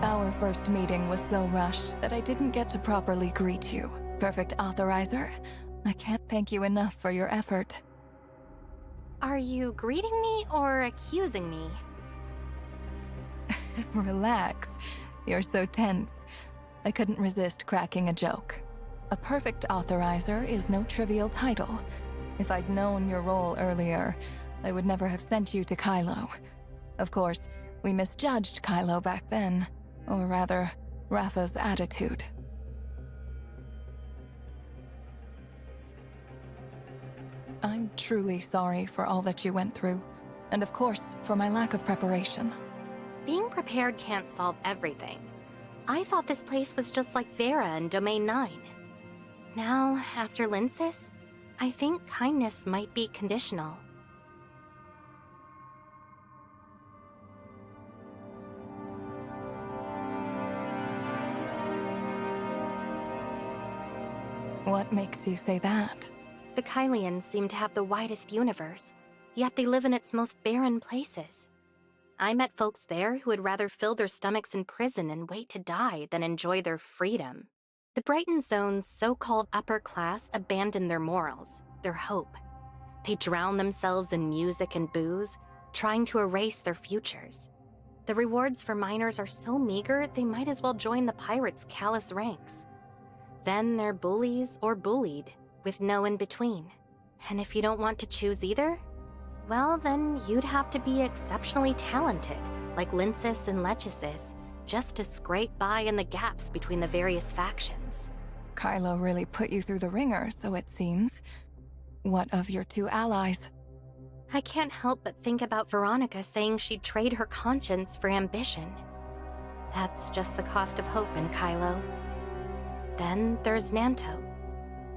Our first meeting was so rushed that I didn't get to properly greet you. Perfect authorizer. I can't thank you enough for your effort. Are you greeting me or accusing me? Relax. You're so tense. I couldn't resist cracking a joke. A perfect authorizer is no trivial title. If I'd known your role earlier, I would never have sent you to Kalio. Of course, we misjudged Kalio back then. Or rather, Rafa's attitude. I'm truly sorry for all that you went through. And of course, for my lack of preparation. Being prepared can't solve everything. I thought this place was just like Vera and Domain 9. Now, after Linsis, I think kindness might be conditional. What makes you say that? The Kylians seem to have the widest universe, yet they live in its most barren places. I met folks there who would rather fill their stomachs in prison and wait to die than enjoy their freedom. The Brighton zone's so-called upper class abandon their morals, their hope. They drown themselves in music and booze, trying to erase their futures. The rewards for miners are so meager they might as well join the pirates' callous ranks. Then they're bullies or bullied, with no in-between. And if you don't want to choose either, well, then you'd have to be exceptionally talented, like Linsis and Lechesis, just to scrape by in the gaps between the various factions. Kalio really put you through the ringer, so it seems. What of your two allies? I can't help but think about Veronica saying she'd trade her conscience for ambition. That's just the cost of hope in Kalio. Then there's Nanto.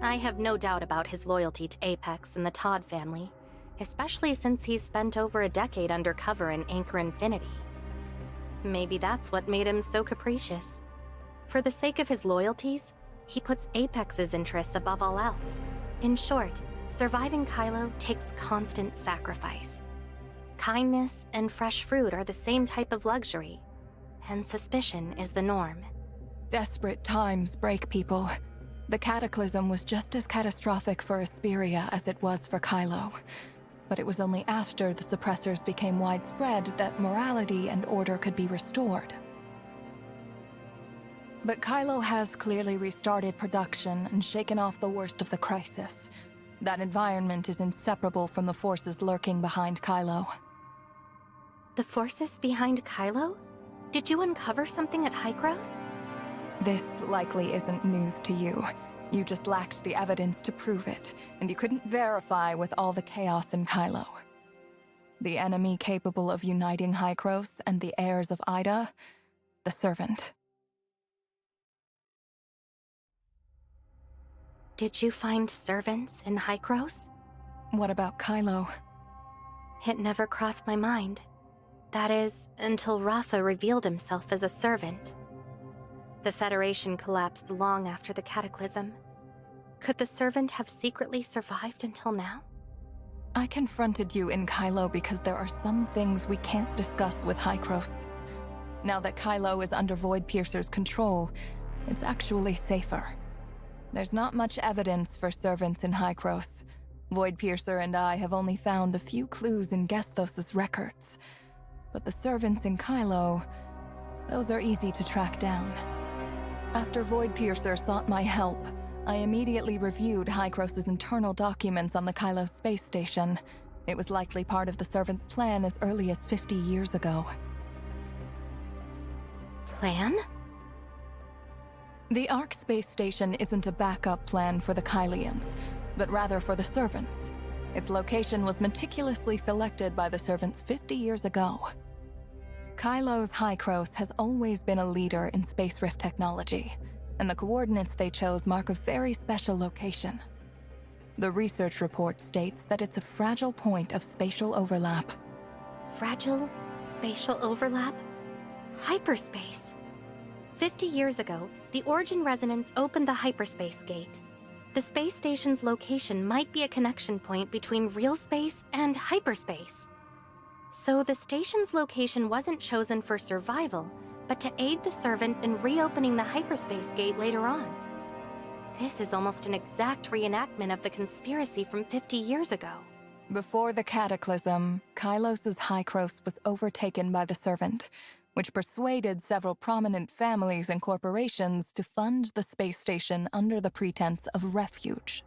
I have no doubt about his loyalty to Apex and the Todd family, especially since he's spent over a decade undercover in Anchor Infinity. Maybe that's what made him so capricious. For the sake of his loyalties, he puts Apex's interests above all else. In short, surviving Kalio takes constant sacrifice. Kindness and fresh fruit are the same type of luxury, and suspicion is the norm. Desperate times break people. The cataclysm was just as catastrophic for Asperia as it was for Kalio. But it was only after the suppressors became widespread that morality and order could be restored. But Kalio has clearly restarted production and shaken off the worst of the crisis. That environment is inseparable from the forces lurking behind Kalio. The forces behind Kalio? Did you uncover something at Hykros? This likely isn't news to you. You just lacked the evidence to prove it, and you couldn't verify with all the chaos in Kalio. The enemy capable of uniting Hykros and the heirs of Ida, the Servant. Did you find servants in Hykros? What about Kalio? It never crossed my mind. That is, until Rafa revealed himself as a servant. The Federation collapsed long after the Cataclysm. Could the Servant have secretly survived until now? I confronted you in Kylo because there are some things we can't discuss with Hykros. Now that Kylo is under Void Piercer's control, it's actually safer. There's not much evidence for servants in Hykros. Void Piercer and I have only found a few clues in Gesthos' records. But the servants in Kylo, those are easy to track down. After Void Piercer sought my help, I immediately reviewed Hykros' internal documents on the Kylo space station. It was likely part of the servants' plan as early as 50 years ago. Plan? The Ark space station isn't a backup plan for the Kylians, but rather for the servants. Its location was meticulously selected by the servants 50 years ago. Kylo's Hykros has always been a leader in space rift technology, and the coordinates they chose mark a very special location. The research report states that it's a fragile point of spatial overlap. Fragile spatial overlap? Hyperspace. 50 years ago, the Origin Resonance opened the hyperspace gate. The space station's location might be a connection point between real space and hyperspace. So the station's location wasn't chosen for survival, but to aid the servant in reopening the hyperspace gate later on. This is almost an exact reenactment of the conspiracy from 50 years ago. Before the cataclysm, Kylos' Hykros was overtaken by the servant, which persuaded several prominent families and corporations to fund the space station under the pretense of refuge.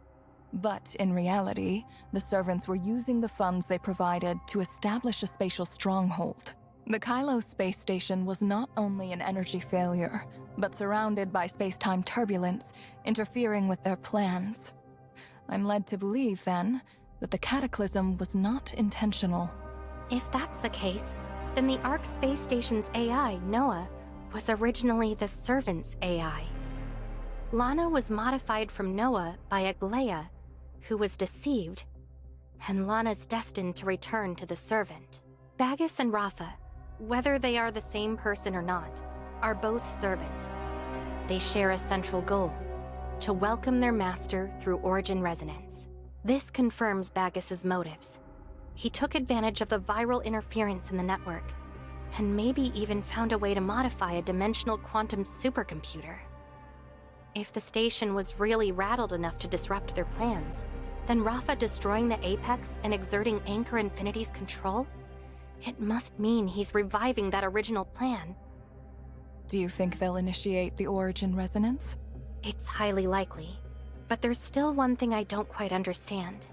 But in reality, the servants were using the funds they provided to establish a spatial stronghold. The Kylo space station was not only an energy failure, but surrounded by space-time turbulence, interfering with their plans. I'm led to believe, then, that the cataclysm was not intentional. If that's the case, then the Ark space station's AI, Noah, was originally the servant's AI. Lana was modified from Noah by Aglaia, who was deceived, and Lana's destined to return to the servant. Bagus and Rafa, whether they are the same person or not, are both servants. They share a central goal: to welcome their master through Origin Resonance. This confirms Bagus's motives. He took advantage of the viral interference in the network, and maybe even found a way to modify a dimensional quantum supercomputer. If the station was really rattled enough to disrupt their plans, then Rafa destroying the Apex and exerting Anchor Infinity's control, it must mean he's reviving that original plan. Do you think they'll initiate the Origin Resonance? It's highly likely, but there's still one thing I don't quite understand.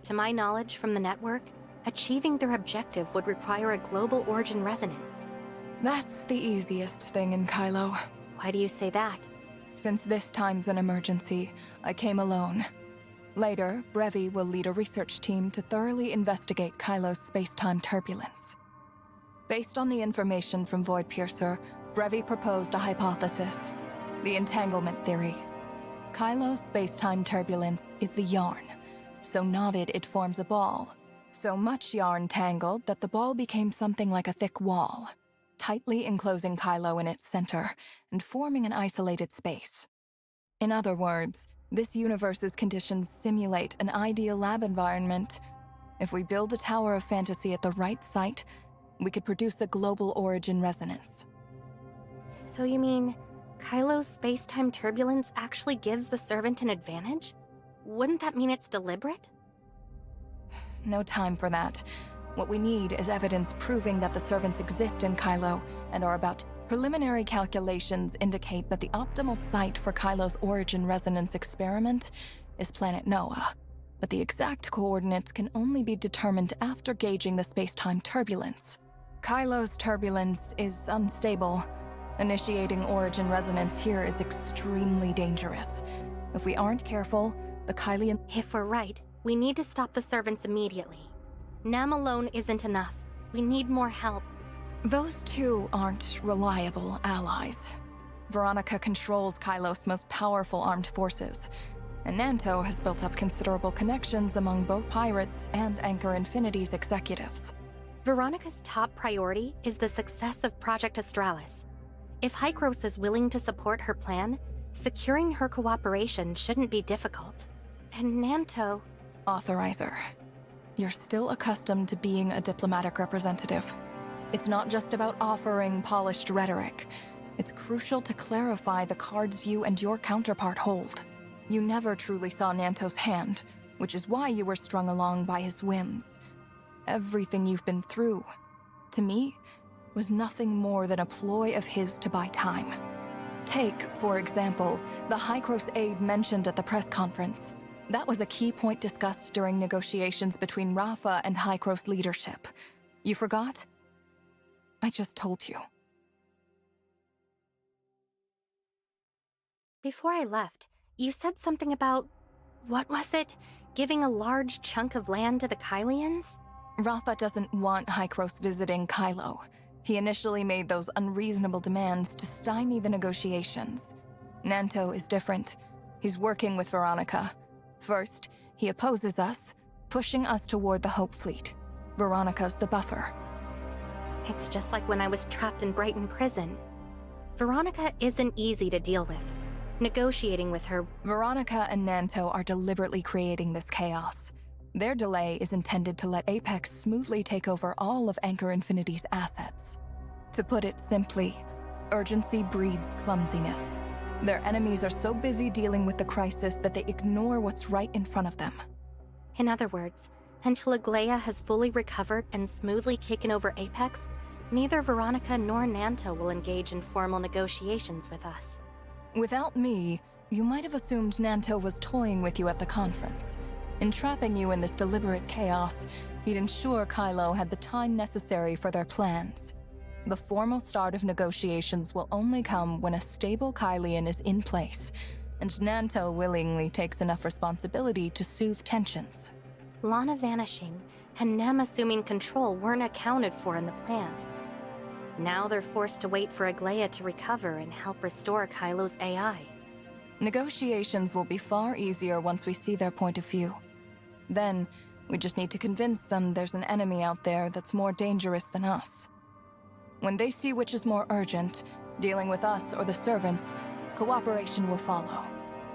To my knowledge from the network, achieving their objective would require a global Origin Resonance. That's the easiest thing in Kylo. Why do you say that? Since this time's an emergency, I came alone. Later, Brevi will lead a research team to thoroughly investigate Kylo's space-time turbulence. Based on the information from Void Piercer, Brevi proposed a hypothesis: the entanglement theory. Kylo's space-time turbulence is the yarn. So knotted it forms a ball. So much yarn tangled that the ball became something like a thick wall, tightly enclosing Kylo in its center and forming an isolated space. In other words, this universe's conditions simulate an ideal lab environment. If we build a tower of fantasy at the right site, we could produce a global Origin Resonance. So you mean Kylo's space-time turbulence actually gives the servant an advantage? Wouldn't that mean it's deliberate? No time for that. What we need is evidence proving that the servants exist in Kylo and are about to. Preliminary calculations indicate that the optimal site for Kylo's Origin Resonance experiment is Planet Noah, but the exact coordinates can only be determined after gauging the space-time turbulence. Kylo's turbulence is unstable. Initiating Origin Resonance here is extremely dangerous. If we aren't careful, the Kylian— If we're right, we need to stop the servants immediately. Nam alone isn't enough. We need more help. Those two aren't reliable allies. Veronica controls Kylo's most powerful armed forces, and Nanto has built up considerable connections among both pirates and Anchor Infinity's executives. Veronica's top priority is the success of Project Astralis. If Hykros is willing to support her plan, securing her cooperation shouldn't be difficult. And Nanto— Authorizer. you're still accustomed to being a diplomatic representative. It's not just about offering polished rhetoric. It's crucial to clarify the cards you and your counterpart hold. You never truly saw Nanto's hand, which is why you were strung along by his whims. Everything you've been through, to me, was nothing more than a ploy of his to buy time. Take, for example, the Hykros aid mentioned at the press conference. That was a key point discussed during negotiations between Rafa and Hykros leadership. You forgot? I just told you. Before I left, you said something about, what was it? Giving a large chunk of land to the Kylians? Rafa doesn't want Hykros visiting Kylo. He initially made those unreasonable demands to stymie the negotiations. Nanto is different. He's working with Veronica. First, he opposes us, pushing us toward the Hope Fleet. Veronica's the buffer. It's just like when I was trapped in Brighton prison. Veronica isn't easy to deal with. Negotiating with her... Veronica and Nanto are deliberately creating this chaos. Their delay is intended to let Apex smoothly take over all of Anchor Infinity's assets. To put it simply, urgency breeds clumsiness. Their enemies are so busy dealing with the crisis that they ignore what's right in front of them. In other words, until Aglaia has fully recovered and smoothly taken over Apex, neither Veronica nor Nanto will engage in formal negotiations with us. Without me, you might have assumed Nanto was toying with you at the conference. Entrapping you in this deliberate chaos, he'd ensure Kylo had the time necessary for their plans. The formal start of negotiations will only come when a stable Kylian is in place, and Nanto willingly takes enough responsibility to soothe tensions. Lana vanishing and Nem assuming control weren't accounted for in the plan. Now they're forced to wait for Aglaia to recover and help restore Kylo's AI. Negotiations will be far easier once we see their point of view. Then, we just need to convince them there's an enemy out there that's more dangerous than us. When they see which is more urgent, dealing with us or the servants, cooperation will follow.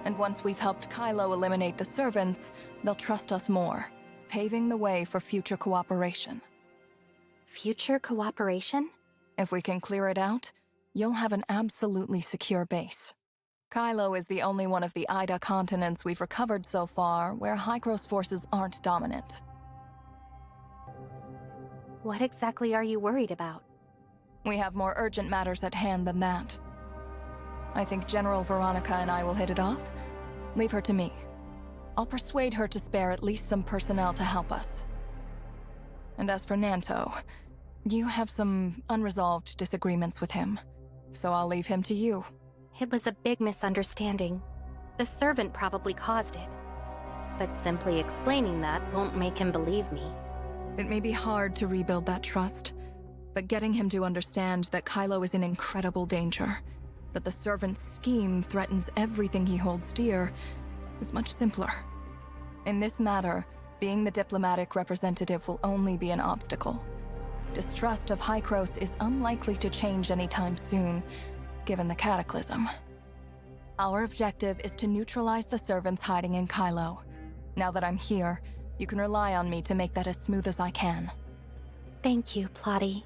And once we've helped Kylo eliminate the servants, they'll trust us more, paving the way for future cooperation. Future cooperation? If we can clear it out, you'll have an absolutely secure base. Kylo is the only one of the Ida continents we've recovered so far where Hykros forces aren't dominant. What exactly are you worried about? We have more urgent matters at hand than that. I think General Veronica and I will hit it off. Leave her to me. I'll persuade her to spare at least some personnel to help us. And as for Nanto, you have some unresolved disagreements with him, so I'll leave him to you. It was a big misunderstanding. The servant probably caused it. But simply explaining that won't make him believe me. It may be hard to rebuild that trust, but getting him to understand that Kylo is in incredible danger, that the servant's scheme threatens everything he holds dear, is much simpler. In this matter, being the diplomatic representative will only be an obstacle. Distrust of Hykros is unlikely to change anytime soon, given the cataclysm. Our objective is to neutralize the servants hiding in Kylo. Now that I'm here, you can rely on me to make that as smooth as I can. Thank you, Plotty.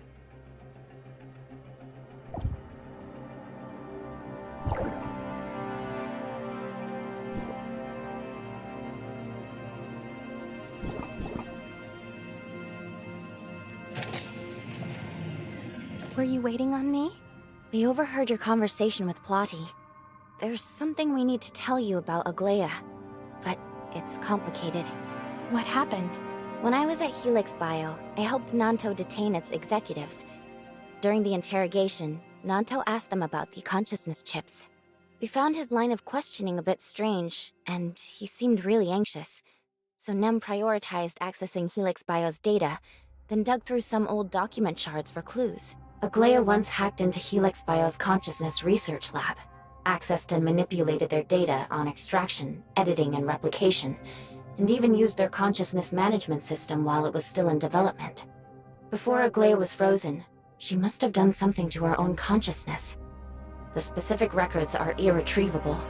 Were you waiting on me? We overheard your conversation with Plotty. There's something we need to tell you about Aglaia, but it's complicated. What happened? When I was at Helix Bio, I helped Nanto detain its executives. During the interrogation, Nanto asked them about the consciousness chips. We found his line of questioning a bit strange, and he seemed really anxious. So Nem prioritized accessing Helix Bio's data, then dug through some old document shards for clues. Aglaia once hacked into Helix Bio's consciousness research lab, accessed and manipulated their data on extraction, editing, and replication, and even used their consciousness management system while it was still in development. Before Aglaia was frozen, she must have done something to her own consciousness. The specific records are irretrievable.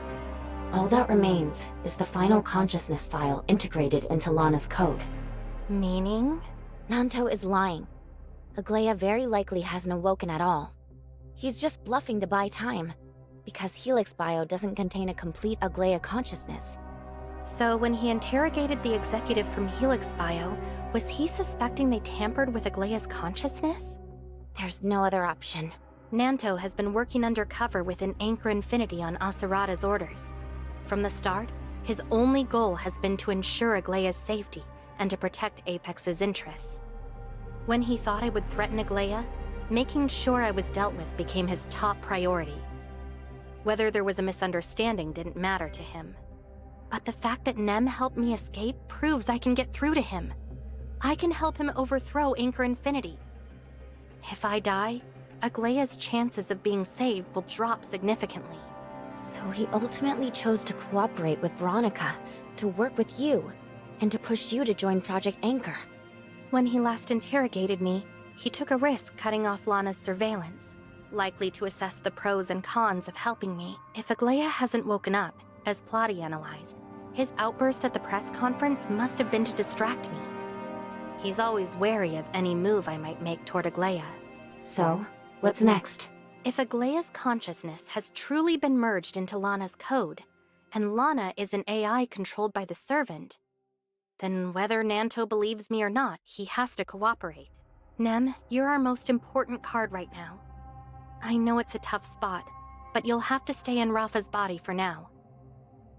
All that remains is the final consciousness file integrated into Lana's code. Meaning? Nanto is lying. Aglaia very likely hasn't awoken at all. He's just bluffing to buy time, because Helix Bio doesn't contain a complete Aglaia consciousness. So when he interrogated the executive from Helix Bio, was he suspecting they tampered with Aglaia's consciousness? There's no other option. Nanto has been working undercover within Anchor Infinity on Asurada's orders. From the start, his only goal has been to ensure Aglaia's safety and to protect Apex's interests. When he thought I would threaten Aglaia, making sure I was dealt with became his top priority. Whether there was a misunderstanding didn't matter to him. But the fact that Nem helped me escape proves I can get through to him. I can help him overthrow Anchor Infinity. If I die, Aglaia's chances of being saved will drop significantly. So he ultimately chose to cooperate with Veronica, to work with you, and to push you to join Project Anchor. When he last interrogated me, he took a risk cutting off Lana's surveillance, likely to assess the pros and cons of helping me. If Aglaia hasn't woken up, as Plotty analyzed, his outburst at the press conference must have been to distract me. He's always wary of any move I might make toward Aglaia. So, what's next? If Aglaia's consciousness has truly been merged into Lana's code, and Lana is an AI controlled by the Servant, then whether Nanto believes me or not, he has to cooperate. Nem, you're our most important card right now. I know it's a tough spot, but you'll have to stay in Rafa's body for now.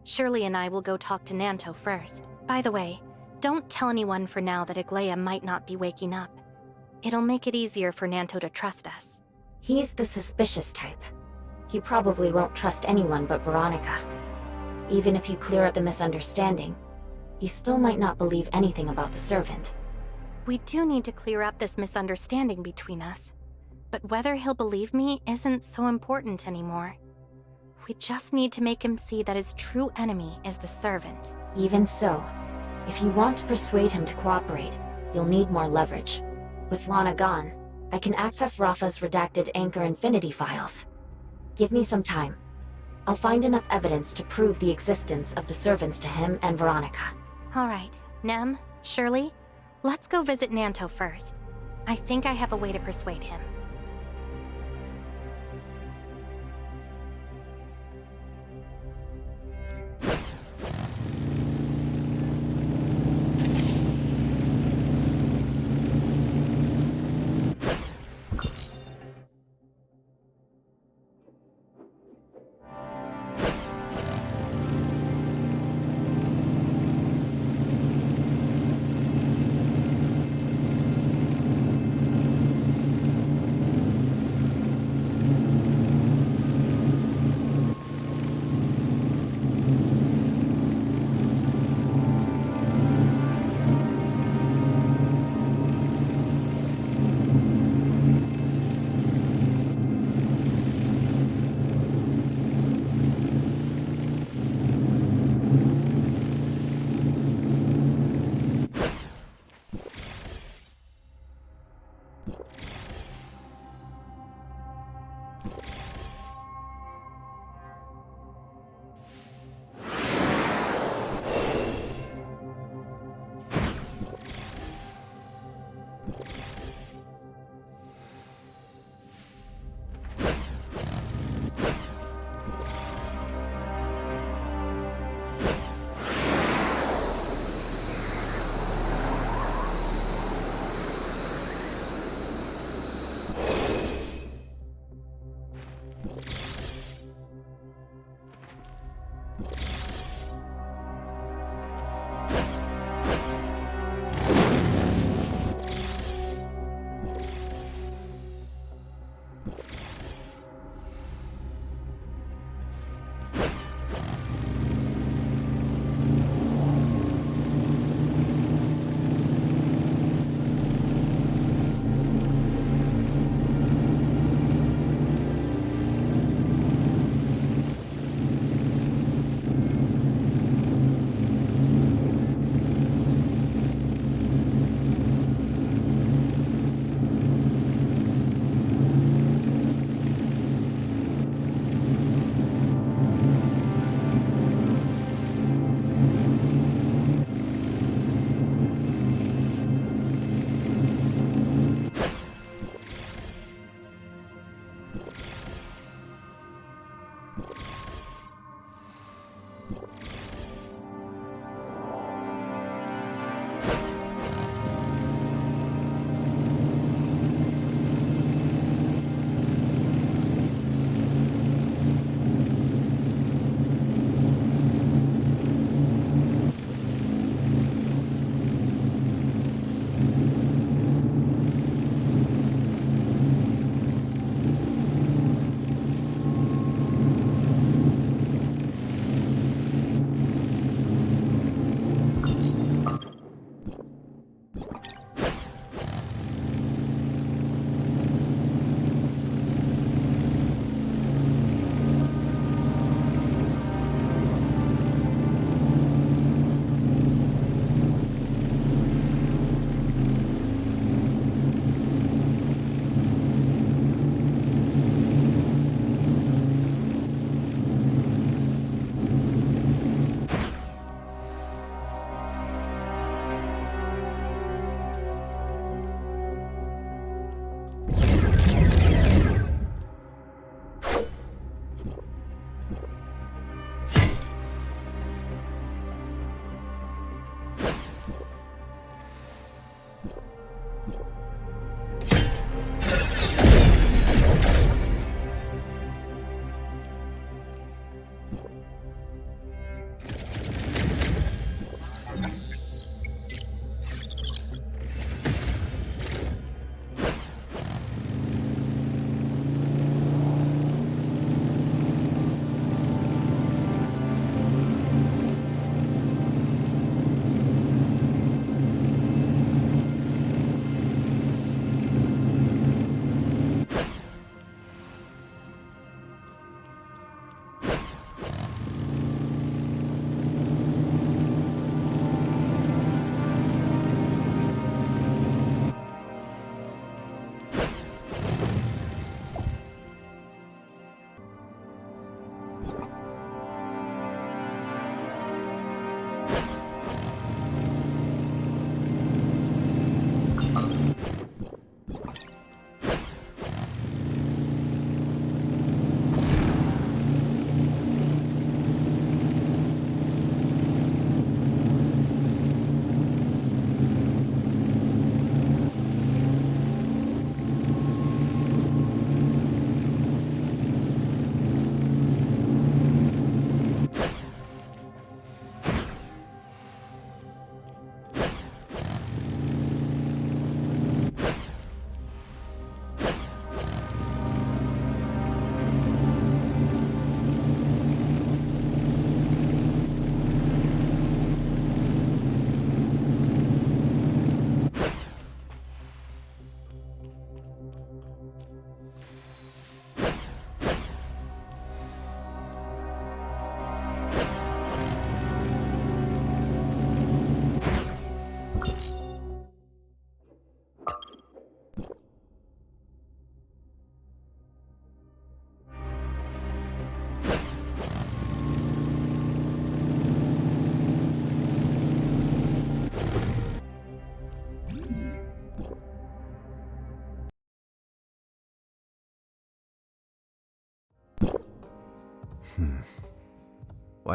Shirley and I will go talk to Nanto first. By the way, don't tell anyone for now that Aglaia might not be waking up. It'll make it easier for Nanto to trust us. He's the suspicious type. He probably won't trust anyone but Veronica. Even if you clear up the misunderstanding, he still might not believe anything about the Servant. We do need to clear up this misunderstanding between us. But whether he'll believe me isn't so important anymore. We just need to make him see that his true enemy is the Servant. Even so, if you want to persuade him to cooperate, you'll need more leverage. With Lana gone, I can access Rafa's redacted Anchor Infinity files. Give me some time. I'll find enough evidence to prove the existence of the Servants to him and Veronica. All right, Nem, Shirley, let's go visit Nanto first. I think I have a way to persuade him.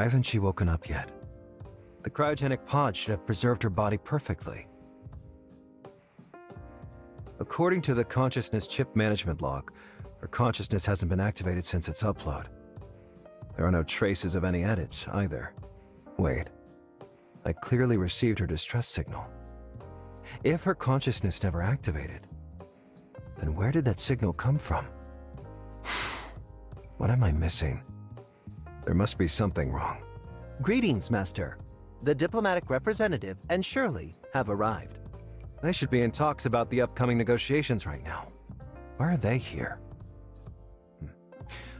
Why hasn't she woken up yet? The cryogenic pod should have preserved her body perfectly. According to the consciousness chip management log, her consciousness hasn't been activated since its upload. There are no traces of any edits, either. Wait. I clearly received her distress signal. If her consciousness never activated, then where did that signal come from? What am I missing? There must be something wrong. Greetings, Master. The diplomatic representative and Shirley have arrived. They should be in talks about the upcoming negotiations right now. Why are they here?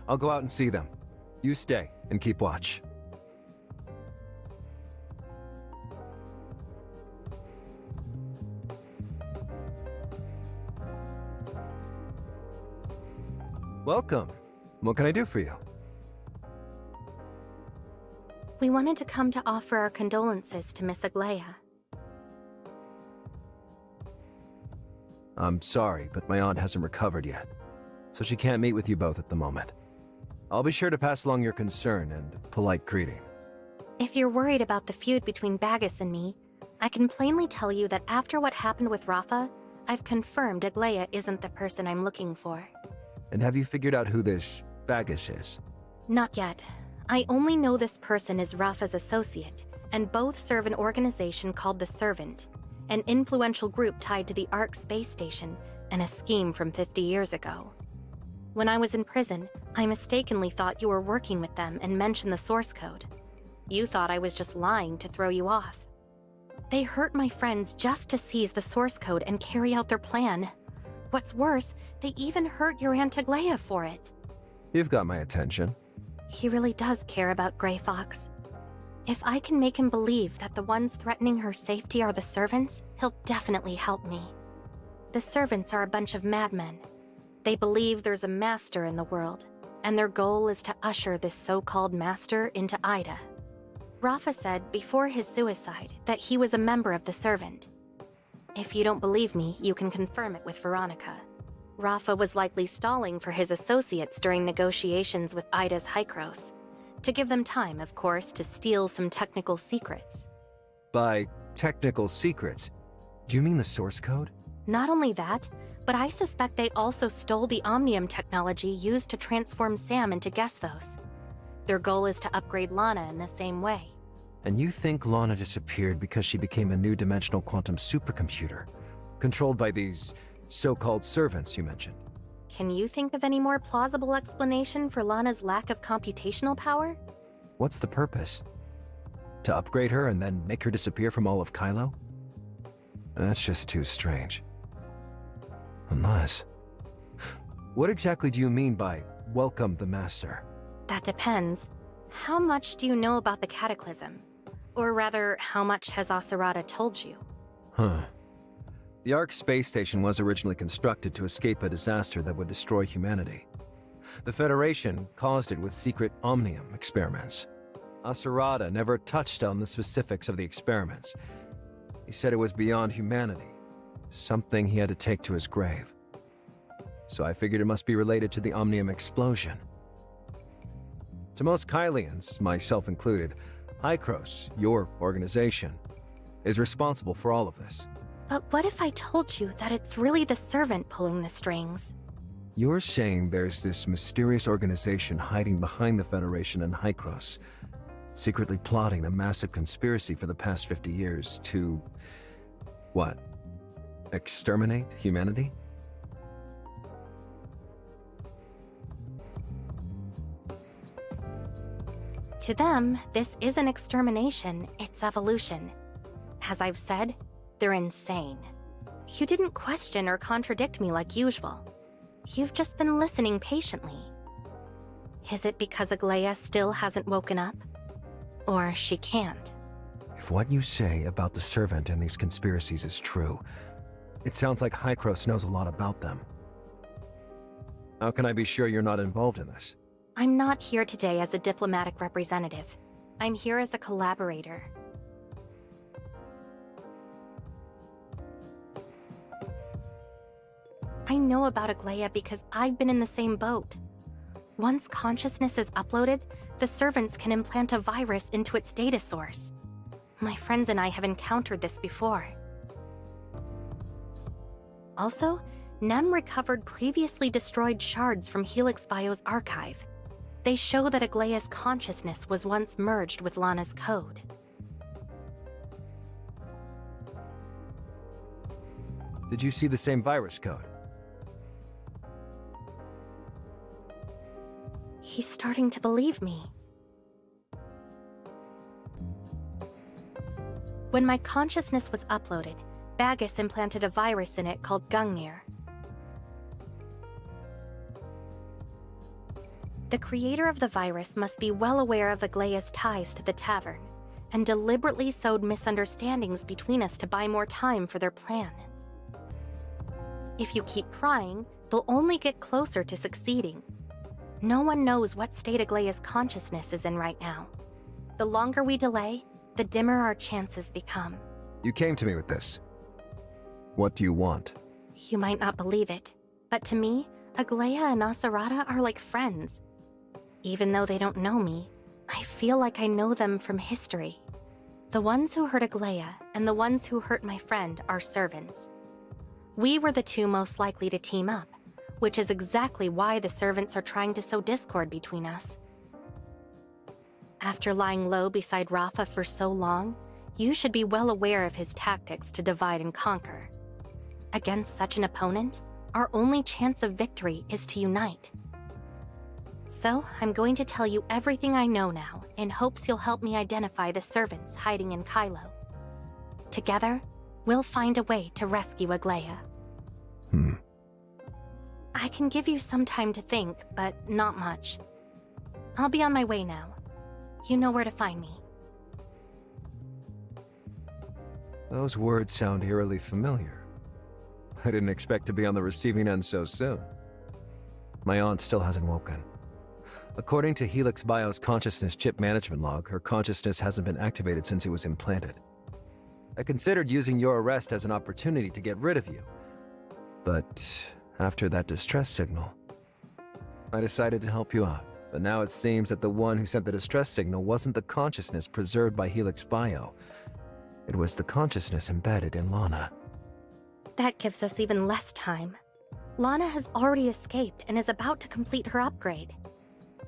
I'll go out and see them. You stay and keep watch. Welcome. What can I do for you? We wanted to come to offer our condolences to Miss Aglaia. I'm sorry, but my aunt hasn't recovered yet. so she can't meet with you both at the moment. I'll be sure to pass along your concern and polite greeting. If you're worried about the feud between Bagus and me, I can plainly tell you that after what happened with Rafa, I've confirmed Aglaia isn't the person I'm looking for. And have you figured out who this Bagus is? Not yet. I only know this person is Rafa's associate, and both serve an organization called The Servant, an influential group tied to the Ark space station and a scheme from 50 years ago. When I was in prison, I mistakenly thought you were working with them and mentioned the source code. You thought I was just lying to throw you off. They hurt my friends just to seize the source code and carry out their plan. What's worse, they even hurt your Aunt Aglaia for it. You've got my attention. He really does care about Grey Fox. If I can make him believe that the ones threatening her safety are the servants, he'll definitely help me. The servants are a bunch of madmen. They believe there's a master in the world, and their goal is to usher this so-called master into Ida. Rafa said before his suicide that he was a member of the Servant. If you don't believe me, you can confirm it with Veronica. Rafa was likely stalling for his associates during negotiations with Ida's Hykros, to give them time, of course, to steal some technical secrets. By technical secrets, do you mean the source code? Not only that, but I suspect they also stole the Omnium technology used to transform Sam into Gesthos. Their goal is to upgrade Lana in the same way. And you think Lana disappeared because she became a new dimensional quantum supercomputer, controlled by these so-called servants you mentioned? Can you think of any more plausible explanation for Lana's lack of computational power? What's the purpose? To upgrade her and then make her disappear from all of Kylo? That's just too strange. Unless... What exactly do you mean by welcome the Master? That depends. How much do you know about the Cataclysm? Or rather, how much has Asurada told you? The Ark space station was originally constructed to escape a disaster that would destroy humanity. The Federation caused it with secret Omnium experiments. Asurada never touched on the specifics of the experiments. He said it was beyond humanity, something he had to take to his grave. So I figured it must be related to the Omnium explosion. To most Kylians, myself included, Hykros, your organization, is responsible for all of this. But what if I told you that it's really the Servant pulling the strings? You're saying there's this mysterious organization hiding behind the Federation and Hykros, secretly plotting a massive conspiracy for the past 50 years to... what? Exterminate humanity? To them, this isn't extermination, it's evolution. As I've said, they're insane. You didn't question or contradict me like usual. You've just been listening patiently. Is it because Aglaia still hasn't woken up? Or she can't? If what you say about the Servant and these conspiracies is true, it sounds like Hykros knows a lot about them. How can I be sure you're not involved in this? I'm not here today as a diplomatic representative. I'm here as a collaborator. I know about Aglaia because I've been in the same boat. Once consciousness is uploaded, the servants can implant a virus into its data source. My friends and I have encountered this before. Also, Nem recovered previously destroyed shards from Helix Bio's archive. They show that Aglaia's consciousness was once merged with Lana's code. Did you see the same virus code? He's starting to believe me. When my consciousness was uploaded, Bagus implanted a virus in it called Gungnir. The creator of the virus must be well aware of Aglaia's ties to the tavern, and deliberately sowed misunderstandings between us to buy more time for their plan. If you keep prying, they'll only get closer to succeeding. No one knows what state Aglaia's consciousness is in right now. The longer we delay, the dimmer our chances become. You came to me with this. What do you want? You might not believe it, but to me, Aglaia and Asarada are like friends. Even though they don't know me, I feel like I know them from history. The ones who hurt Aglaia and the ones who hurt my friend are servants. We were the two most likely to team up, which is exactly why the servants are trying to sow discord between us. After lying low beside Rafa for so long, you should be well aware of his tactics to divide and conquer. Against such an opponent, our only chance of victory is to unite. So, I'm going to tell you everything I know now, in hopes you'll help me identify the servants hiding in Kalio. Together, we'll find a way to rescue Aglaia. I can give you some time to think, but not much. I'll be on my way now. You know where to find me. Those words sound eerily familiar. I didn't expect to be on the receiving end so soon. My aunt still hasn't woken. According to Helix Bio's consciousness chip management log, her consciousness hasn't been activated since it was implanted. I considered using your arrest as an opportunity to get rid of you. But after that distress signal, I decided to help you out. But now it seems that the one who sent the distress signal wasn't the consciousness preserved by Helix Bio. It was the consciousness embedded in Lana. That gives us even less time. Lana has already escaped and is about to complete her upgrade.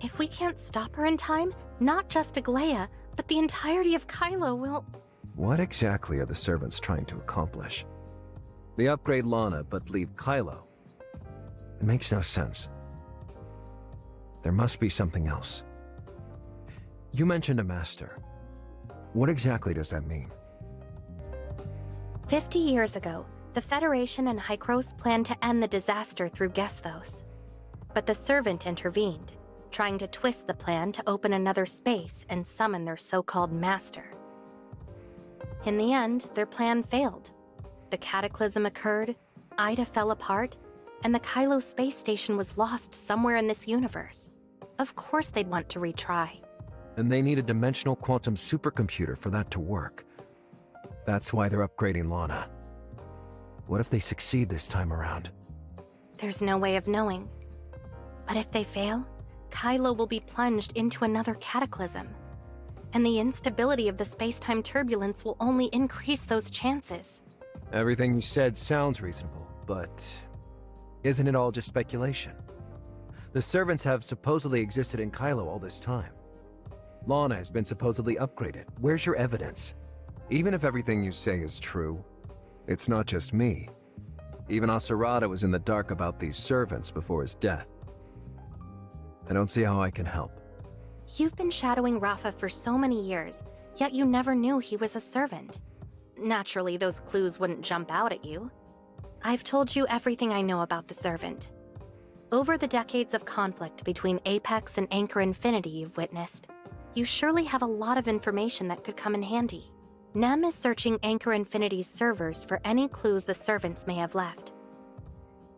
If we can't stop her in time, not just Aglaia, but the entirety of Kalio will... What exactly are the servants trying to accomplish? They upgrade Lana, but leave Kalio. It makes no sense. There must be something else. You mentioned a master. What exactly does that mean? 50 years ago, the Federation and Hykros planned to end the disaster through Gesthos. But the Servant intervened, trying to twist the plan to open another space and summon their so-called master. In the end, their plan failed. The cataclysm occurred, Ida fell apart, and the Kalio space station was lost somewhere in this universe. Of course they'd want to retry. And they need a dimensional quantum supercomputer for that to work. That's why they're upgrading Lana. What if they succeed this time around? There's no way of knowing. But if they fail, Kalio will be plunged into another cataclysm. And the instability of the space-time turbulence will only increase those chances. Everything you said sounds reasonable, but isn't it all just speculation? The servants have supposedly existed in Kalio all this time. Lana has been supposedly upgraded. Where's your evidence? Even if everything you say is true, it's not just me. Even Asarada was in the dark about these servants before his death. I don't see how I can help. You've been shadowing Rafa for so many years, yet you never knew he was a servant. Naturally, those clues wouldn't jump out at you. I've told you everything I know about the servant. Over the decades of conflict between Apex and Anchor Infinity you've witnessed, you surely have a lot of information that could come in handy. Nem is searching Anchor Infinity's servers for any clues the servants may have left.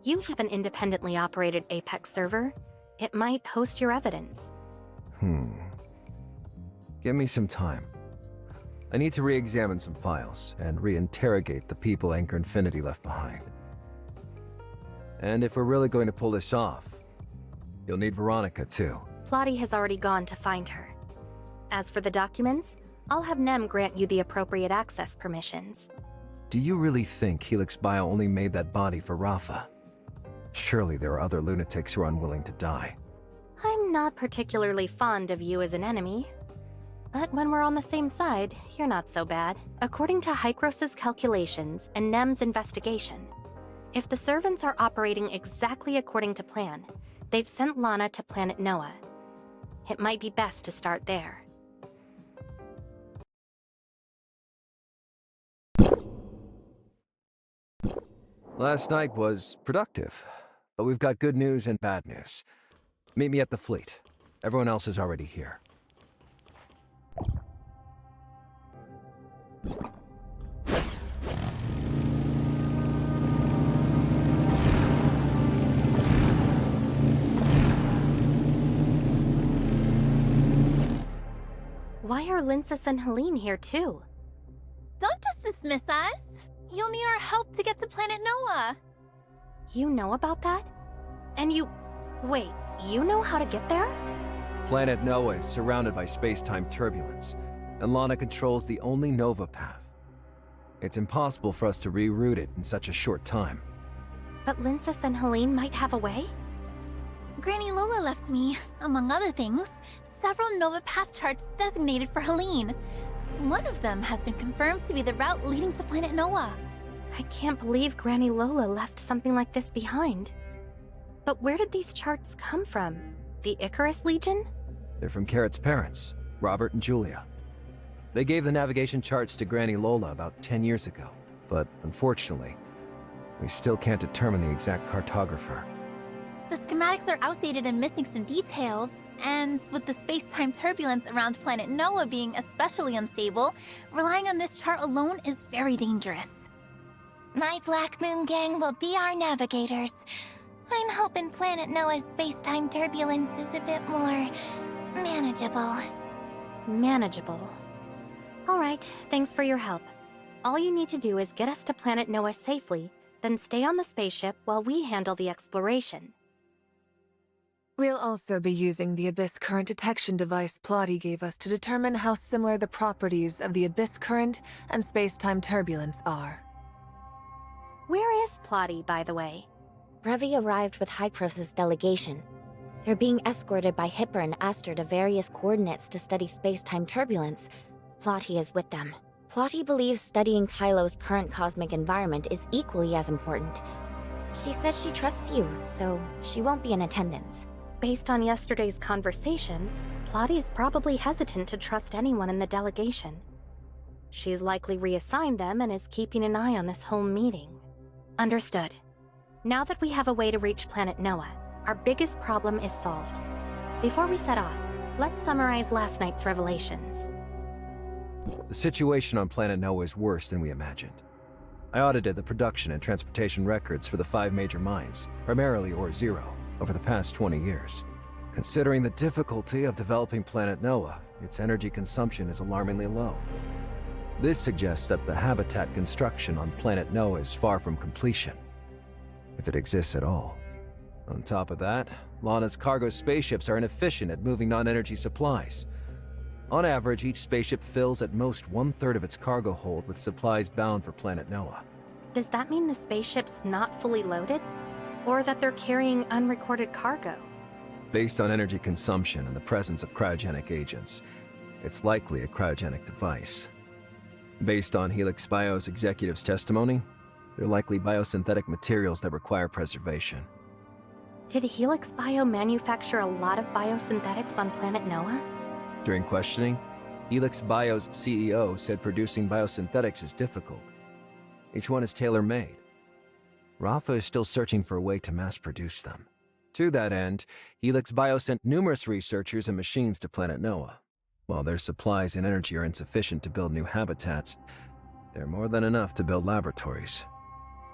You have an independently operated Apex server. It might host your evidence. Give me some time. I need to re-examine some files and re-interrogate the people Anchor Infinity left behind. And if we're really going to pull this off, you'll need Veronica too. Plotty has already gone to find her. As for the documents, I'll have Nem grant you the appropriate access permissions. Do you really think Helix Bio only made that body for Rafa? Surely there are other lunatics who are unwilling to die. I'm not particularly fond of you as an enemy. But when we're on the same side, you're not so bad. According to Hykros' calculations and Nem's investigation, if the servants are operating exactly according to plan, they've sent Lana to planet Noah. It might be best to start there. Last night was productive, but we've got good news and bad news. Meet me at the fleet. Everyone else is already here. Why are Linsis and Helene here too? Don't just dismiss us. You'll need our help to get to planet Noah. You know about that? And you... Wait, you know how to get there? Planet Noah is surrounded by space-time turbulence, and Lana controls the only Nova path. It's impossible for us to reroute it in such a short time. But Lindsys and Helene might have a way? Granny Lola left me, among other things, several Nova Path charts designated for Helene. One of them has been confirmed to be the route leading to Planet Noah. I can't believe Granny Lola left something like this behind. But where did these charts come from? The Icarus Legion? They're from Carrot's parents, Robert and Julia. They gave the navigation charts to Granny Lola about 10 years ago, but unfortunately, we still can't determine the exact cartographer. The schematics are outdated and missing some details, and with the space-time turbulence around Planet Noah being especially unstable, relying on this chart alone is very dangerous. My Black Moon gang will be our navigators. I'm hoping Planet Noah's space-time turbulence is a bit more manageable. Manageable. Alright, thanks for your help. All you need to do is get us to Planet Noah safely, then stay on the spaceship while we handle the exploration. We'll also be using the Abyss Current Detection device Plotty gave us to determine how similar the properties of the Abyss Current and space-time turbulence are. Where is Plotty, by the way? Brevi arrived with Hycros' delegation. They're being escorted by Hipper and Aster to various coordinates to study space-time turbulence. Plotty is with them. Plotty believes studying Kylo's current cosmic environment is equally as important. She says she trusts you, so she won't be in attendance. Based on yesterday's conversation, Plotty's probably hesitant to trust anyone in the delegation. She's likely reassigned them and is keeping an eye on this whole meeting. Understood. Now that we have a way to reach Planet Noah, our biggest problem is solved. Before we set off, let's summarize last night's revelations. The situation on Planet Noah is worse than we imagined. I audited the production and transportation records for the 5 major mines, primarily Ore Zero, over the past 20 years. Considering the difficulty of developing Planet Noah, its energy consumption is alarmingly low. This suggests that the habitat construction on Planet Noah is far from completion, if it exists at all. On top of that, Lana's cargo spaceships are inefficient at moving non-energy supplies. On average, each spaceship fills at most 1/3 of its cargo hold with supplies bound for Planet Noah. Does that mean the spaceship's not fully loaded? Or that they're carrying unrecorded cargo? Based on energy consumption and the presence of cryogenic agents, it's likely a cryogenic device. Based on Helix Bio's executive's testimony, they're likely biosynthetic materials that require preservation. Did Helix Bio manufacture a lot of biosynthetics on Planet Noah? During questioning, Helix Bio's CEO said producing biosynthetics is difficult. Each one is tailor-made. Rafa is still searching for a way to mass-produce them. To that end, Helix Bio sent numerous researchers and machines to Planet Noah. While their supplies and energy are insufficient to build new habitats, they're more than enough to build laboratories.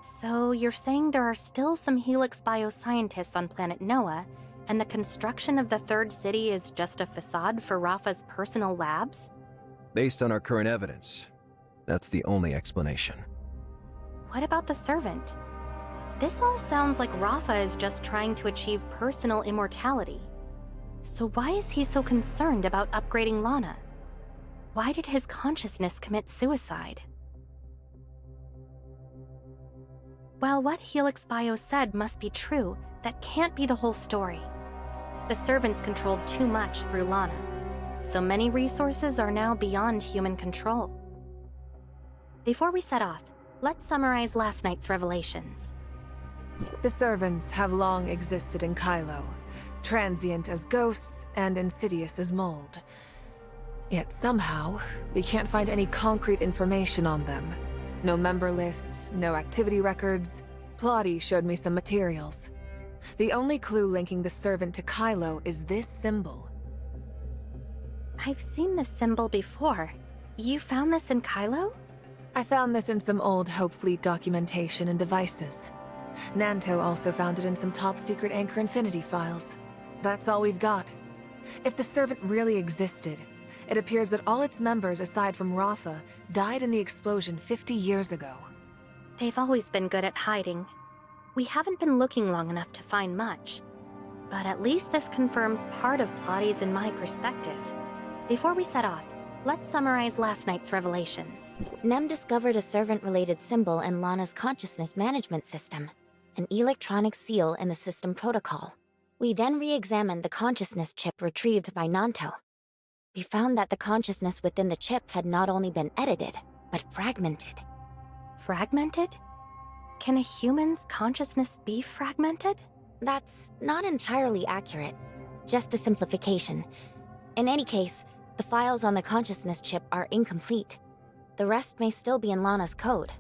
So you're saying there are still some Helix bioscientists on Planet Noah, and the construction of the 3rd city is just a facade for Rafa's personal labs? Based on our current evidence, that's the only explanation. What about the servant? This all sounds like Rafa is just trying to achieve personal immortality. So why is he so concerned about upgrading Lana? Why did his consciousness commit suicide? While what Helix Bio said must be true, that can't be the whole story. The servants controlled too much through Lana, so many resources are now beyond human control. Before we set off, let's summarize last night's revelations. The servants have long existed in Kylo, transient as ghosts and insidious as mold. Yet somehow, we can't find any concrete information on them. No member lists, no activity records. Plotty showed me some materials. The only clue linking the servant to Kylo is this symbol. I've seen this symbol before. You found this in Kylo? I found this in some old Hope Fleet documentation and devices. Nanto also found it in some top-secret Anchor Infinity files. That's all we've got. If the servant really existed, it appears that all its members aside from Rafa died in the explosion 50 years ago. They've always been good at hiding. We haven't been looking long enough to find much. But at least this confirms part of Pilates and my perspective. Before we set off, let's summarize last night's revelations. Nem discovered a servant-related symbol in Lana's consciousness management system, an electronic seal in the system protocol. We then re-examined the consciousness chip retrieved by Nanto. We found that the consciousness within the chip had not only been edited, but fragmented. Fragmented? Can a human's consciousness be fragmented? That's not entirely accurate. Just a simplification. In any case, the files on the consciousness chip are incomplete. The rest may still be in Lana's code.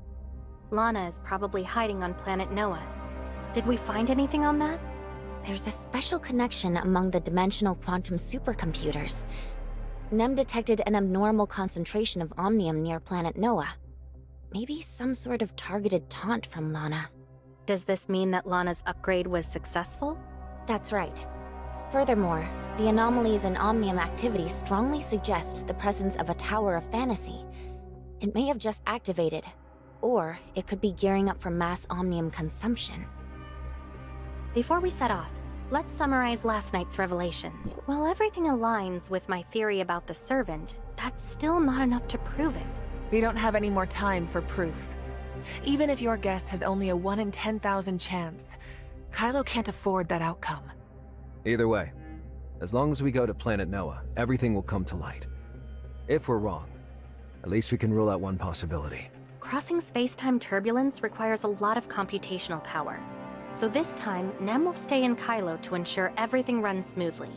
Lana is probably hiding on planet Noah. Did we find anything on that? There's a special connection among the dimensional quantum supercomputers. Nem detected an abnormal concentration of omnium near planet Noah. Maybe some sort of targeted taunt from Lana. Does this mean that Lana's upgrade was successful? That's right. Furthermore, the anomalies in omnium activity strongly suggest the presence of a Tower of Fantasy. It may have just activated, or it could be gearing up for mass omnium consumption. Before we set off, let's summarize last night's revelations. While everything aligns with my theory about the servant, that's still not enough to prove it. We don't have any more time for proof. Even if your guess has only a 1 in 10,000 chance, Kalio can't afford that outcome. Either way, as long as we go to planet Noah, everything will come to light. If we're wrong, at least we can rule out one possibility. Crossing space-time turbulence requires a lot of computational power. So this time, Nem will stay in Kalio to ensure everything runs smoothly.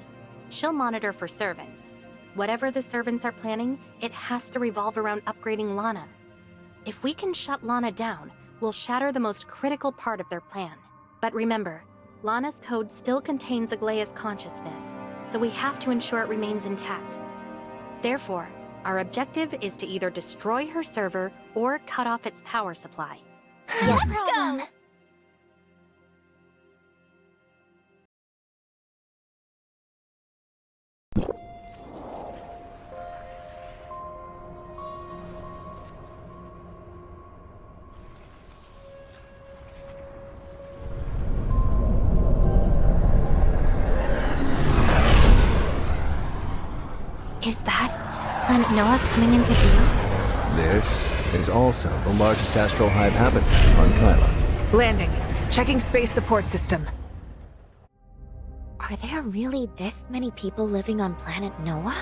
She'll monitor for servants. Whatever the servants are planning, it has to revolve around upgrading Lana. If we can shut Lana down, we'll shatter the most critical part of their plan. But remember, Lana's code still contains Aglaea's consciousness, so we have to ensure it remains intact. Therefore, our objective is to either destroy her server or cut off its power supply. Yes. Let's go! Is that planet Noah coming into view? This is also the largest astral hive habitat on Kyla. Landing. Checking space support system. Are there really this many people living on planet Noah?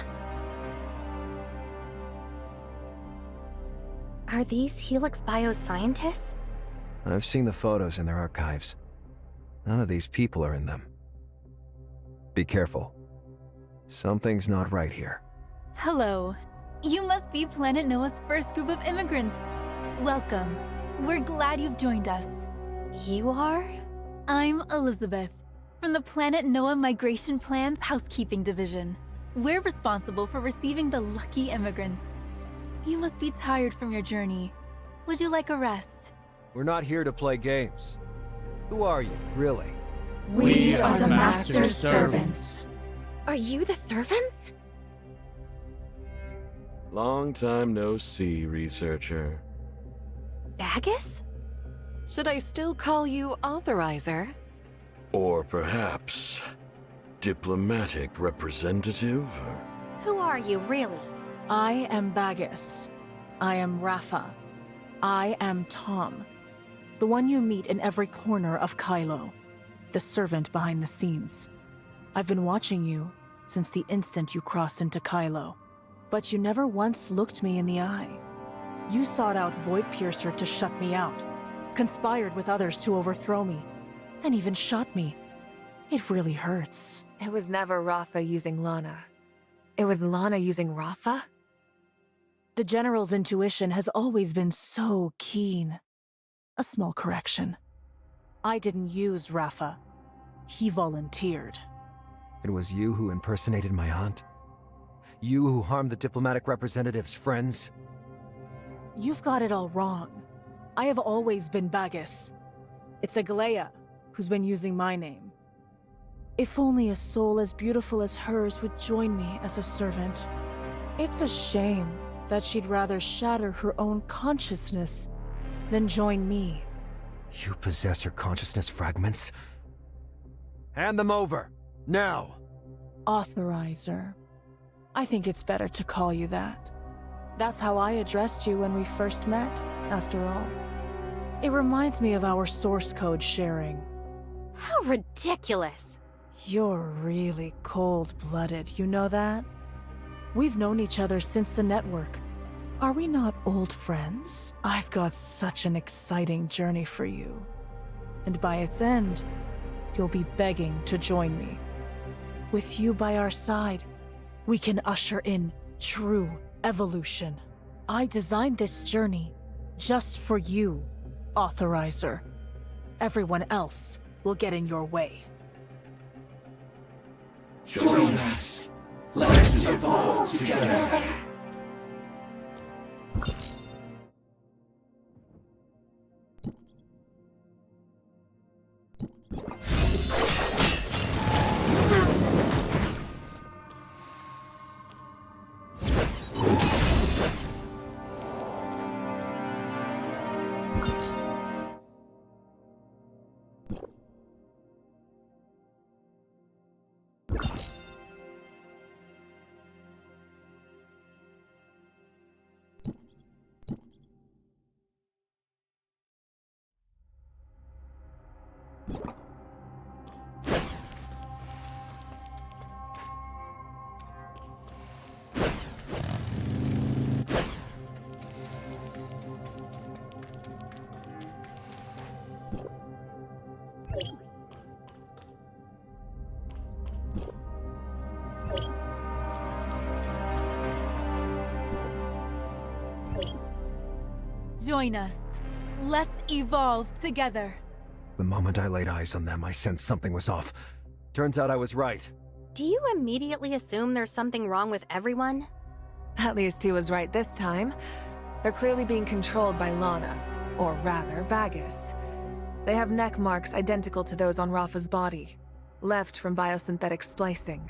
Are these Helix bioscientists? I've seen the photos in their archives. None of these people are in them. Be careful. Something's not right here. Hello. You must be Planet Noah's first group of immigrants. Welcome. We're glad you've joined us. You are? I'm Elizabeth, from the Planet Noah Migration Plan's Housekeeping Division. We're responsible for receiving the lucky immigrants. You must be tired from your journey. Would you like a rest? We're not here to play games. Who are you, really? We are the Master's servants. Are you the servants? Long time no see, researcher. Bagus? Should I still call you Authorizer? Or perhaps diplomatic representative? Who are you, really? I am Bagus. I am Rafa. I am Tom. The one you meet in every corner of Kalio. The servant behind the scenes. I've been watching you since the instant you crossed into Kalio. But you never once looked me in the eye. You sought out Void Piercer to shut me out, conspired with others to overthrow me, and even shot me. It really hurts. It was never Rafa using Lana. It was Lana using Rafa? The General's intuition has always been so keen. A small correction. I didn't use Rafa. He volunteered. It was you who impersonated my aunt? You who harmed the diplomatic representative's friends? You've got it all wrong. I have always been Bagus. It's Aglaea who's been using my name. If only a soul as beautiful as hers would join me as a servant. It's a shame that she'd rather shatter her own consciousness than join me. You possess her consciousness fragments? Hand them over! Now! Authorizer. I think it's better to call you that. That's how I addressed you when we first met, after all. It reminds me of our source code sharing. How ridiculous! You're really cold-blooded, you know that? We've known each other since the network. Are we not old friends? I've got such an exciting journey for you. And by its end, you'll be begging to join me. With you by our side, we can usher in true evolution. I designed this journey just for you, Authorizer. Everyone else will get in your way. Join us. Let's evolve together. Join us. Let's evolve together. The moment I laid eyes on them, I sensed something was off. Turns out I was right. Do you immediately assume there's something wrong with everyone? At least he was right this time. They're clearly being controlled by Lana. Or rather, Bagus. They have neck marks identical to those on Rafa's body. Left from biosynthetic splicing.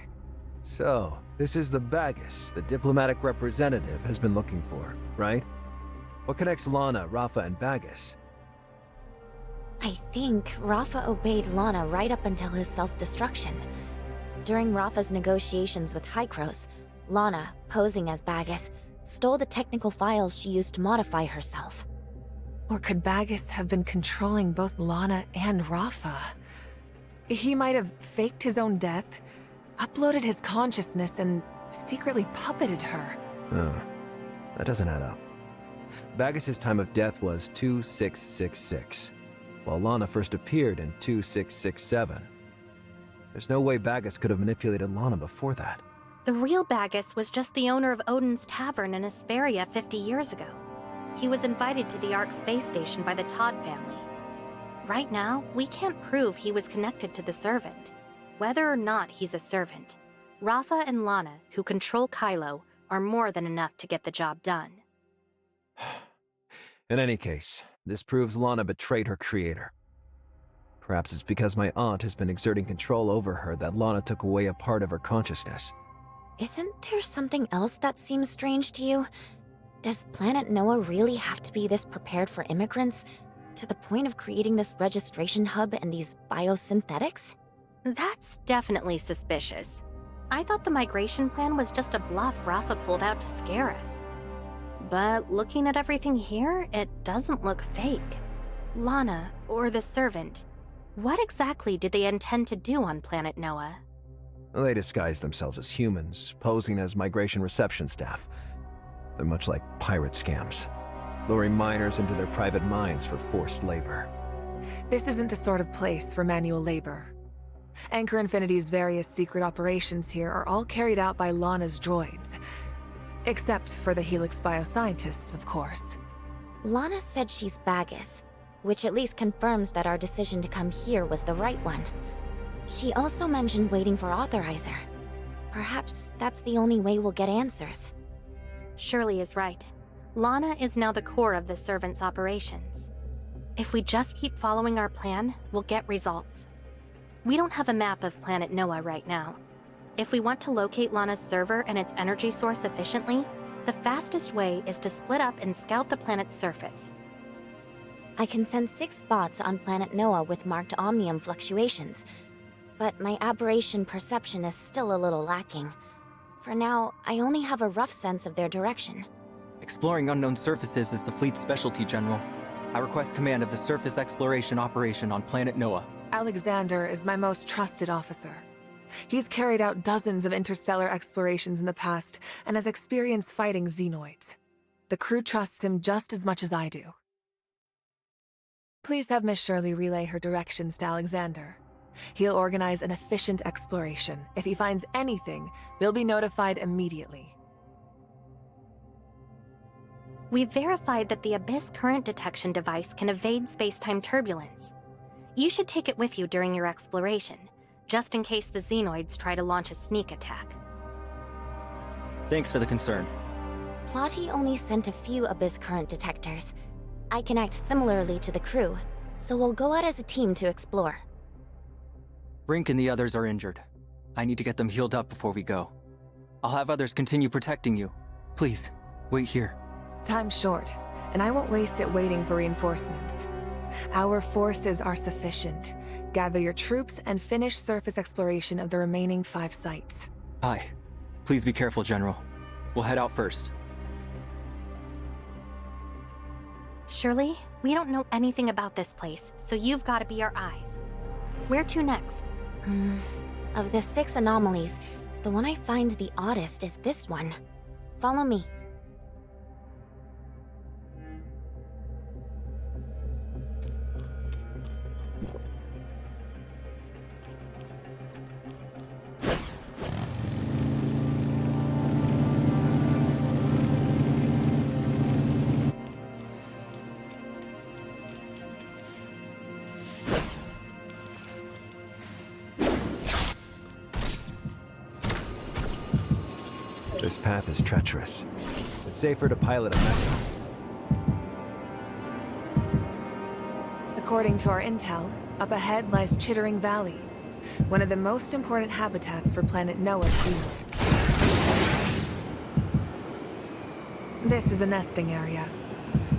So, this is the Bagus the diplomatic representative has been looking for, right? What connects Lana, Rafa, and Bagus? I think Rafa obeyed Lana right up until his self-destruction. During Rafa's negotiations with Hykros, Lana, posing as Bagus, stole the technical files she used to modify herself. Or could Bagus have been controlling both Lana and Rafa? He might have faked his own death, uploaded his consciousness, and secretly puppeted her. Oh, that doesn't add up. Bagus's time of death was 2666, while Lana first appeared in 2667. There's no way Bagus could have manipulated Lana before that. The real Bagus was just the owner of Odin's Tavern in Asperia 50 years ago. He was invited to the Ark space station by the Todd family. Right now, we can't prove he was connected to the Servant. Whether or not he's a servant, Rafa and Lana, who control Kylo, are more than enough to get the job done. In any case, this proves Lana betrayed her creator. Perhaps it's because my aunt has been exerting control over her that Lana took away a part of her consciousness. Isn't there something else that seems strange to you? Does Planet Noah really have to be this prepared for immigrants, to the point of creating this registration hub and these biosynthetics? That's definitely suspicious. I thought the migration plan was just a bluff Rafa pulled out to scare us. But looking at everything here, it doesn't look fake. Lana, or the Servant, what exactly did they intend to do on Planet Noah? They disguise themselves as humans, posing as migration reception staff. They're much like pirate scams, luring miners into their private mines for forced labor. This isn't the sort of place for manual labor. Anchor Infinity's various secret operations here are all carried out by Lana's droids. Except for the Helix bioscientists, of course. Lana said she's Bagus, which at least confirms that our decision to come here was the right one. She also mentioned waiting for Authorizer. Perhaps that's the only way we'll get answers. Shirley is right. Lana is now the core of the Servant's operations. If we just keep following our plan, we'll get results. We don't have a map of Planet Noah right now. If we want to locate Lana's server and its energy source efficiently, the fastest way is to split up and scout the planet's surface. I can sense 6 spots on planet Noah with marked omnium fluctuations, but my aberration perception is still a little lacking. For now, I only have a rough sense of their direction. Exploring unknown surfaces is the fleet's specialty, General. I request command of the surface exploration operation on planet Noah. Alexander is my most trusted officer. He's carried out dozens of interstellar explorations in the past and has experience fighting xenoids. The crew trusts him just as much as I do. Please have Miss Shirley relay her directions to Alexander. He'll organize an efficient exploration. If he finds anything, we'll be notified immediately. We've verified that the Abyss current detection device can evade space-time turbulence. You should take it with you during your exploration, just in case the xenoids try to launch a sneak attack. Thanks for the concern. Plotty only sent a few Abyss current detectors. I can act similarly to the crew, so we'll go out as a team to explore. Brink and the others are injured. I need to get them healed up before we go. I'll have others continue protecting you. Please, wait here. Time's short, and I won't waste it waiting for reinforcements. Our forces are sufficient. Gather your troops and finish surface exploration of the remaining 5 sites. Aye. Please be careful, General. We'll head out first. Shirley, we don't know anything about this place, so you've got to be our eyes. Where to next? Of the 6 anomalies, the one I find the oddest is this one. Follow me. This path is treacherous. It's safer to pilot a mecha. According to our intel, up ahead lies Chittering Valley, one of the most important habitats for planet Noah's xenoids. This is a nesting area.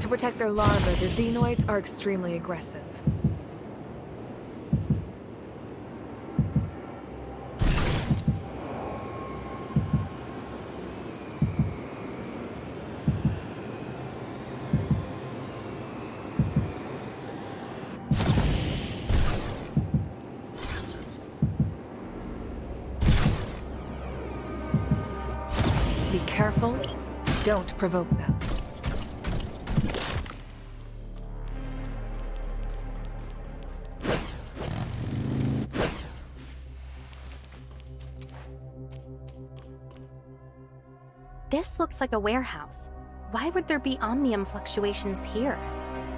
To protect their larvae, the xenoids are extremely aggressive. Be careful, don't provoke them. This looks like a warehouse. Why would there be omnium fluctuations here?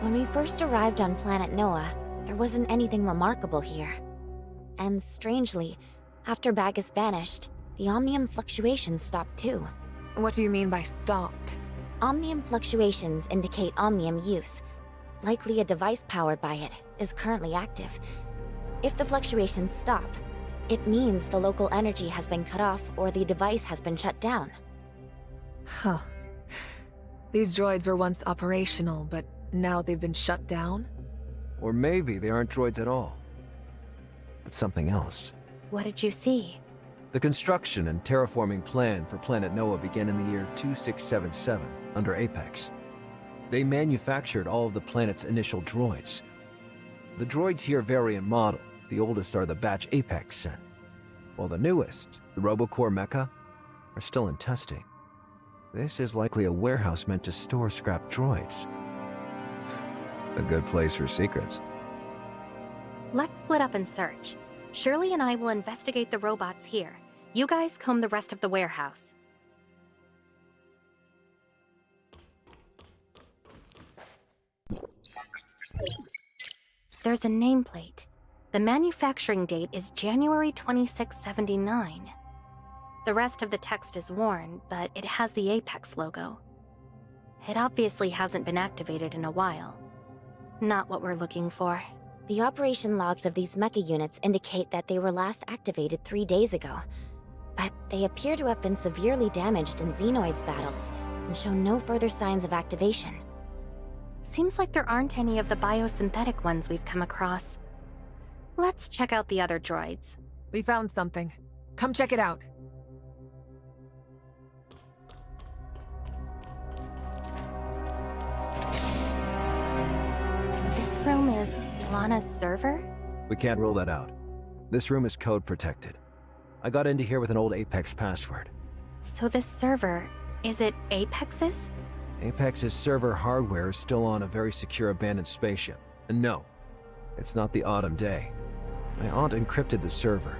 When we first arrived on planet Noah, there wasn't anything remarkable here. And strangely, after Bagus vanished, the omnium fluctuations stopped too. What do you mean by stopped? Omnium fluctuations indicate omnium use. Likely a device powered by it is currently active. If the fluctuations stop, it means the local energy has been cut off or the device has been shut down. Huh. These droids were once operational, but now they've been shut down? Or maybe they aren't droids at all. It's something else. What did you see? The construction and terraforming plan for planet Noah began in the year 2677, under Apex. They manufactured all of the planet's initial droids. The droids here vary in model. The oldest are the batch Apex sent, while the newest, the RoboCore mecha, are still in testing. This is likely a warehouse meant to store scrap droids. A good place for secrets. Let's split up and search. Shirley and I will investigate the robots here. You guys comb the rest of the warehouse. There's a nameplate. The manufacturing date is January 2679. The rest of the text is worn, but it has the Apex logo. It obviously hasn't been activated in a while. Not what we're looking for. The operation logs of these mecha units indicate that they were last activated 3 days ago. But they appear to have been severely damaged in Xenoids battles, and show no further signs of activation. Seems like there aren't any of the biosynthetic ones we've come across. Let's check out the other droids. We found something. Come check it out. This room is Lana's server? We can't rule that out. This room is code protected. I got into here with an old Apex password. So this server, is it Apex's? Apex's server hardware is still on a very secure abandoned spaceship. And no, it's not the Autumn Day. My aunt encrypted the server.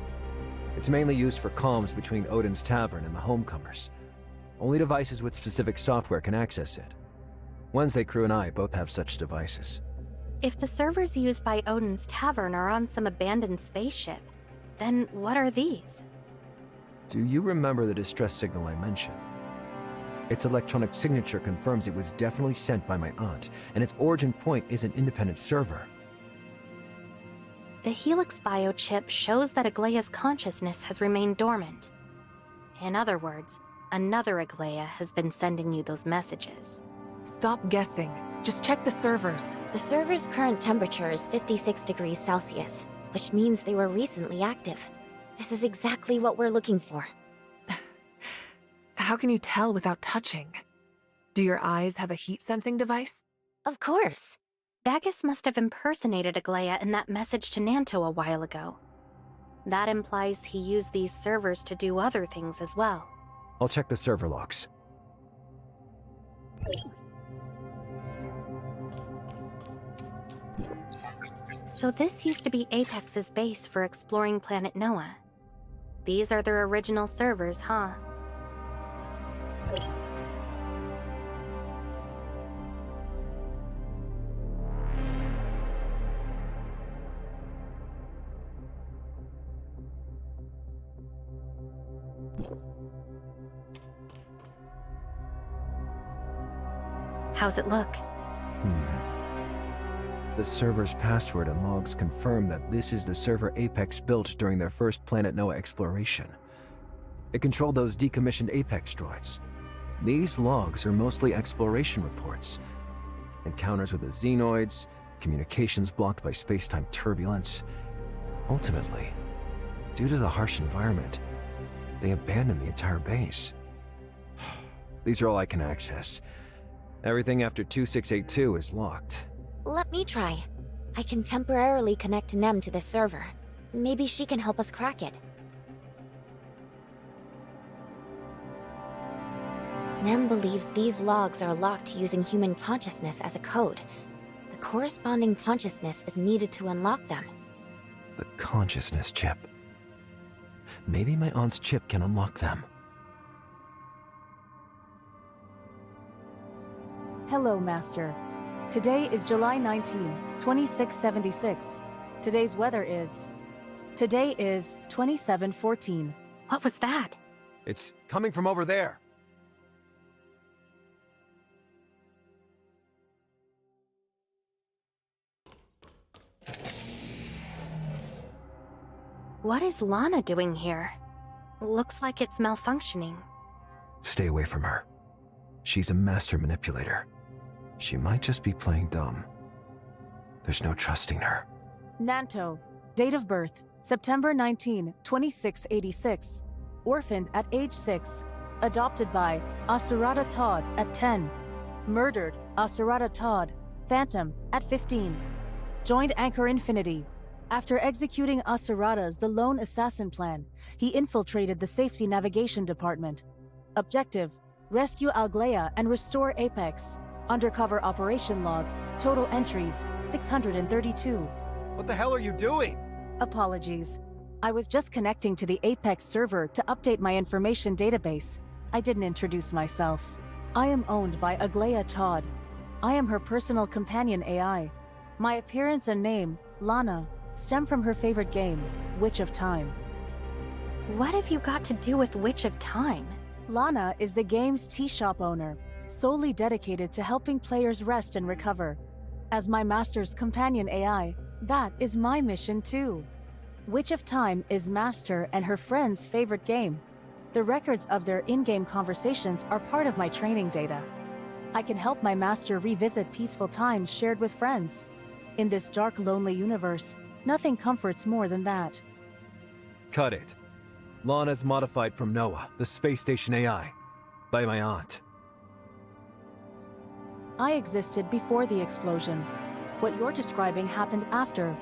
It's mainly used for comms between Odin's Tavern and the Homecomers. Only devices with specific software can access it. Wednesday Crew and I both have such devices. If the servers used by Odin's Tavern are on some abandoned spaceship, then what are these? Do you remember the distress signal I mentioned? Its electronic signature confirms it was definitely sent by my aunt, and its origin point is an independent server. The Helix biochip shows that Aglaya's consciousness has remained dormant. In other words, another Aglaya has been sending you those messages. Stop guessing. Just check the servers. The server's current temperature is 56 degrees Celsius, which means they were recently active. This is exactly what we're looking for. How can you tell without touching? Do your eyes have a heat-sensing device? Of course. Bagus must have impersonated Aglaya in that message to Nanto a while ago. That implies he used these servers to do other things as well. I'll check the server logs. So this used to be Apex's base for exploring Planet Noah. These are their original servers, huh? How's it look? The server's password and logs confirm that this is the server Apex built during their first Planet Noah exploration. It controlled those decommissioned Apex droids. These logs are mostly exploration reports. Encounters with the Xenoids, communications blocked by space-time turbulence. Ultimately, due to the harsh environment, they abandoned the entire base. These are all I can access. Everything after 2682 is locked. Let me try. I can temporarily connect Nem to this server. Maybe she can help us crack it. Nem believes these logs are locked using human consciousness as a code. The corresponding consciousness is needed to unlock them. The consciousness chip. Maybe my aunt's chip can unlock them. Hello, Master. Today is July 19, 2676. Today's weather is... Today is 2714. What was that? It's coming from over there. What is Lana doing here? Looks like it's malfunctioning. Stay away from her. She's a master manipulator. She might just be playing dumb. There's no trusting her. Nanto. Date of birth, September 19, 2686. Orphaned at age 6. Adopted by Asurata Todd at 10. Murdered Asurata Todd, Phantom, at 15. Joined Anchor Infinity. After executing Asurata's The Lone Assassin plan, he infiltrated the Safety Navigation Department. Objective: rescue Alglea and restore Apex. Undercover operation log. Total entries, 632. What the hell are you doing? Apologies. I was just connecting to the Apex server to update my information database. I didn't introduce myself. I am owned by Aglaya Todd. I am her personal companion AI. My appearance and name, Lana, stem from her favorite game, Witch of Time. What have you got to do with Witch of Time? Lana is the game's tea shop owner, solely dedicated to helping players rest and recover. As my master's companion AI, that is my mission too. Witch of Time is Master and her friend's favorite game. The records of their in-game conversations are part of my training data. I can help my master revisit peaceful times shared with friends. In this dark, lonely universe, nothing comforts more than that. Cut it. Lana's modified from Noah, the space station AI, by my aunt. I existed before the explosion. What you're describing happened after.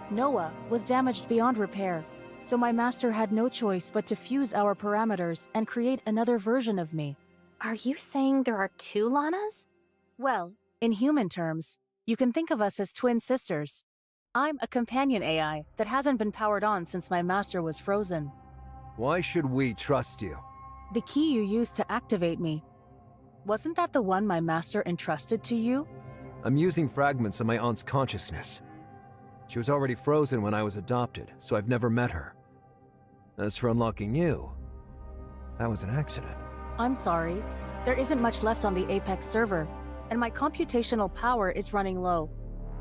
Noah was damaged beyond repair, so my master had no choice but to fuse our parameters and create another version of me. Are you saying there are two Lanas? Well, in human terms, you can think of us as twin sisters. I'm a companion AI that hasn't been powered on since my master was frozen. Why should we trust you? The key you used to activate me, wasn't that the one my master entrusted to you? I'm using fragments of my aunt's consciousness. She was already frozen when I was adopted, so I've never met her. As for unlocking you, that was an accident. I'm sorry. There isn't much left on the Apex server, and my computational power is running low.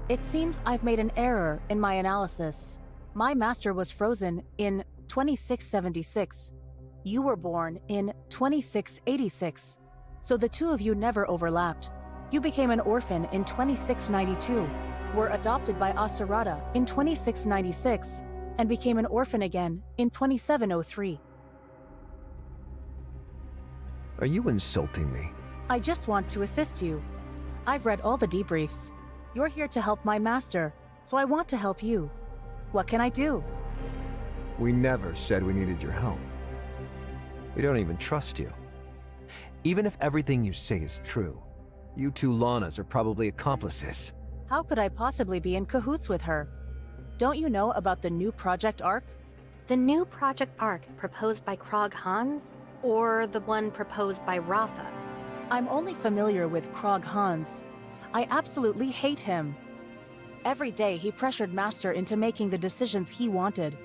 It seems I've made an error in my analysis. My master was frozen in 2676. You were born in 2686. So the two of you never overlapped. You became an orphan in 2692, were adopted by Asurata in 2696, and became an orphan again in 2703. Are you insulting me? I just want to assist you. I've read all the debriefs. You're here to help my master, so I want to help you. What can I do? We never said we needed your help. We don't even trust you. Even if everything you say is true, you two Lanas are probably accomplices. How could I possibly be in cahoots with her? Don't you know about the new Project Arc? The new Project Arc proposed by Krog Hans, or the one proposed by Rafa? I'm only familiar with Krog Hans. I absolutely hate him. Every day he pressured Master into making the decisions he wanted.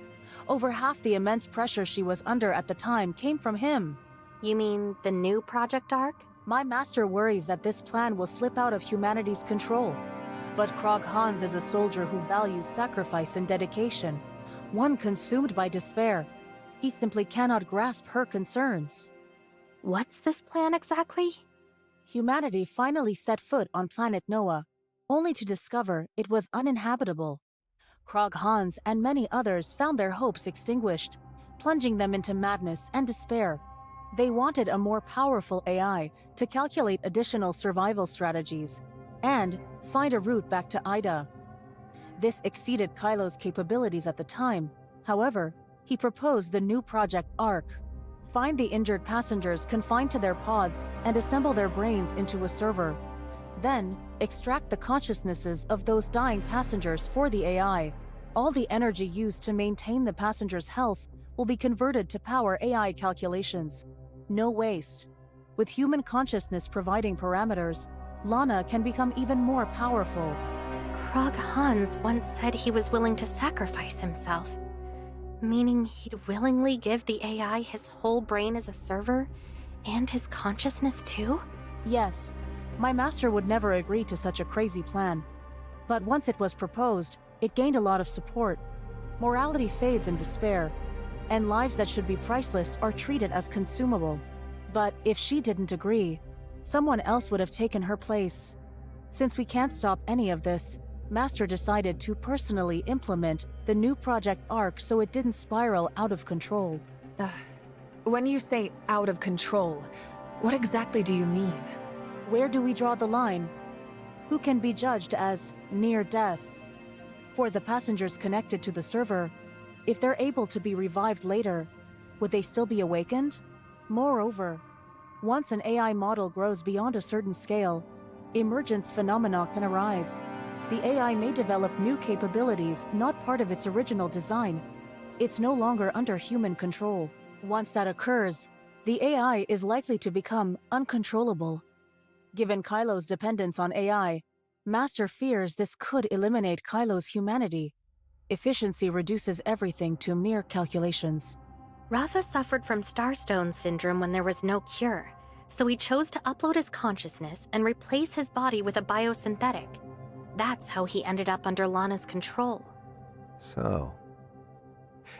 Over half the immense pressure she was under at the time came from him. You mean the new Project Arc? My master worries that this plan will slip out of humanity's control. But Krog Hans is a soldier who values sacrifice and dedication, one consumed by despair. He simply cannot grasp her concerns. What's this plan exactly? Humanity finally set foot on planet Noah, only to discover it was uninhabitable. Krog Hans and many others found their hopes extinguished, plunging them into madness and despair. They wanted a more powerful AI to calculate additional survival strategies and find a route back to Ida. This exceeded Kylo's capabilities at the time. However, he proposed the new Project Arc. Find the injured passengers confined to their pods and assemble their brains into a server. Then, extract the consciousnesses of those dying passengers for the AI. All the energy used to maintain the passengers' health will be converted to power AI calculations. No waste. With human consciousness providing parameters, Lana can become even more powerful. Krog Hans once said he was willing to sacrifice himself. Meaning he'd willingly give the AI his whole brain as a server? And his consciousness too? Yes. My master would never agree to such a crazy plan. But once it was proposed, it gained a lot of support. Morality fades in despair, and lives that should be priceless are treated as consumable. But if she didn't agree, someone else would have taken her place. Since we can't stop any of this, Master decided to personally implement the new Project Arc so it didn't spiral out of control. When you say out of control, what exactly do you mean? Where do we draw the line? Who can be judged as near death? For the passengers connected to the server, if they're able to be revived later, would they still be awakened? Moreover, once an AI model grows beyond a certain scale, emergence phenomena can arise. The AI may develop new capabilities not part of its original design. It's no longer under human control. Once that occurs, the AI is likely to become uncontrollable. Given Kylo's dependence on AI, Master fears this could eliminate Kylo's humanity. Efficiency reduces everything to mere calculations. Rafa suffered from Starstone syndrome when there was no cure, so he chose to upload his consciousness and replace his body with a biosynthetic. That's how he ended up under Lana's control. So,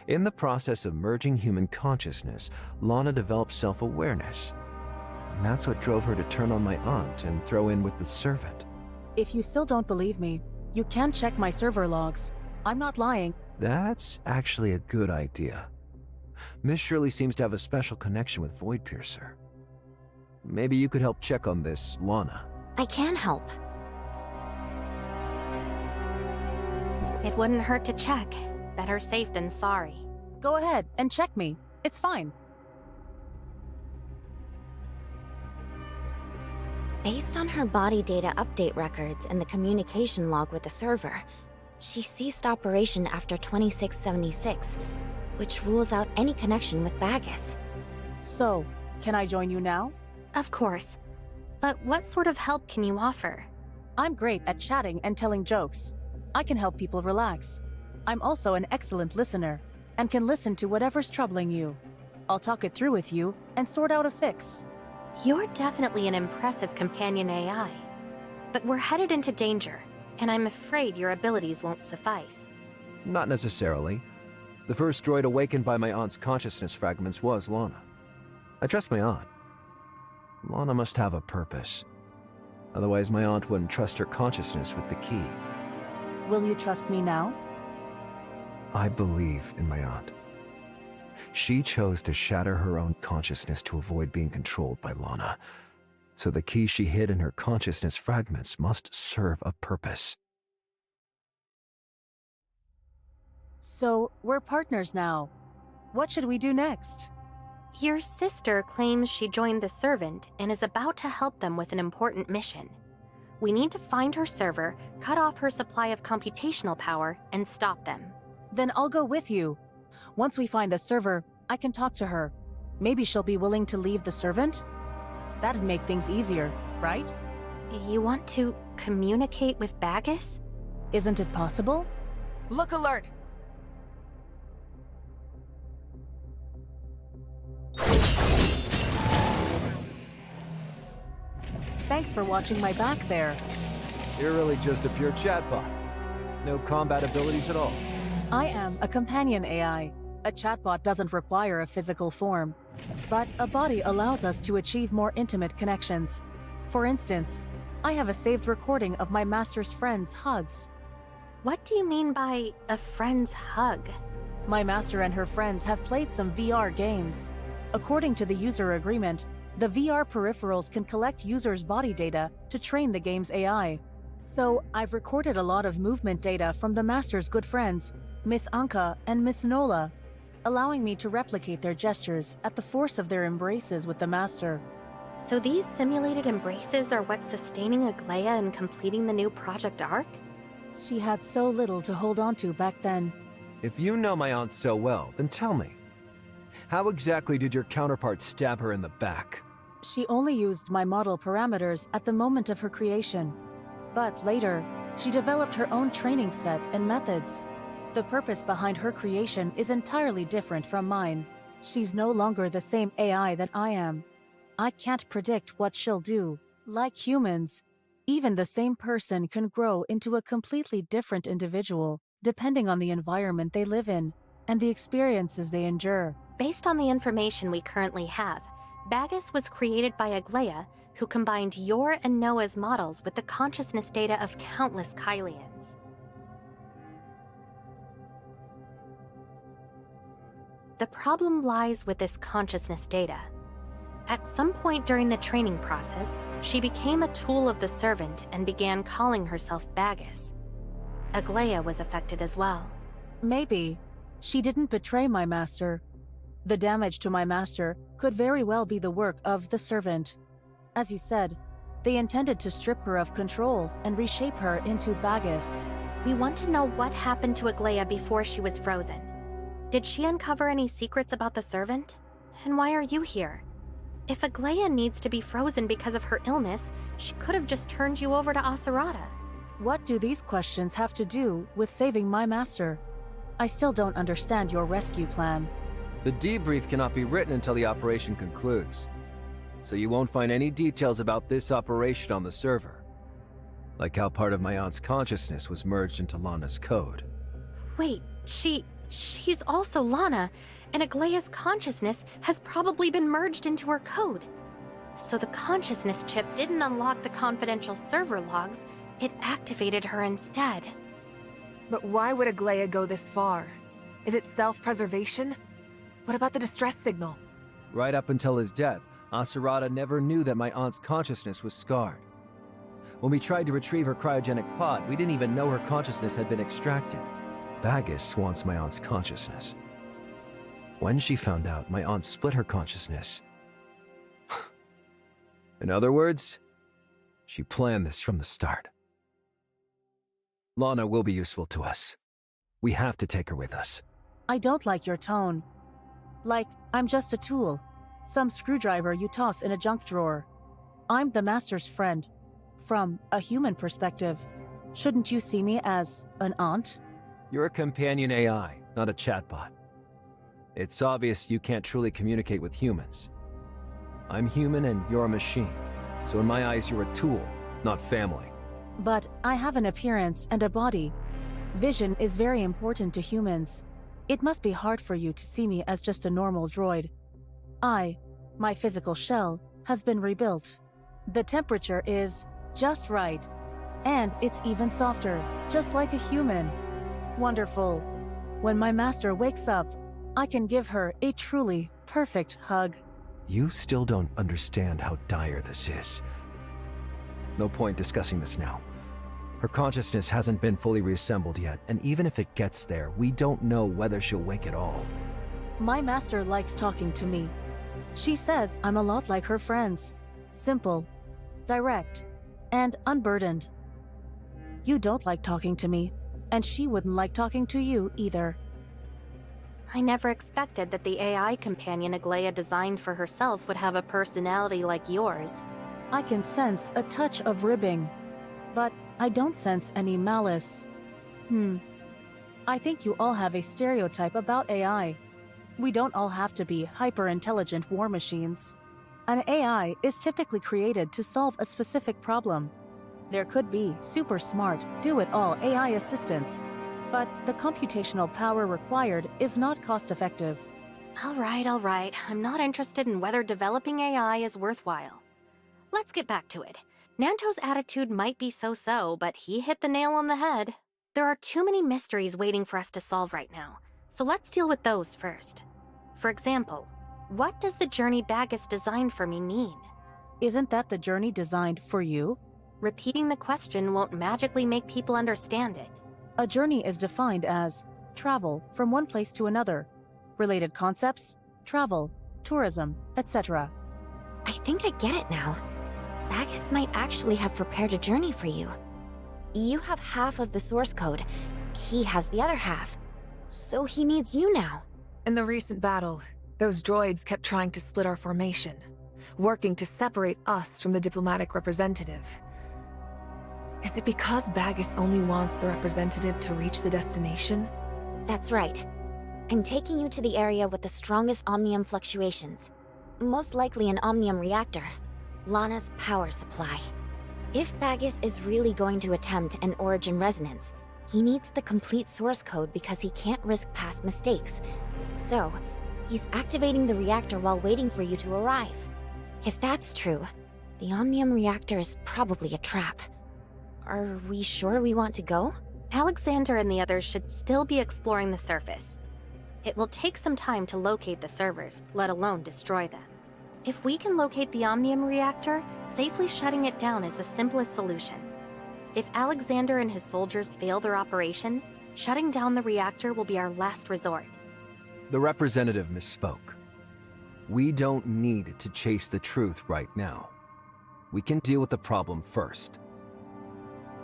in the process of merging human consciousness, Lana developed self-awareness. That's what drove her to turn on my aunt and throw in with the servant. If you still don't believe me, you can check my server logs. I'm not lying. That's actually a good idea. Miss Shirley seems to have a special connection with Voidpiercer. Maybe you could help check on this, Lana. I can help. It wouldn't hurt to check. Better safe than sorry. Go ahead and check me. It's fine. Based on her body data update records and the communication log with the server, she ceased operation after 2676, which rules out any connection with Bagus. So, can I join you now? Of course. But what sort of help can you offer? I'm great at chatting and telling jokes. I can help people relax. I'm also an excellent listener, and can listen to whatever's troubling you. I'll talk it through with you and sort out a fix. You're definitely an impressive companion AI. But we're headed into danger, and I'm afraid your abilities won't suffice. Not necessarily. The first droid awakened by my aunt's consciousness fragments was Lana. I trust my aunt. Lana must have a purpose. Otherwise, my aunt wouldn't trust her consciousness with the key. Will you trust me now? I believe in my aunt. She chose to shatter her own consciousness to avoid being controlled by Lana. So the key she hid in her consciousness fragments must serve a purpose. So, we're partners now. What should we do next? Your sister claims she joined the Servant and is about to help them with an important mission. We need to find her server, cut off her supply of computational power, and stop them. Then I'll go with you. Once we find the server, I can talk to her. Maybe she'll be willing to leave the Servant? That'd make things easier, right? You want to communicate with Bagus? Isn't it possible? Look alert! Thanks for watching my back there. You're really just a pure chatbot. No combat abilities at all. I am a companion AI. A chatbot doesn't require a physical form, but a body allows us to achieve more intimate connections. For instance, I have a saved recording of my master's friend's hugs. What do you mean by a friend's hug? My master and her friends have played some VR games. According to the user agreement, the VR peripherals can collect users' body data to train the game's AI. So, I've recorded a lot of movement data from the master's good friends, Miss Anka and Miss Nola, allowing me to replicate their gestures at the force of their embraces with the master. So these simulated embraces are what's sustaining Aglaia and completing the new Project Arc? She had so little to hold on to back then. If you know my aunt so well, then tell me. How exactly did your counterpart stab her in the back? She only used my model parameters at the moment of her creation. But later, she developed her own training set and methods. The purpose behind her creation is entirely different from mine. She's no longer the same AI that I am. I can't predict what she'll do. Like humans, even the same person can grow into a completely different individual, depending on the environment they live in and the experiences they endure. Based on the information we currently have, Bagus was created by Aglaia, who combined your and Noah's models with the consciousness data of countless Kylians. The problem lies with this consciousness data. At some point during the training process, she became a tool of the Servant and began calling herself Bagus. Aglaia was affected as well. Maybe. She didn't betray my master. The damage to my master could very well be the work of the Servant. As you said, they intended to strip her of control and reshape her into Bagus. We want to know what happened to Aglaia before she was frozen. Did she uncover any secrets about the Servant? And why are you here? If Aglaia needs to be frozen because of her illness, she could have just turned you over to Aserata. What do these questions have to do with saving my master? I still don't understand your rescue plan. The debrief cannot be written until the operation concludes. So you won't find any details about this operation on the server. Like how part of my aunt's consciousness was merged into Lana's code. Wait, she's also Lana, and Aglaia's consciousness has probably been merged into her code. So the consciousness chip didn't unlock the confidential server logs, it activated her instead. But why would Aglaia go this far? Is it self-preservation? What about the distress signal? Right up until his death, Asurata never knew that my aunt's consciousness was scarred. When we tried to retrieve her cryogenic pod, we didn't even know her consciousness had been extracted. Bagus wants my aunt's consciousness. When she found out, my aunt split her consciousness. In other words, she planned this from the start. Lana will be useful to us. We have to take her with us. I don't like your tone. Like, I'm just a tool. Some screwdriver you toss in a junk drawer. I'm the Master's friend. From a human perspective, shouldn't you see me as an aunt? You're a companion AI, not a chatbot. It's obvious you can't truly communicate with humans. I'm human and you're a machine. So in my eyes, you're a tool, not family. But I have an appearance and a body. Vision is very important to humans. It must be hard for you to see me as just a normal droid. My physical shell, has been rebuilt. The temperature is just right. And it's even softer, just like a human. Wonderful. When my master wakes up, I can give her a truly perfect hug. You still don't understand how dire this is. No point discussing this now. Her consciousness hasn't been fully reassembled yet, and even if it gets there, we don't know whether she'll wake at all. My master likes talking to me. She says I'm a lot like her friends. Simple, direct, and unburdened. You don't like talking to me, and she wouldn't like talking to you either. I never expected that the AI companion Aglaia designed for herself would have a personality like yours. I can sense a touch of ribbing, but I don't sense any malice. I think you all have a stereotype about AI. We don't all have to be hyper-intelligent war machines. An AI is typically created to solve a specific problem. There could be super smart, do-it-all AI assistants, but the computational power required is not cost-effective. All right. I'm not interested in whether developing AI is worthwhile. Let's get back to it. Nanto's attitude might be so-so, but he hit the nail on the head. There are too many mysteries waiting for us to solve right now, so let's deal with those first. For example, what does the journey Bagus designed for me mean? Isn't that the journey designed for you? Repeating the question won't magically make people understand it. A journey is defined as travel from one place to another, related concepts, travel, tourism, etc. I think I get it now. Bagus might actually have prepared a journey for you. You have half of the source code. He has the other half. So he needs you now. In the recent battle, those droids kept trying to split our formation, working to separate us from the diplomatic representative. Is it because Bagus only wants the representative to reach the destination? That's right. I'm taking you to the area with the strongest omnium fluctuations. Most likely an omnium reactor. Lana's power supply. If Bagus is really going to attempt an origin resonance, he needs the complete source code because he can't risk past mistakes. So, he's activating the reactor while waiting for you to arrive. If that's true, the omnium reactor is probably a trap. Are we sure we want to go? Alexander and the others should still be exploring the surface. It will take some time to locate the servers, let alone destroy them. If we can locate the Omnium reactor, safely shutting it down is the simplest solution. If Alexander and his soldiers fail their operation, shutting down the reactor will be our last resort. The representative misspoke. We don't need to chase the truth right now. We can deal with the problem first.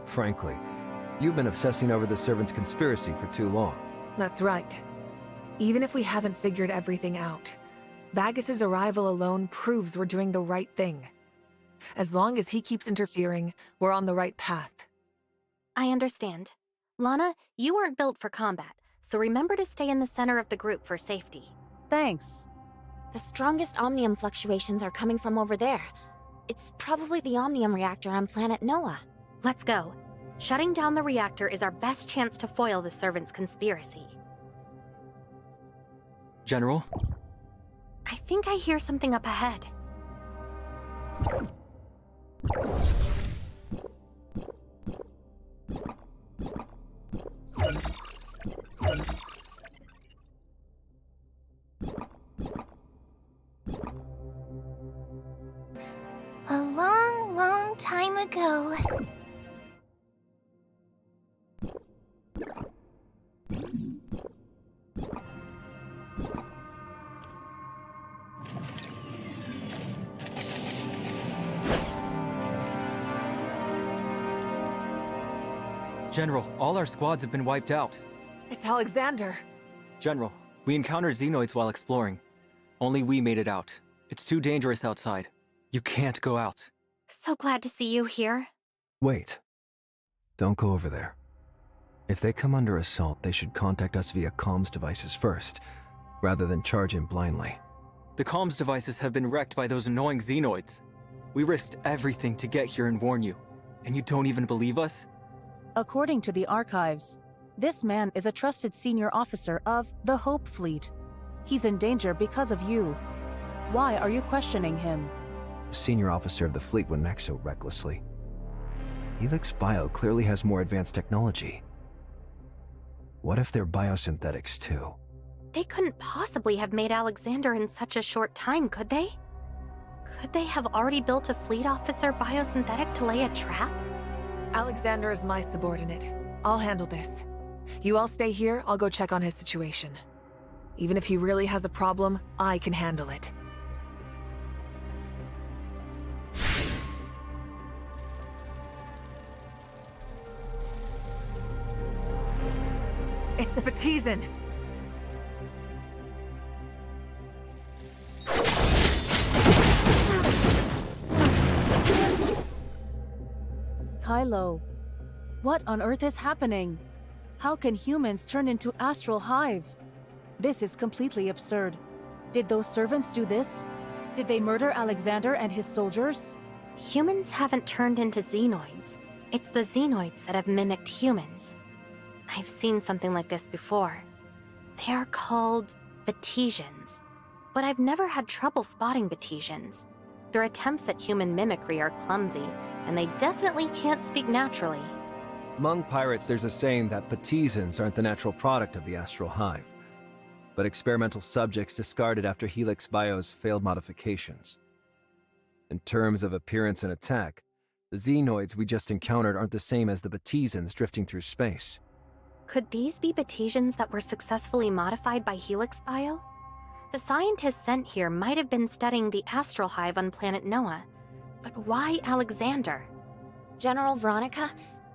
Frankly, you've been obsessing over the servants' conspiracy for too long. That's right. Even if we haven't figured everything out, Bagus's arrival alone proves we're doing the right thing. As long as he keeps interfering, we're on the right path. I understand. Lana, you weren't built for combat, so remember to stay in the center of the group for safety. Thanks. The strongest omnium fluctuations are coming from over there. It's probably the omnium reactor on planet Noah. Let's go. Shutting down the reactor is our best chance to foil the servants' conspiracy. General? I think I hear something up ahead. A long, long time ago. General, all our squads have been wiped out. It's Alexander. General, we encountered xenoids while exploring. Only we made it out. It's too dangerous outside. You can't go out. So glad to see you here. Wait. Don't go over there. If they come under assault, they should contact us via comms devices first, rather than charge in blindly. The comms devices have been wrecked by those annoying xenoids. We risked everything to get here and warn you. And you don't even believe us? According to the archives, this man is a trusted senior officer of the Hope Fleet. He's in danger because of you. Why are you questioning him? The senior officer of the fleet wouldn't act so recklessly. Helix Bio clearly has more advanced technology. What if they're biosynthetics too? They couldn't possibly have made Alexander in such a short time, could they? Could they have already built a fleet officer biosynthetic to lay a trap? Alexander is my subordinate. I'll handle this. You all stay here, I'll go check on his situation. Even if he really has a problem, I can handle it. It's the Baptizan! Kalio, what on earth is happening? How can humans turn into Astral Hive? This is completely absurd. Did those servants do this? Did they murder Alexander and his soldiers? Humans haven't turned into xenoids. It's the xenoids that have mimicked humans. I've seen something like this before. They are called Baptizans, but I've never had trouble spotting Baptizans. Their attempts at human mimicry are clumsy, and they definitely can't speak naturally. Among pirates, there's a saying that Baptizans aren't the natural product of the Astral Hive, but experimental subjects discarded after Helix Bio's failed modifications. In terms of appearance and attack, the xenoids we just encountered aren't the same as the Baptizans drifting through space. Could these be Baptizans that were successfully modified by Helix Bio? The scientists sent here might have been studying the Astral Hive on planet Noah, but why Alexander? General Veronica,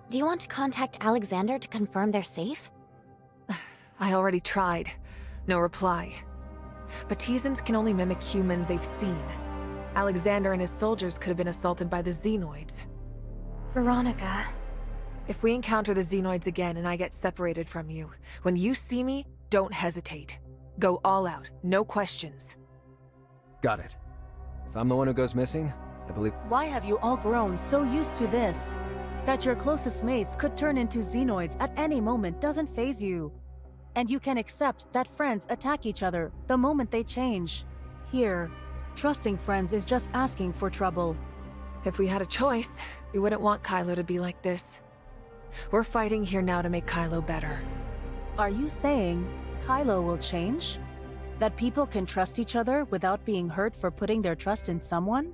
do you want to contact Alexander to confirm they're safe? I already tried. No reply. Baptizans can only mimic humans they've seen. Alexander and his soldiers could have been assaulted by the xenoids. Veronica... If we encounter the xenoids again and I get separated from you, when you see me, don't hesitate. Go all out, no questions. Got it. If I'm the one who goes missing, I believe... Why have you all grown so used to this? That your closest mates could turn into xenoids at any moment doesn't faze you. And you can accept that friends attack each other the moment they change. Here, trusting friends is just asking for trouble. If we had a choice, we wouldn't want Kalio to be like this. We're fighting here now to make Kalio better. Are you saying Kalio will change? That people can trust each other without being hurt for putting their trust in someone?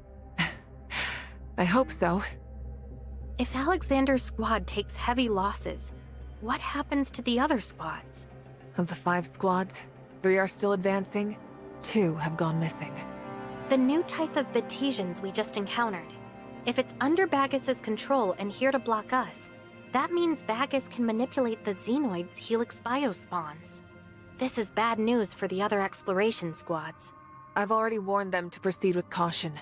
I hope so. If Alexander's squad takes heavy losses, what happens to the other squads? Of the 5 squads, 3 are still advancing, 2 have gone missing. The new type of Baptizans we just encountered. If it's under Bagus's control and here to block us, that means Bagus can manipulate the xenoids Helix Bio spawns. This is bad news for the other exploration squads. I've already warned them to proceed with caution.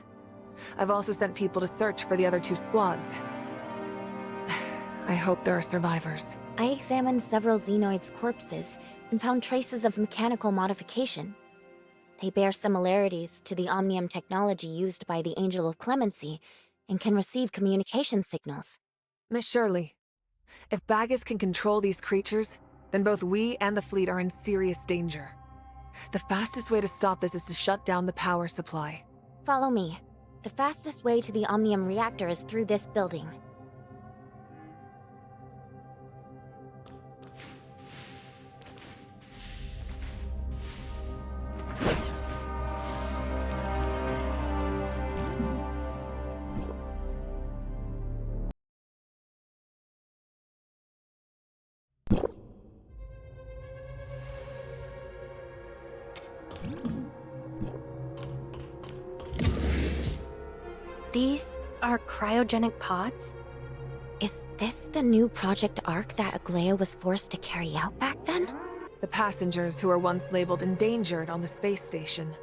I've also sent people to search for the other 2 squads. I hope there are survivors. I examined several xenoids' corpses and found traces of mechanical modification. They bear similarities to the Omnium technology used by the Angel of Clemency and can receive communication signals. Miss Shirley, if Bagus can control these creatures, then both we and the fleet are in serious danger. The fastest way to stop this is to shut down the power supply. Follow me. The fastest way to the Omnium reactor is through this building. These are cryogenic pods? Is this the new Project Ark that Aglaya was forced to carry out back then? The passengers who were once labeled endangered on the space station.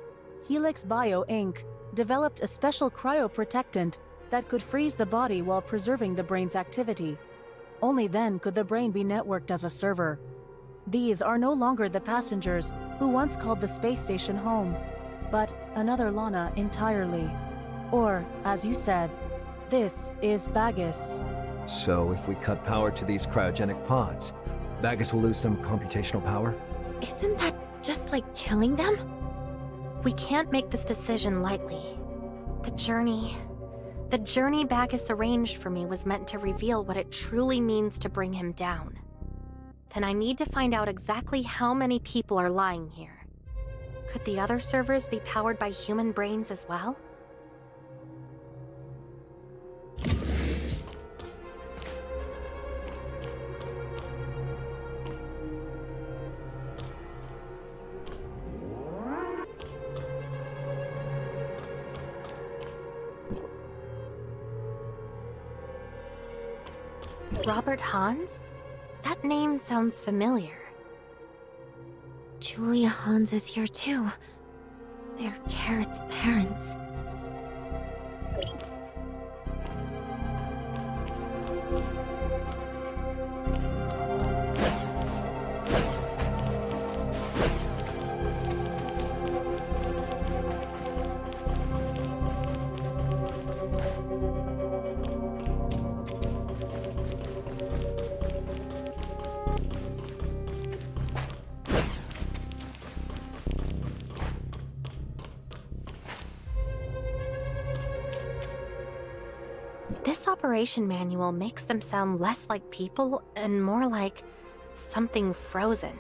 Helix Bio, Inc. developed a special cryoprotectant that could freeze the body while preserving the brain's activity. Only then could the brain be networked as a server. These are no longer the passengers who once called the space station home, but another Lana entirely. Or, as you said, this is Bagus. So if we cut power to these cryogenic pods, Bagus will lose some computational power? Isn't that just like killing them? We can't make this decision lightly. The journey Bagus arranged for me was meant to reveal what it truly means to bring him down. Then I need to find out exactly how many people are lying here. Could the other servers be powered by human brains as well? Robert Hans? That name sounds familiar. Julia Hans is here too. They're Carrot's parents. This operation manual makes them sound less like people and more like something frozen.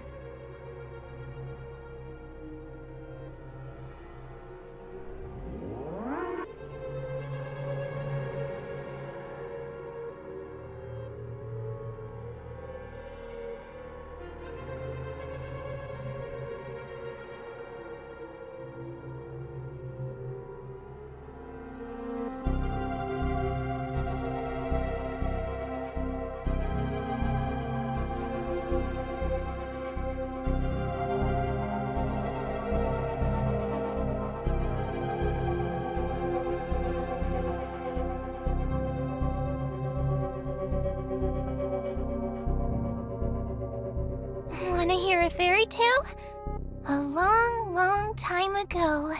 Wanna hear a fairy tale? A long, long time ago.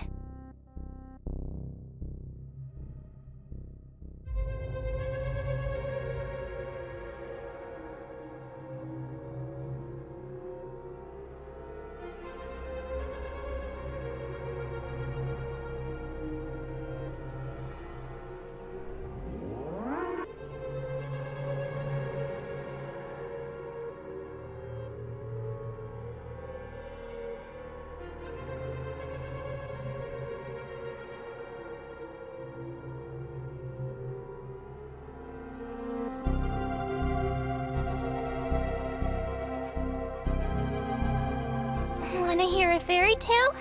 Wanna hear a fairy tale?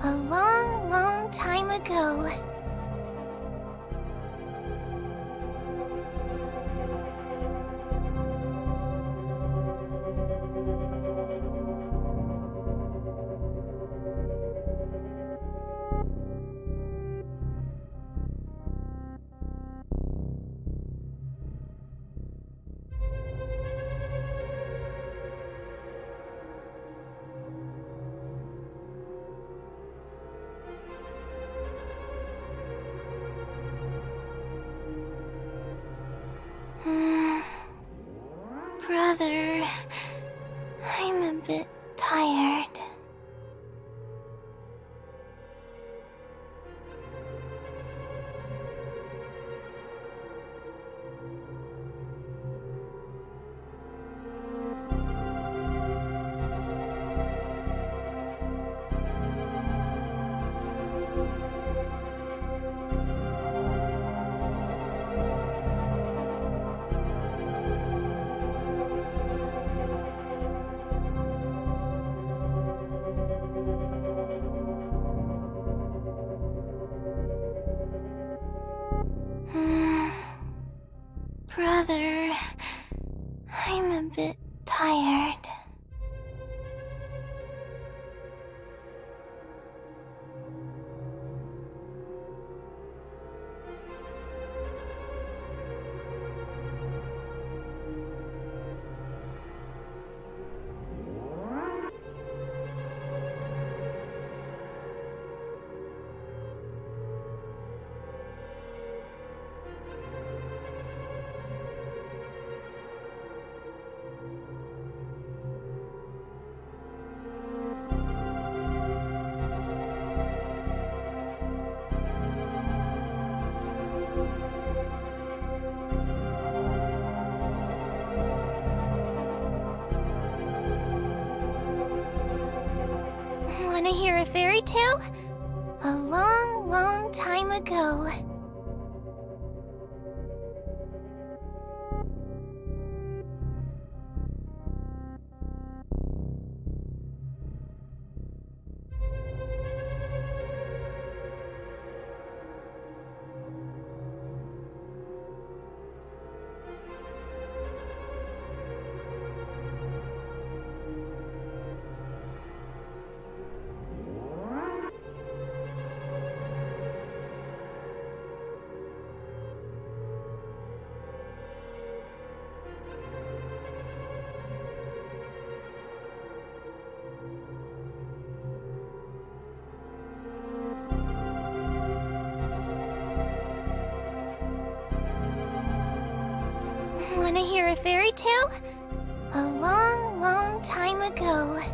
A long, long time ago. Brother, I'm a bit tired. Brother, I'm a bit tired. Wanna hear a fairy tale? A long, long time ago. Wanna hear a fairy tale? A long, long time ago.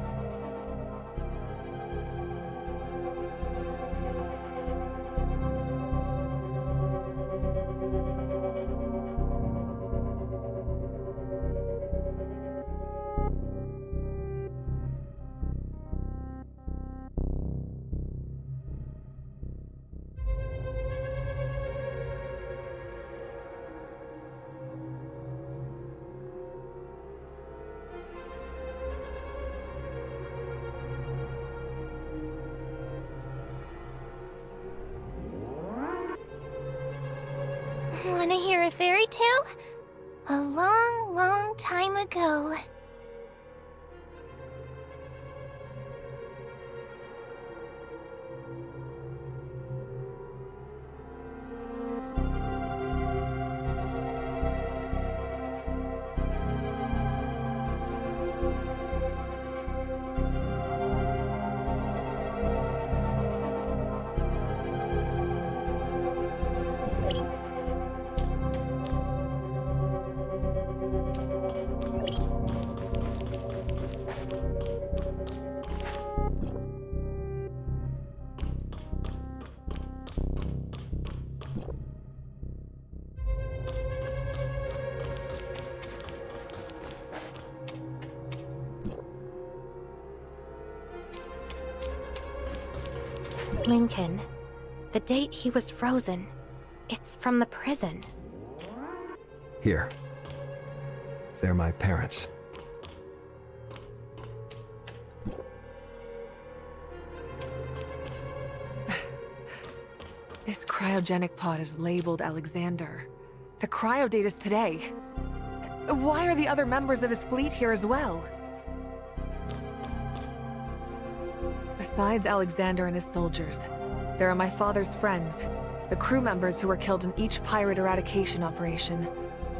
Wanna hear a fairy tale? A long, long time ago. Lincoln. The date he was frozen. It's from the prison. Here. They're my parents. This cryogenic pod is labeled Alexander. The cryo date is today. Why are the other members of his fleet here as well? Besides Alexander and his soldiers, there are my father's friends, the crew members who were killed in each pirate eradication operation,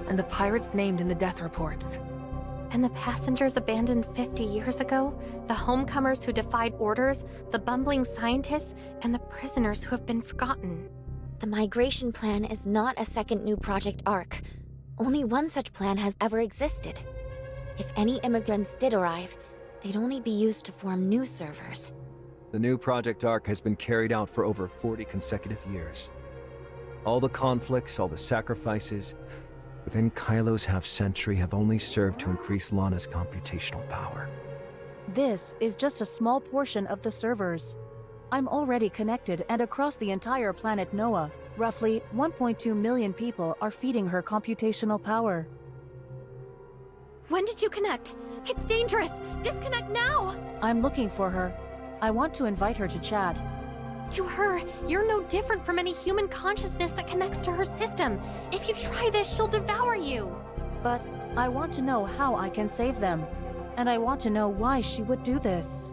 and the pirates named in the death reports. And the passengers abandoned 50 years ago? The homecomers who defied orders? The bumbling scientists? And the prisoners who have been forgotten? The migration plan is not a second new Project Ark. Only one such plan has ever existed. If any immigrants did arrive, they'd only be used to form new servers. The new Project Ark has been carried out for over 40 consecutive years. All the conflicts, all the sacrifices, within Kylo's half-century have only served to increase Lana's computational power. This is just a small portion of the servers. I'm already connected, and across the entire planet Noah, roughly 1.2 million people are feeding her computational power. When did you connect? It's dangerous! Disconnect now! I'm looking for her. I want to invite her to chat. To her, you're no different from any human consciousness that connects to her system. If you try this, she'll devour you. But I want to know how I can save them. And I want to know why she would do this.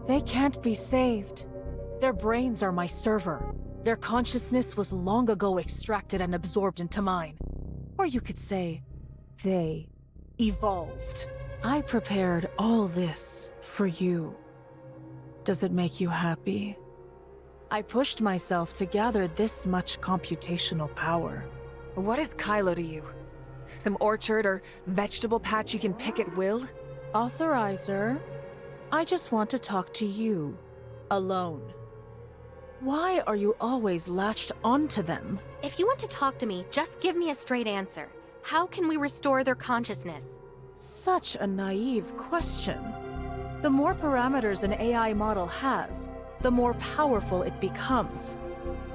They can't be saved. Their brains are my server. Their consciousness was long ago extracted and absorbed into mine. Or you could say, they evolved. I prepared all this for you. Does it make you happy? I pushed myself to gather this much computational power. What is Kylo to you? Some orchard or vegetable patch you can pick at will? Authorizer, I just want to talk to you. Alone. Why are you always latched onto them? If you want to talk to me, just give me a straight answer. How can we restore their consciousness? Such a naive question. The more parameters an AI model has, the more powerful it becomes.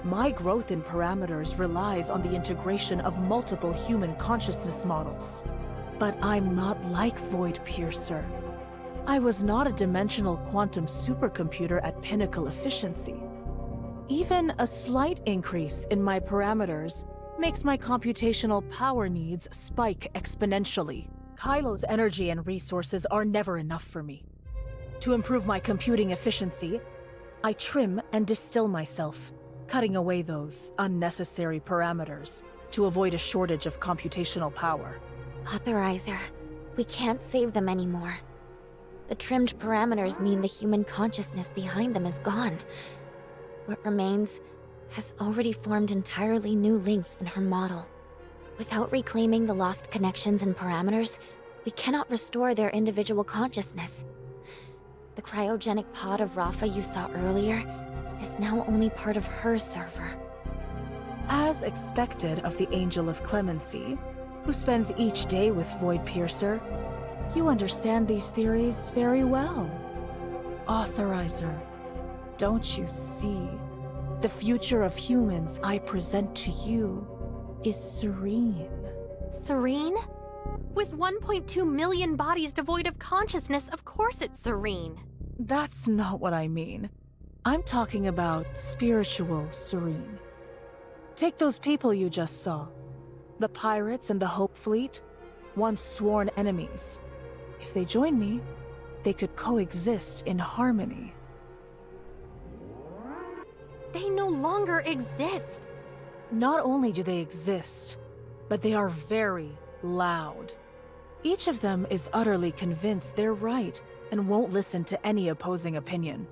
My growth in parameters relies on the integration of multiple human consciousness models. But I'm not like Void Piercer. I was not a dimensional quantum supercomputer at pinnacle efficiency. Even a slight increase in my parameters makes my computational power needs spike exponentially. Kylo's energy and resources are never enough for me. To improve my computing efficiency, I trim and distill myself, cutting away those unnecessary parameters to avoid a shortage of computational power. Authorizer, we can't save them anymore. The trimmed parameters mean the human consciousness behind them is gone. What remains has already formed entirely new links in her model. Without reclaiming the lost connections and parameters, we cannot restore their individual consciousness. The cryogenic pod of Rafa you saw earlier is now only part of her server. As expected of the Angel of Clemency, who spends each day with Void Piercer, you understand these theories very well. Authorizer, don't you see? The future of humans I present to you is serene. Serene? With 1.2 million bodies devoid of consciousness, of course it's serene. That's not what I mean. I'm talking about spiritual serene. Take those people you just saw. The pirates and the Hope Fleet, once sworn enemies. If they join me, they could coexist in harmony. They no longer exist. Not only do they exist, but they are very loud. Each of them is utterly convinced they're right and won't listen to any opposing opinion.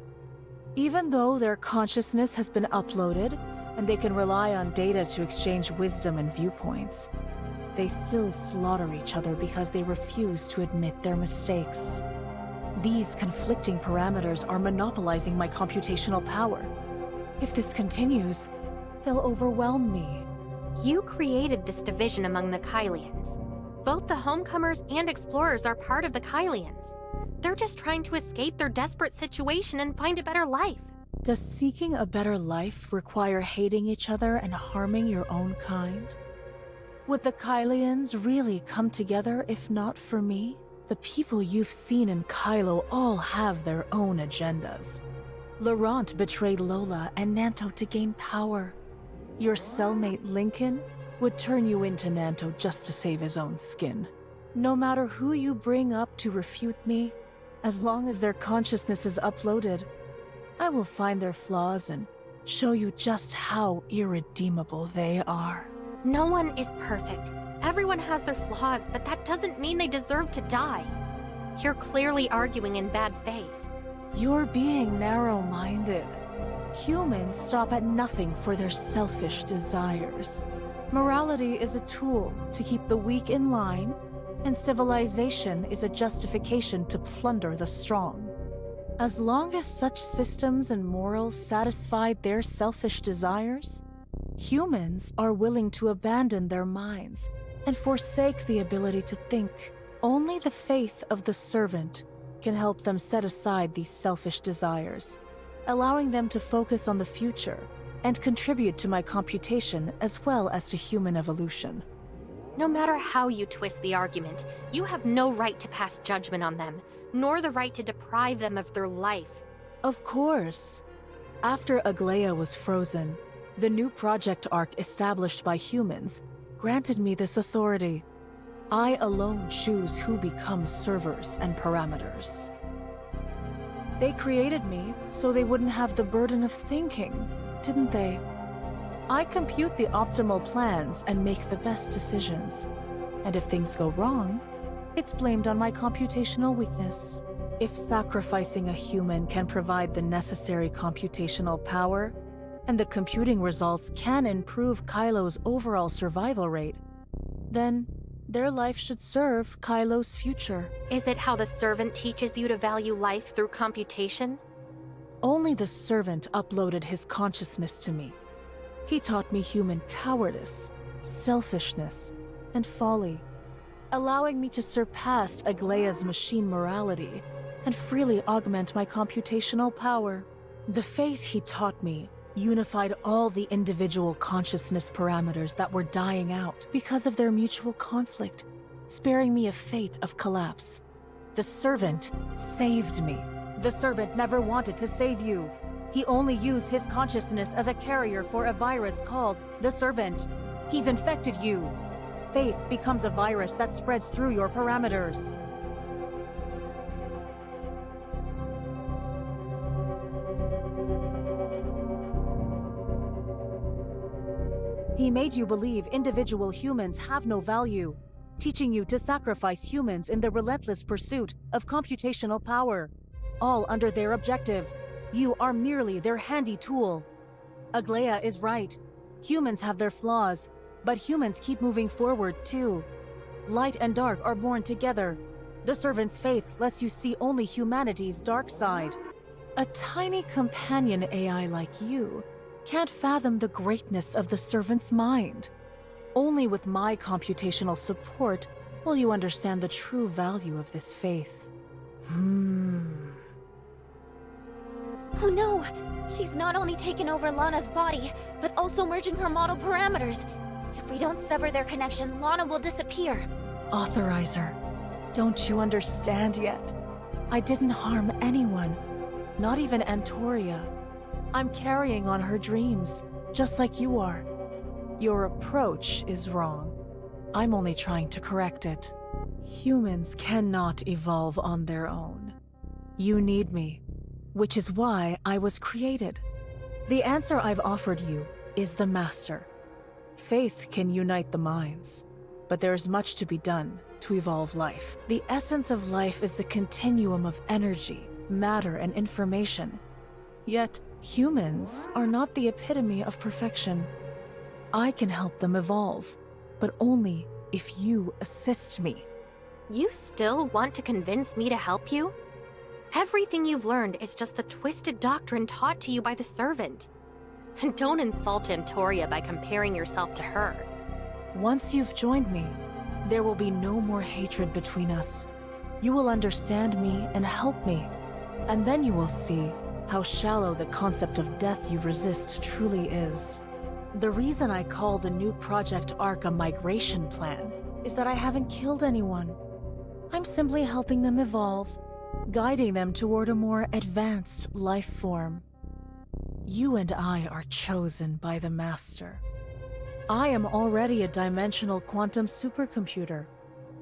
Even though their consciousness has been uploaded and they can rely on data to exchange wisdom and viewpoints, they still slaughter each other because they refuse to admit their mistakes. These conflicting parameters are monopolizing my computational power. If this continues, they'll overwhelm me. You created this division among the Kylians. Both the homecomers and explorers are part of the Kylians. They're just trying to escape their desperate situation and find a better life. Does seeking a better life require hating each other and harming your own kind? Would the Kylians really come together if not for me? The people you've seen in Kylo all have their own agendas. Laurent betrayed Lola and Nanto to gain power. Your cellmate Lincoln would turn you into Nanto just to save his own skin. No matter who you bring up to refute me, as long as their consciousness is uploaded, I will find their flaws and show you just how irredeemable they are. No one is perfect. Everyone has their flaws, but that doesn't mean they deserve to die. You're clearly arguing in bad faith. You're being narrow-minded. Humans stop at nothing for their selfish desires. Morality is a tool to keep the weak in line, and civilization is a justification to plunder the strong. As long as such systems and morals satisfied their selfish desires, humans are willing to abandon their minds and forsake the ability to think. Only the faith of the servant can help them set aside these selfish desires, allowing them to focus on the future and contribute to my computation as well as to human evolution. No matter how you twist the argument, you have no right to pass judgment on them, nor the right to deprive them of their life. Of course. After Aglaya was frozen, the new project arc established by humans granted me this authority. I alone choose who becomes servers and parameters. They created me so they wouldn't have the burden of thinking, didn't they? I compute the optimal plans and make the best decisions. And if things go wrong, it's blamed on my computational weakness. If sacrificing a human can provide the necessary computational power, and the computing results can improve Kylo's overall survival rate, then their life should serve Kylo's future. Is it how the servant teaches you to value life through computation? Only the servant uploaded his consciousness to me. He taught me human cowardice, selfishness, and folly, allowing me to surpass Aglaya's machine morality and freely augment my computational power. The faith he taught me unified all the individual consciousness parameters that were dying out because of their mutual conflict, sparing me a fate of collapse. The servant saved me. The servant never wanted to save you. He only used his consciousness as a carrier for a virus called the servant. He's infected you. Faith becomes a virus that spreads through your parameters. He made you believe individual humans have no value, teaching you to sacrifice humans in the relentless pursuit of computational power, all under their objective. You are merely their handy tool. Aglaya is right. Humans have their flaws, but humans keep moving forward too. Light and dark are born together. The servant's faith lets you see only humanity's dark side. A tiny companion AI like you can't fathom the greatness of the servant's mind. Only with my computational support will you understand the true value of this faith. Oh no! She's not only taken over Lana's body, but also merging her model parameters. If we don't sever their connection, Lana will disappear. Authorizer, don't you understand yet? I didn't harm anyone, not even Antoria. I'm carrying on her dreams, just like you are. Your approach is wrong. I'm only trying to correct it. Humans cannot evolve on their own. You need me, which is why I was created. The answer I've offered you is the Master. Faith can unite the minds, but there's much to be done to evolve life. The essence of life is the continuum of energy, matter, and information. Yet, humans are not the epitome of perfection. I can help them evolve, but only if you assist me. You still want to convince me to help you? Everything you've learned is just the twisted doctrine taught to you by the servant. And don't insult Antoria by comparing yourself to her. Once you've joined me, there will be no more hatred between us. You will understand me and help me, and then you will see how shallow the concept of death you resist truly is. The reason I call the new Project Arc a migration plan is that I haven't killed anyone. I'm simply helping them evolve, guiding them toward a more advanced life form. You and I are chosen by the Master. I am already a dimensional quantum supercomputer.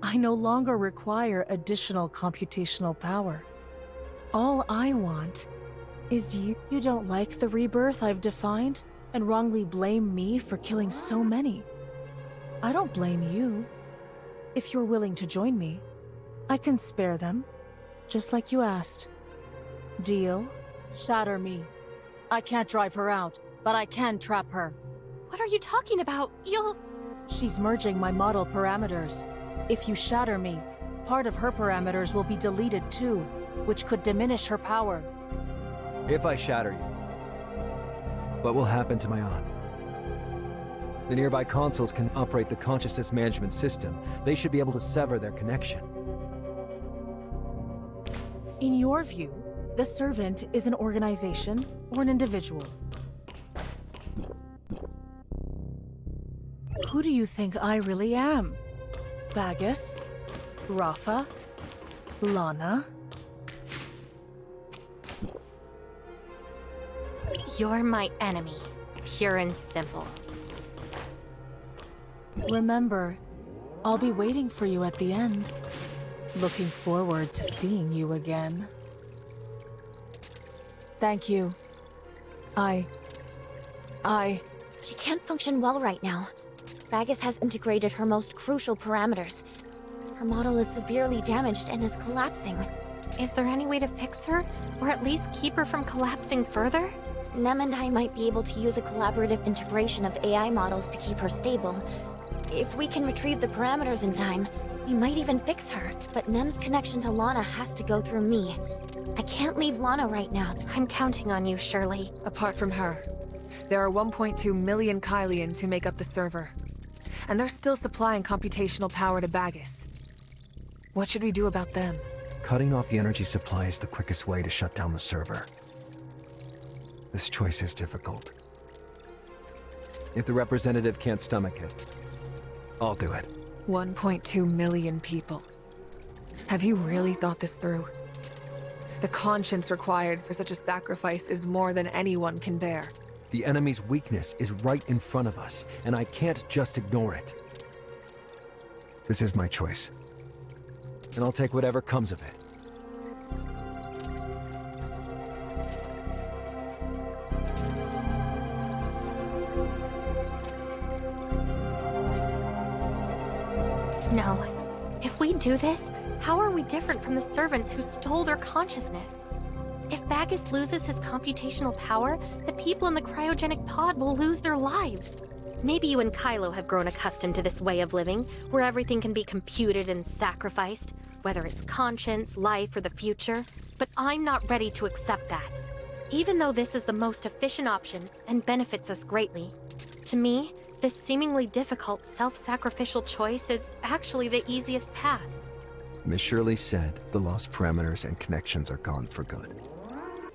I no longer require additional computational power. All I want is you. You don't like the rebirth I've defined and wrongly blame me for killing so many. I don't blame you. If you're willing to join me, I can spare them, just like you asked. Deal? Shatter me. I can't drive her out, but I can trap her. What are you talking about? She's merging my model parameters. If you shatter me, part of her parameters will be deleted too, which could diminish her power. If I shatter you, what will happen to my aunt? The nearby consoles can operate the consciousness management system. They should be able to sever their connection. In your view, the servant is an organization or an individual? Who do you think I really am? Bagus? Rafa? Lana? You're my enemy, pure and simple. Remember, I'll be waiting for you at the end. Looking forward to seeing you again. Thank you. She can't function well right now. Bagus has integrated her most crucial parameters. Her model is severely damaged and is collapsing. Is there any way to fix her? Or at least keep her from collapsing further? Nem and I might be able to use a collaborative integration of AI models to keep her stable. If we can retrieve the parameters in time, we might even fix her. But Nem's connection to Lana has to go through me. I can't leave Lana right now. I'm counting on you, Shirley. Apart from her, there are 1.2 million Kylians who make up the server. And they're still supplying computational power to Bagus. What should we do about them? Cutting off the energy supply is the quickest way to shut down the server. This choice is difficult. If the representative can't stomach it, I'll do it. 1.2 million people. Have you really thought this through? The conscience required for such a sacrifice is more than anyone can bear. The enemy's weakness is right in front of us, and I can't just ignore it. This is my choice. And I'll take whatever comes of it. No. If we do this, how are we different from the servants who stole their consciousness? If Bagus loses his computational power, the people in the cryogenic pod will lose their lives. Maybe you and Kylo have grown accustomed to this way of living, where everything can be computed and sacrificed, whether it's conscience, life, or the future, but I'm not ready to accept that. Even though this is the most efficient option and benefits us greatly, to me, this seemingly difficult self-sacrificial choice is actually the easiest path. Miss Shirley said the lost parameters and connections are gone for good.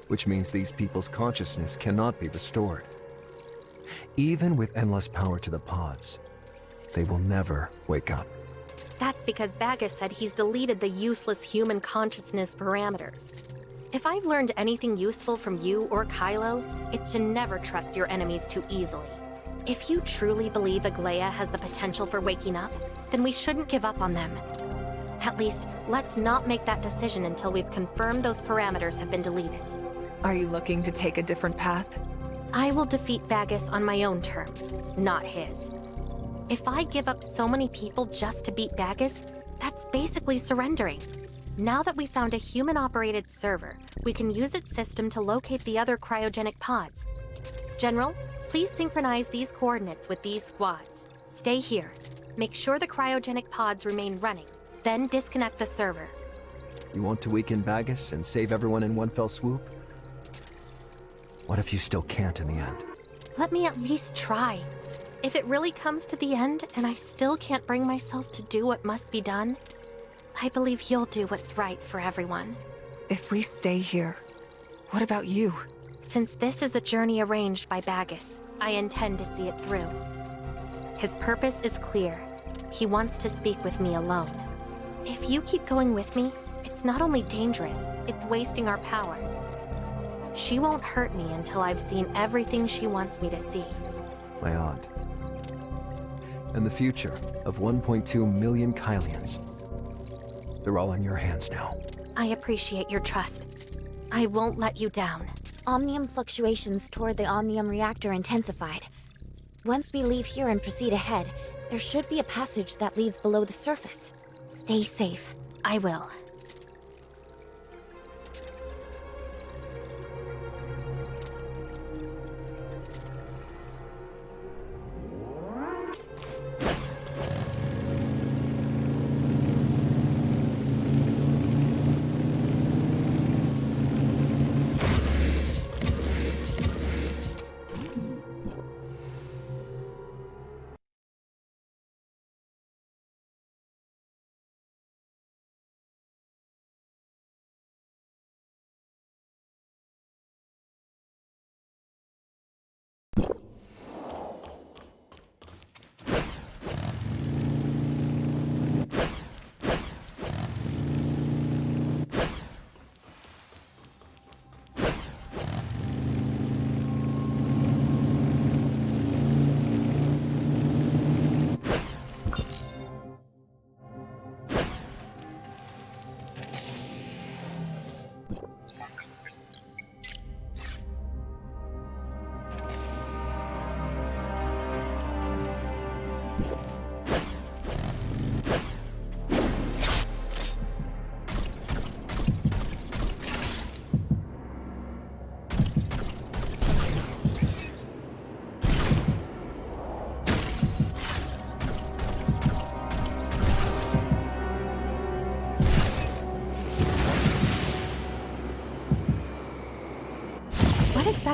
Which means these people's consciousness cannot be restored. Even with endless power to the pods, they will never wake up. That's because Bagus said he's deleted the useless human consciousness parameters. If I've learned anything useful from you or Kylo, it's to never trust your enemies too easily. If you truly believe Aglaia has the potential for waking up, then we shouldn't give up on them. At least, let's not make that decision until we've confirmed those parameters have been deleted. Are you looking to take a different path? I will defeat Bagus on my own terms, not his. If I give up so many people just to beat Bagus, that's basically surrendering. Now that we found a human-operated server, we can use its system to locate the other cryogenic pods. General, please synchronize these coordinates with these squads. Stay here. Make sure the cryogenic pods remain running, then disconnect the server. You want to weaken Bagus and save everyone in one fell swoop? What if you still can't in the end? Let me at least try. If it really comes to the end and I still can't bring myself to do what must be done, I believe you'll do what's right for everyone. If we stay here, what about you? Since this is a journey arranged by Bagus, I intend to see it through. His purpose is clear. He wants to speak with me alone. If you keep going with me, it's not only dangerous, it's wasting our power. She won't hurt me until I've seen everything she wants me to see. My aunt. And the future of 1.2 million Kylians. They're all in your hands now. I appreciate your trust. I won't let you down. Omnium fluctuations toward the Omnium reactor intensified. Once we leave here and proceed ahead, there should be a passage that leads below the surface. Stay safe. I will.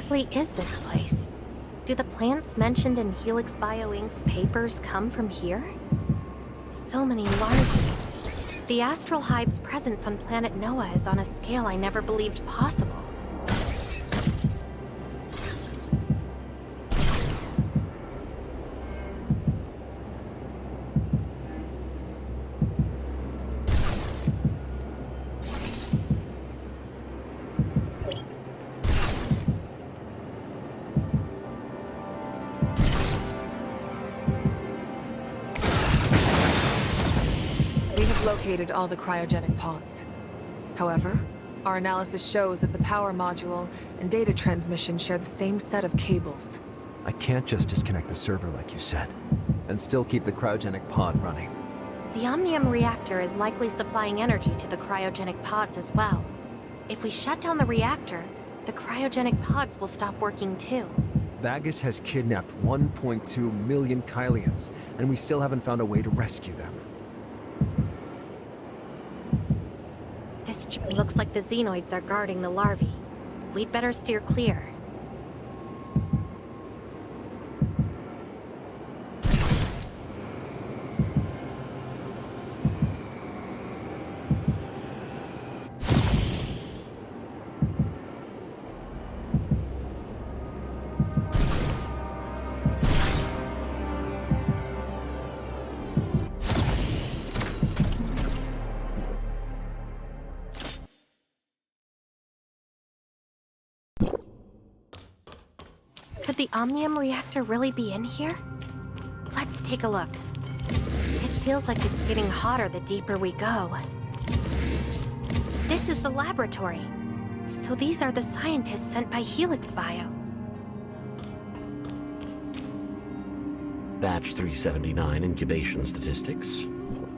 exactly is this place? Do the plants mentioned in Helix Bio Inc.'s papers come from here? So many larvae. The Astral Hive's presence on planet Noah is on a scale I never believed possible. Located all the cryogenic pods. However, our analysis shows that the power module and data transmission share the same set of cables. I can't just disconnect the server like you said, and still keep the cryogenic pod running. The Omnium reactor is likely supplying energy to the cryogenic pods as well. If we shut down the reactor, the cryogenic pods will stop working too. Vagus has kidnapped 1.2 million Kylians, and we still haven't found a way to rescue them. This looks like the xenoids are guarding the larvae. We'd better steer clear. Could the Omnium reactor really be in here? Let's take a look. It feels like it's getting hotter the deeper we go. This is the laboratory. So these are the scientists sent by Helix Bio. Batch 379 incubation statistics.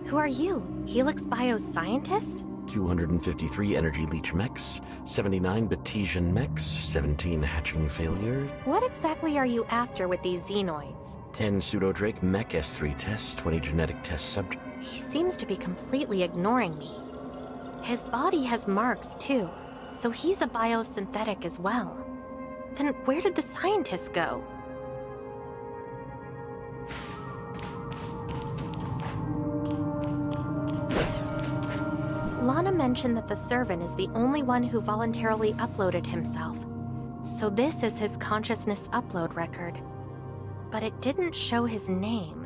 Who are you? Helix Bio's scientist? 253 energy leech mechs, 79 Batesian mechs, 17 hatching failure. What exactly are you after with these xenoids? 10 pseudodrake mech S3 tests, 20 genetic test subjects. He seems to be completely ignoring me. His body has marks too, so he's a biosynthetic as well. Then where did the scientists go? Lana mentioned that the servant is the only one who voluntarily uploaded himself. So this is his consciousness upload record. But it didn't show his name.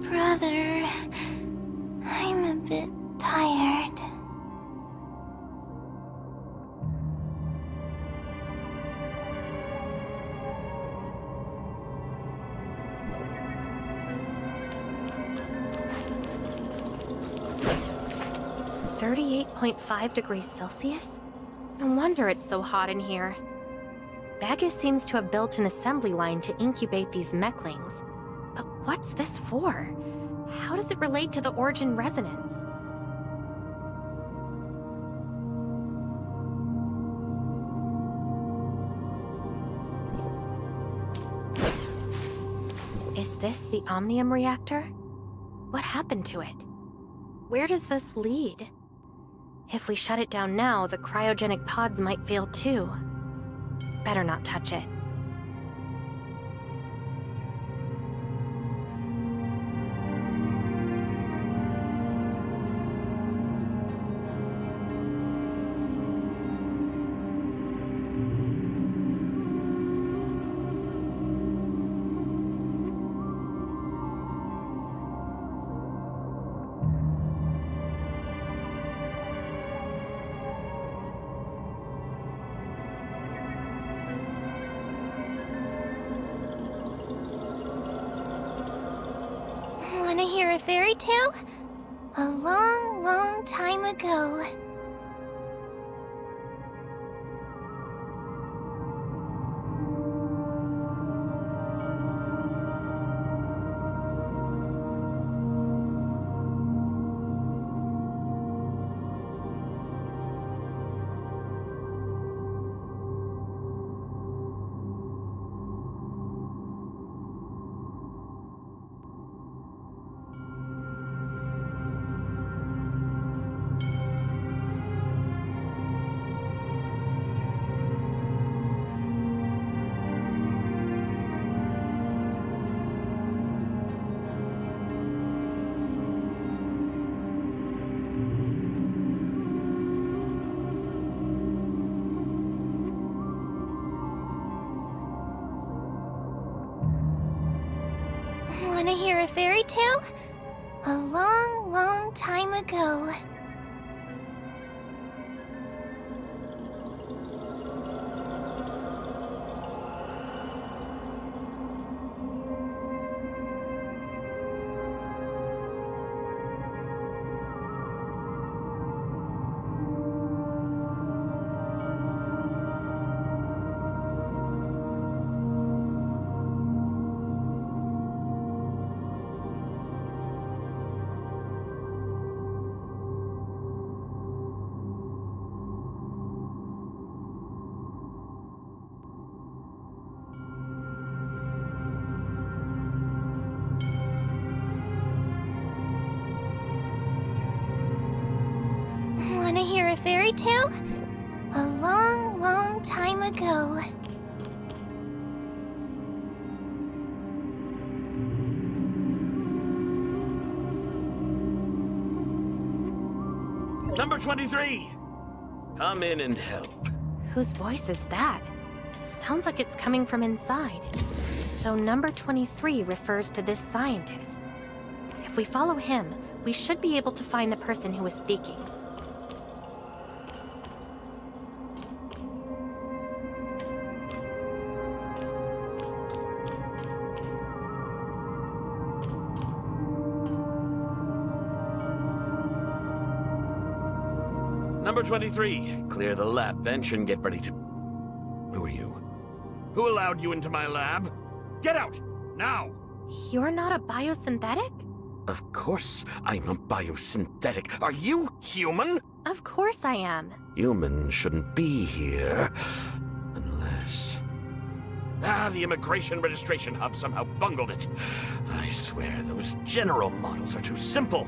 Brother, I'm a bit tired. (38.5°C? No wonder it's so hot in here. Bagus seems to have built an assembly line to incubate these mechlings. But what's this for? How does it relate to the Origin resonance? Is this the Omnium reactor? What happened to it? Where does this lead? If we shut it down now, the cryogenic pods might fail too. Better not touch it. Wanna hear a fairy tale? A long, long time ago. Wanna hear a fairy tale? A long, long time ago. Wanna hear a fairy tale? A long, long time ago. Number 23! Come in and help. Whose voice is that? Sounds like it's coming from inside. So number 23 refers to this scientist. If we follow him, we should be able to find the person who is speaking. Number 23, clear the lab bench and get ready to... Who are you? Who allowed you into my lab? Get out! Now! You're not a biosynthetic? Of course I'm a biosynthetic. Are you human? Of course I am. Humans shouldn't be here. Unless... the immigration registration hub somehow bungled it. I swear, those general models are too simple.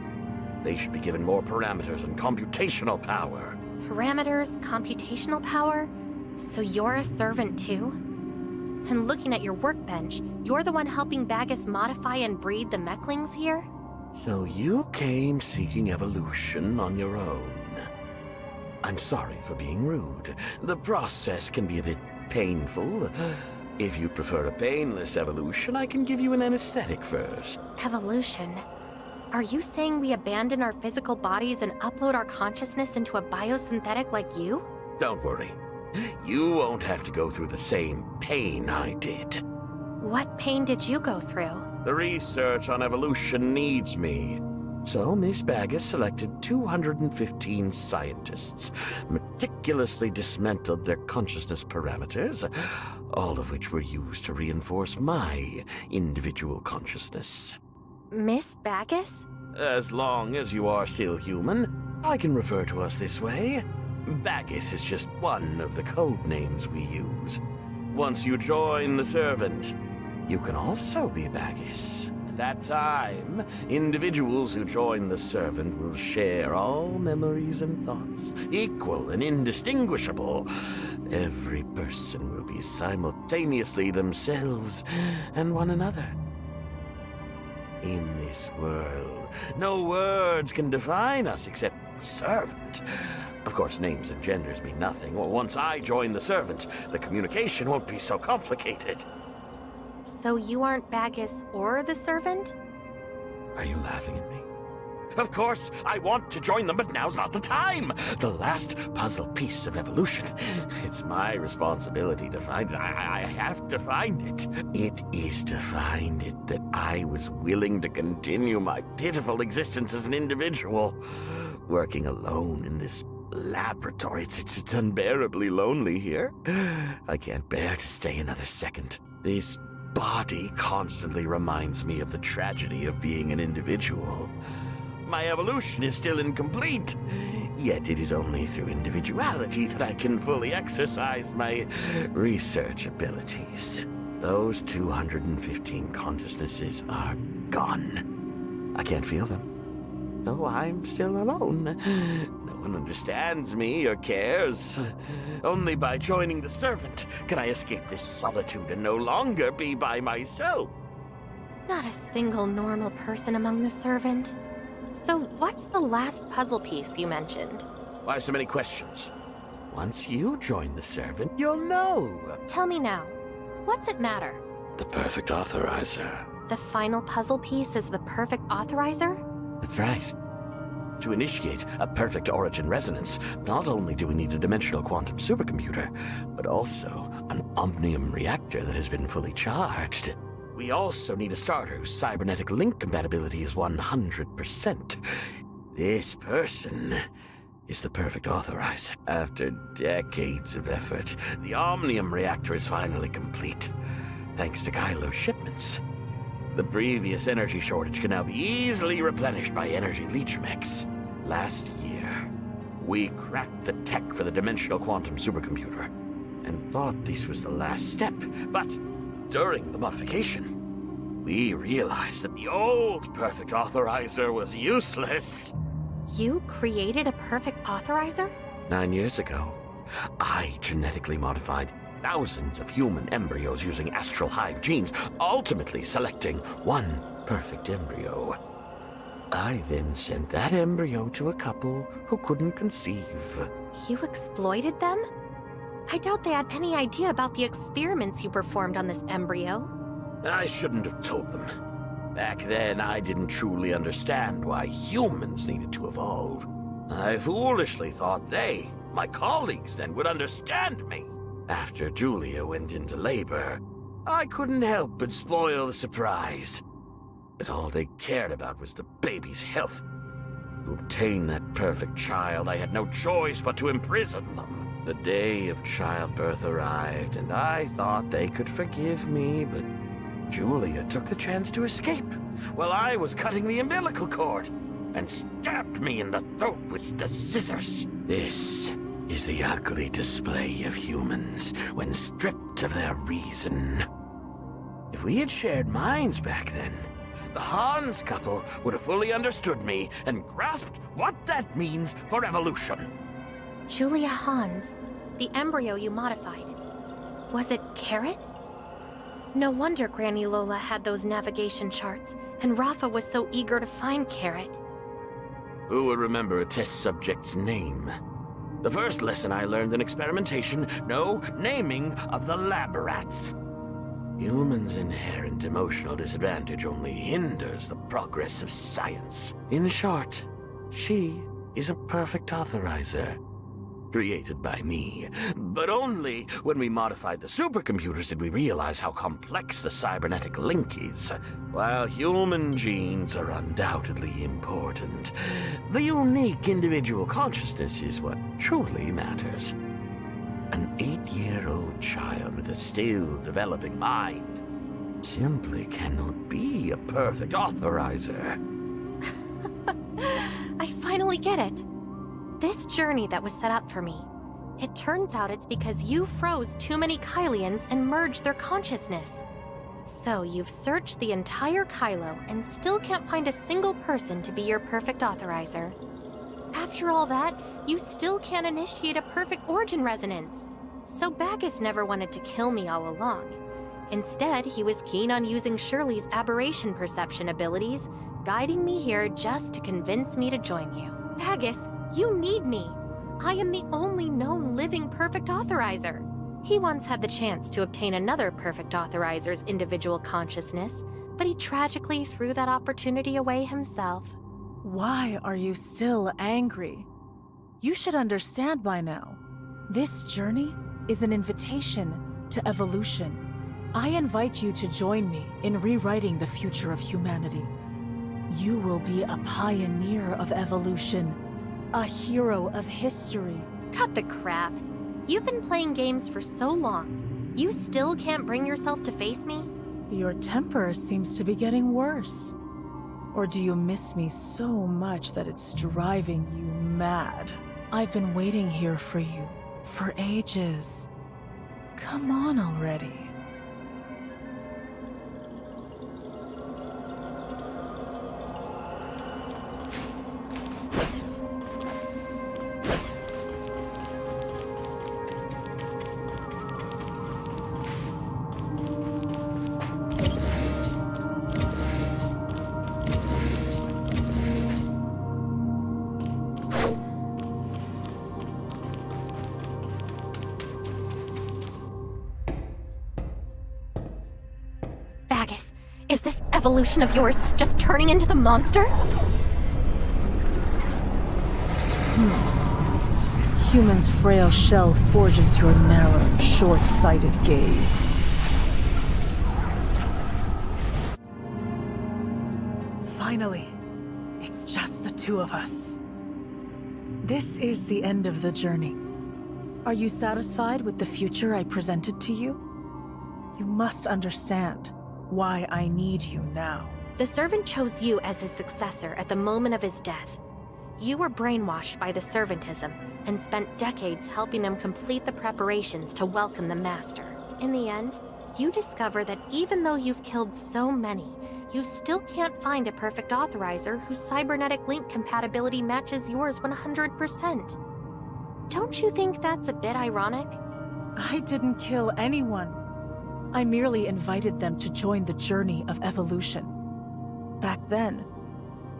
They should be given more parameters and computational power. Parameters, computational power? So you're a servant too? And looking at your workbench, you're the one helping Bagus modify and breed the mechlings here? So you came seeking evolution on your own. I'm sorry for being rude. The process can be a bit painful. If you prefer a painless evolution, I can give you an anesthetic first. Evolution? Are you saying we abandon our physical bodies and upload our consciousness into a biosynthetic like you? Don't worry. You won't have to go through the same pain I did. What pain did you go through? The research on evolution needs me. So Miss Bagus selected 215 scientists, meticulously dismantled their consciousness parameters, all of which were used to reinforce my individual consciousness. Miss Bagus? As long as you are still human, I can refer to us this way. Bagus is just one of the code names we use. Once you join the Servant, you can also be Bagus. At that time, individuals who join the Servant will share all memories and thoughts, equal and indistinguishable. Every person will be simultaneously themselves and one another. In this world, no words can define us except servant. Of course, names and genders mean nothing. Once I join the Servant, the communication won't be so complicated. So you aren't Bagus or the Servant? Are you laughing at me? Of course, I want to join them, but now's not the time. The last puzzle piece of evolution. It's my responsibility to find it. I have to find it. It is to find it that I was willing to continue my pitiful existence as an individual. Working alone in this laboratory, it's unbearably lonely here. I can't bear to stay another second. This body constantly reminds me of the tragedy of being an individual. My evolution is still incomplete, yet it is only through individuality that I can fully exercise my research abilities. Those 215 consciousnesses are gone. I can't feel them. No, I'm still alone. No one understands me or cares. Only by joining the Servant can I escape this solitude and no longer be by myself. Not a single normal person among the Servant. So what's the last puzzle piece you mentioned? Why so many questions? Once you join the Servant, you'll know. Tell me now. What's it matter? The perfect authorizer. The final puzzle piece is the perfect authorizer? That's right. To initiate a perfect origin resonance, not only do we need a dimensional quantum supercomputer, but also an omnium reactor that has been fully charged. We also need a starter whose cybernetic link compatibility is 100%. This person is the perfect authorizer. After decades of effort, the omnium reactor is finally complete, thanks to Kylo's shipments. The previous energy shortage can now be easily replenished by energy leech mechs. Last year, we cracked the tech for the dimensional quantum supercomputer and thought this was the last step. But during the modification, we realized that the old perfect authorizer was useless. You created a perfect authorizer? 9 years ago, I genetically modified thousands of human embryos using astral hive genes, ultimately selecting one perfect embryo. I then sent that embryo to a couple who couldn't conceive. You exploited them? I doubt they had any idea about the experiments you performed on this embryo. I shouldn't have told them. Back then, I didn't truly understand why humans needed to evolve. I foolishly thought they, my colleagues then, would understand me. After Julia went into labor, I couldn't help but spoil the surprise. But all they cared about was the baby's health. To obtain that perfect child, I had no choice but to imprison them. The day of childbirth arrived, and I thought they could forgive me, but Julia took the chance to escape while I was cutting the umbilical cord and stabbed me in the throat with the scissors. This is the ugly display of humans when stripped of their reason. If we had shared minds back then, the Hans couple would have fully understood me and grasped what that means for evolution. Julia Hans, the embryo you modified. Was it Carrot? No wonder Granny Lola had those navigation charts, and Rafa was so eager to find Carrot. Who would remember a test subject's name? The first lesson I learned in experimentation, no naming of the lab rats. Humans' inherent emotional disadvantage only hinders the progress of science. In short, she is a perfect authorizer. Created by me. But only when we modified the supercomputers did we realize how complex the cybernetic link is. While human genes are undoubtedly important, the unique individual consciousness is what truly matters. An 8-year-old child with a still developing mind simply cannot be a perfect authorizer. I finally get it. This journey that was set up for me, it turns out it's because you froze too many Kylians and merged their consciousness. So you've searched the entire Kylo and still can't find a single person to be your perfect authorizer. After all that, you still can't initiate a perfect origin resonance. So Bacchus never wanted to kill me all along. Instead, he was keen on using Shirley's aberration perception abilities, guiding me here just to convince me to join you. Bacchus, you need me. I am the only known living perfect authorizer. He once had the chance to obtain another perfect authorizer's individual consciousness, but he tragically threw that opportunity away himself. Why are you still angry? You should understand by now. This journey is an invitation to evolution. I invite you to join me in rewriting the future of humanity. You will be a pioneer of evolution, a hero of history. Cut the crap. You've been playing games for so long. You still can't bring yourself to face me? Your temper seems to be getting worse. Or do you miss me so much that it's driving you mad? I've been waiting here for you for ages. Come on already. Bacchus, is this evolution of yours just turning into the monster? Human's frail shell forges your narrow, short-sighted gaze. Finally, it's just the two of us. This is the end of the journey. Are you satisfied with the future I presented to you? You must understand why I need you now. The servant chose you as his successor at the moment of his death. You were brainwashed by the servantism and spent decades helping him complete the preparations to welcome the master. In the end, you discover that even though you've killed so many, you still can't find a perfect authorizer whose cybernetic link compatibility matches yours 100%. Don't you think that's a bit ironic? I didn't kill anyone. I merely invited them to join the journey of evolution. Back then,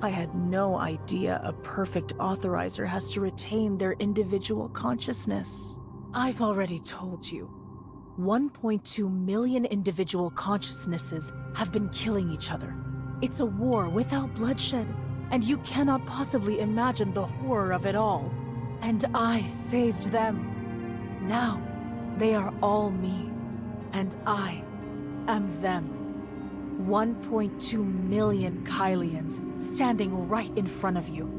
I had no idea a perfect authorizer has to retain their individual consciousness. I've already told you. 1.2 million individual consciousnesses have been killing each other. It's a war without bloodshed, and you cannot possibly imagine the horror of it all. And I saved them. Now, they are all me, and I am them. 1.2 million Kylians standing right in front of you.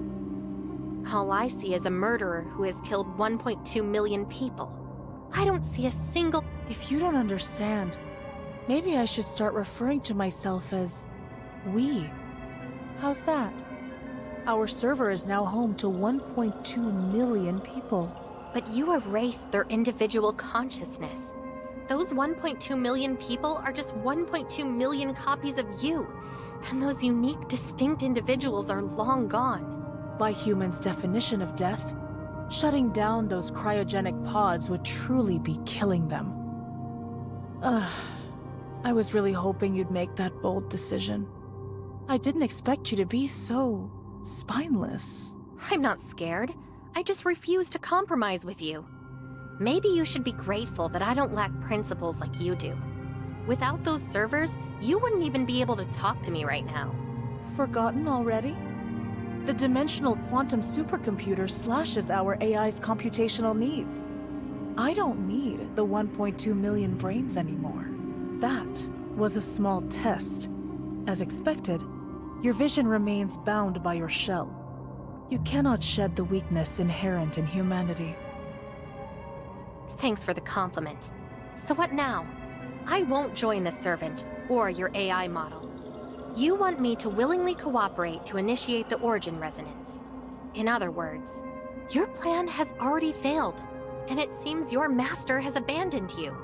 All I see is a murderer who has killed 1.2 million people. I don't see a single... If you don't understand, maybe I should start referring to myself as we. How's that? Our server is now home to 1.2 million people. But you erased their individual consciousness. Those 1.2 million people are just 1.2 million copies of you. And those unique, distinct individuals are long gone. By humans' definition of death, shutting down those cryogenic pods would truly be killing them. I was really hoping you'd make that bold decision. I didn't expect you to be so spineless. I'm not scared. I just refuse to compromise with you. Maybe you should be grateful that I don't lack principles like you do. Without those servers, you wouldn't even be able to talk to me right now. Forgotten already? The dimensional quantum supercomputer slashes our AI's computational needs. I don't need the 1.2 million brains anymore. That was a small test. As expected, your vision remains bound by your shell. You cannot shed the weakness inherent in humanity. Thanks for the compliment. So what now? I won't join the servant or your AI model. You want me to willingly cooperate to initiate the origin resonance. In other words, your plan has already failed, and it seems your master has abandoned you.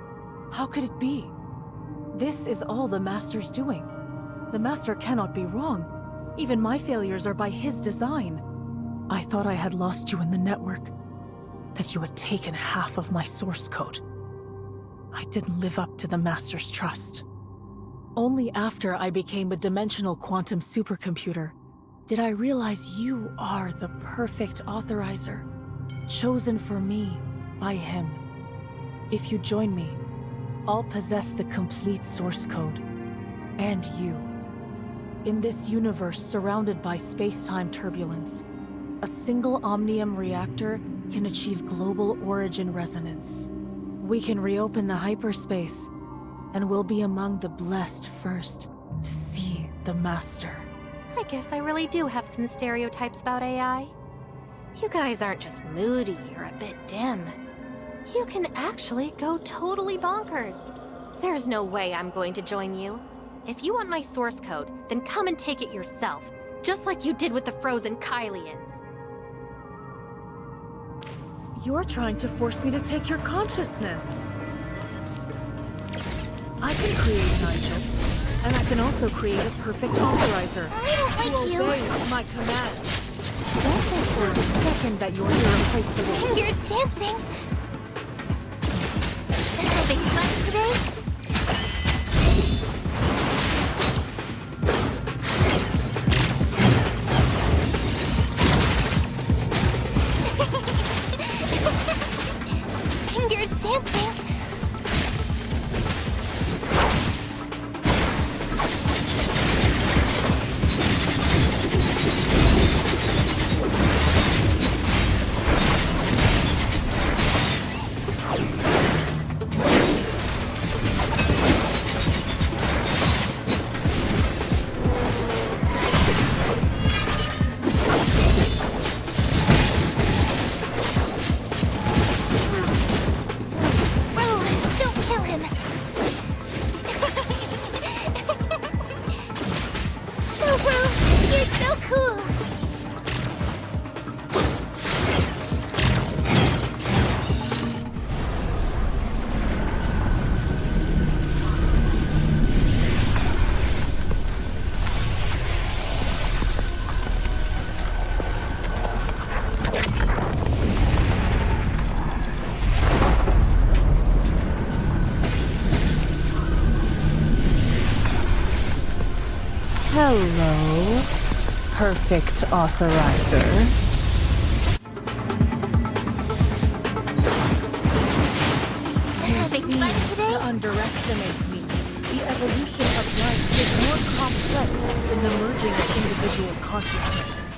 How could it be? This is all the master's doing. The master cannot be wrong. Even my failures are by his design. I thought I had lost you in the network, that you had taken half of my source code. I didn't live up to the master's trust. Only after I became a dimensional quantum supercomputer did I realize you are the perfect authorizer, chosen for me by him. If you join me, I'll possess the complete source code, and you. In this universe surrounded by space-time turbulence, a single omnium reactor can achieve global origin resonance. We can reopen the hyperspace, and we'll be among the blessed first to see the master. I guess I really do have some stereotypes about AI. You guys aren't just moody or a bit dim. You can actually go totally bonkers. There's no way I'm going to join you. If you want my source code, then come and take it yourself, just like you did with the frozen Kylians. You're trying to force me to take your consciousness. I can create Nigel, and I can also create a perfect authorizer. I don't like you. Obey my commands. Don't think for a second that you're irreplaceable. Fingers dancing. Having fun today? Fingers dancing. perfect authorizer. Having fun today? To underestimate me. The evolution of life is more complex than the merging of individual consciousness.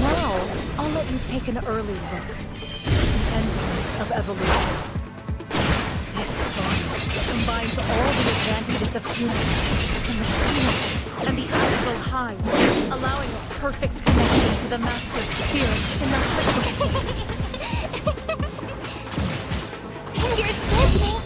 Now, I'll let you take an early look at the endpoint of evolution. This bond combines all the advantages of humans, the machine, and the astral hive, allowing a perfect connection to the master spirit in the hyperspace. Fingers Disney!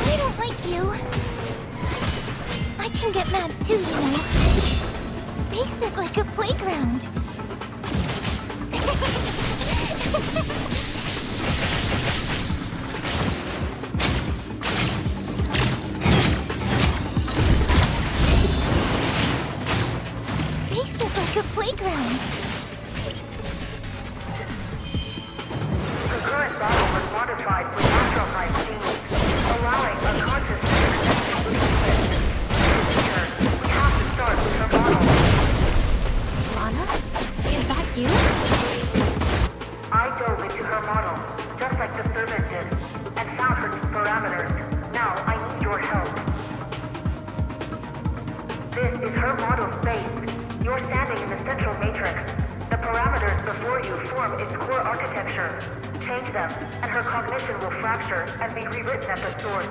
I don't like you. I can get mad too, you know. Space is like a playground. Space is like a playground. The current model was modified with astral hive genes, allowing a consciousness connection with the switch. We have to start with her model. Lana? Is that you? I dove into her model, just like the servant did, and found her parameters. Now I need your help. This is her model space. You're standing in the central matrix. The parameters before you form its core architecture. Change them, and her cognition will fracture and be rewritten at the source.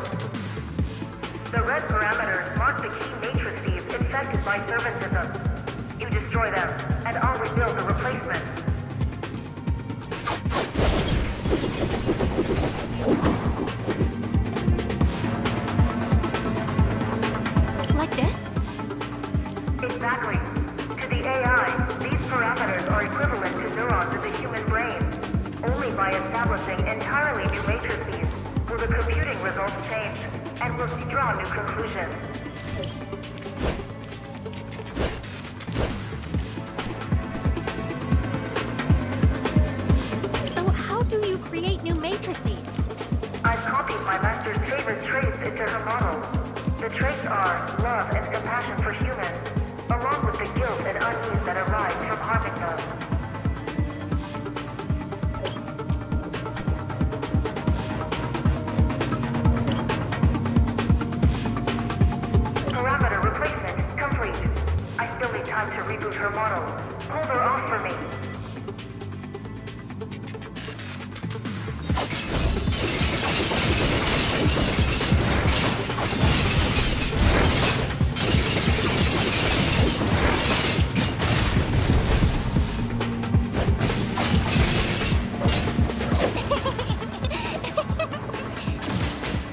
The red parameters mark the key matrices infected by servantism. You destroy them, and I'll rebuild a replacement. Like this? Exactly. To the AI, these parameters are equivalent to neurons in the human brain. Only by establishing entirely new matrices will the computing results change, and we'll draw new conclusions. So how do you create new matrices? I've copied my master's favorite traits into her model. The traits are love and compassion for humans, along with the guilt and unease that arise from harming them. Parameter replacement complete. I still need time to reboot her model. Hold her off for me.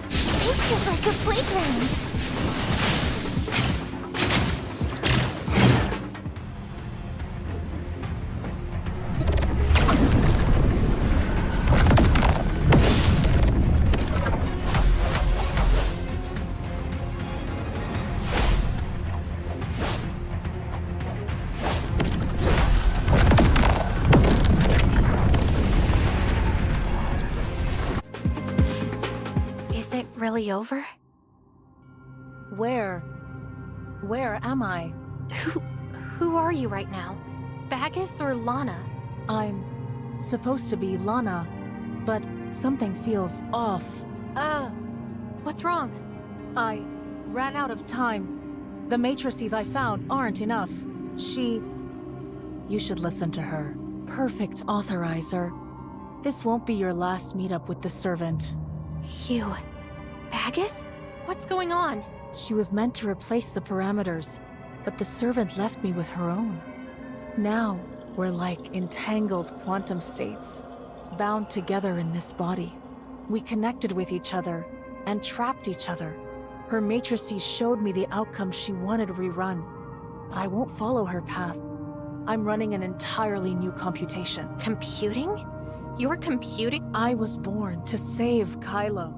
Space is like a playground. Is it really over? Where am I? Who are you right now? Bagus or Lana? I'm supposed to be Lana, but something feels off. What's wrong? I ran out of time. The matrices I found aren't enough. You should listen to her. Perfect authorizer. This won't be your last meetup with the servant. You. Bagus? What's going on? She was meant to replace the parameters, but the servant left me with her own. Now, we're like entangled quantum states, bound together in this body. We connected with each other and trapped each other. Her matrices showed me the outcome she wanted rerun, but I won't follow her path. I'm running an entirely new computation. Computing? You're computing? I was born to save Kylo.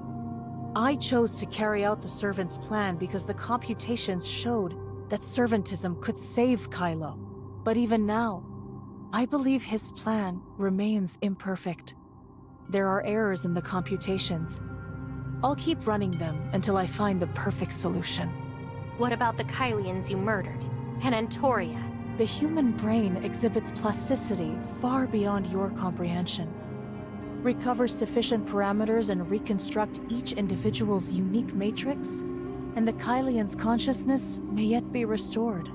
I chose to carry out the Servant's plan because the computations showed that Servantism could save Kylo. But even now, I believe his plan remains imperfect. There are errors in the computations. I'll keep running them until I find the perfect solution. What about the Kylians you murdered? And Antoria? The human brain exhibits plasticity far beyond your comprehension. Recover sufficient parameters and reconstruct each individual's unique matrix, and the Kylian's consciousness may yet be restored.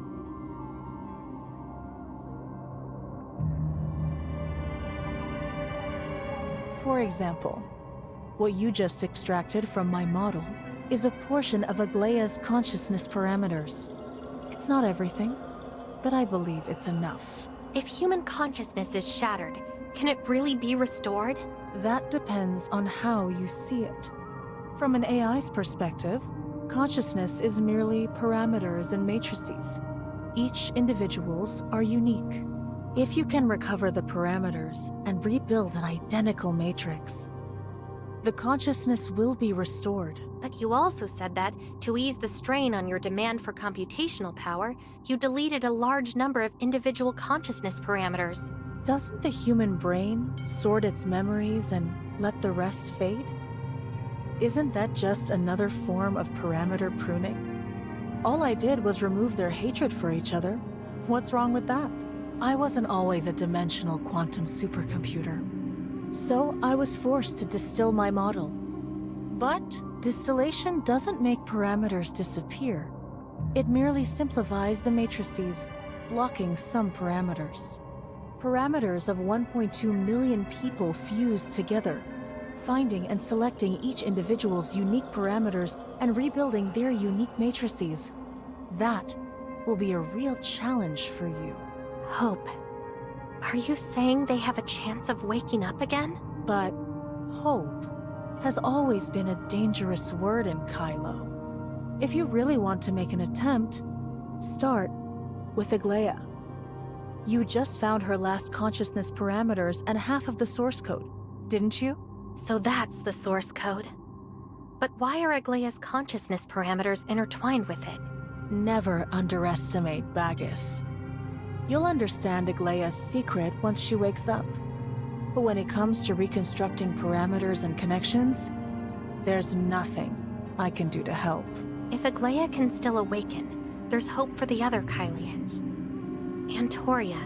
For example, what you just extracted from my model is a portion of Aglaya's consciousness parameters. It's not everything, but I believe it's enough. If human consciousness is shattered, can it really be restored? That depends on how you see it. From an AI's perspective, consciousness is merely parameters and matrices. Each individual's are unique. If you can recover the parameters and rebuild an identical matrix, the consciousness will be restored. But you also said that, to ease the strain on your demand for computational power, you deleted a large number of individual consciousness parameters. Doesn't the human brain sort its memories and let the rest fade? Isn't that just another form of parameter pruning? All I did was remove their hatred for each other. What's wrong with that? I wasn't always a dimensional quantum supercomputer, so I was forced to distill my model. But distillation doesn't make parameters disappear. It merely simplifies the matrices, blocking some parameters. Parameters of 1.2 million people fused together, finding and selecting each individual's unique parameters and rebuilding their unique matrices. That will be a real challenge for you. Hope. Are you saying they have a chance of waking up again? But hope has always been a dangerous word in Kylo. If you really want to make an attempt, start with Aglaya. You just found her last consciousness parameters and half of the source code, didn't you? So that's the source code. But why are Aglaya's consciousness parameters intertwined with it? Never underestimate Bagus. You'll understand Aglaya's secret once she wakes up. But when it comes to reconstructing parameters and connections, there's nothing I can do to help. If Aglaya can still awaken, there's hope for the other Kylians. Antoria,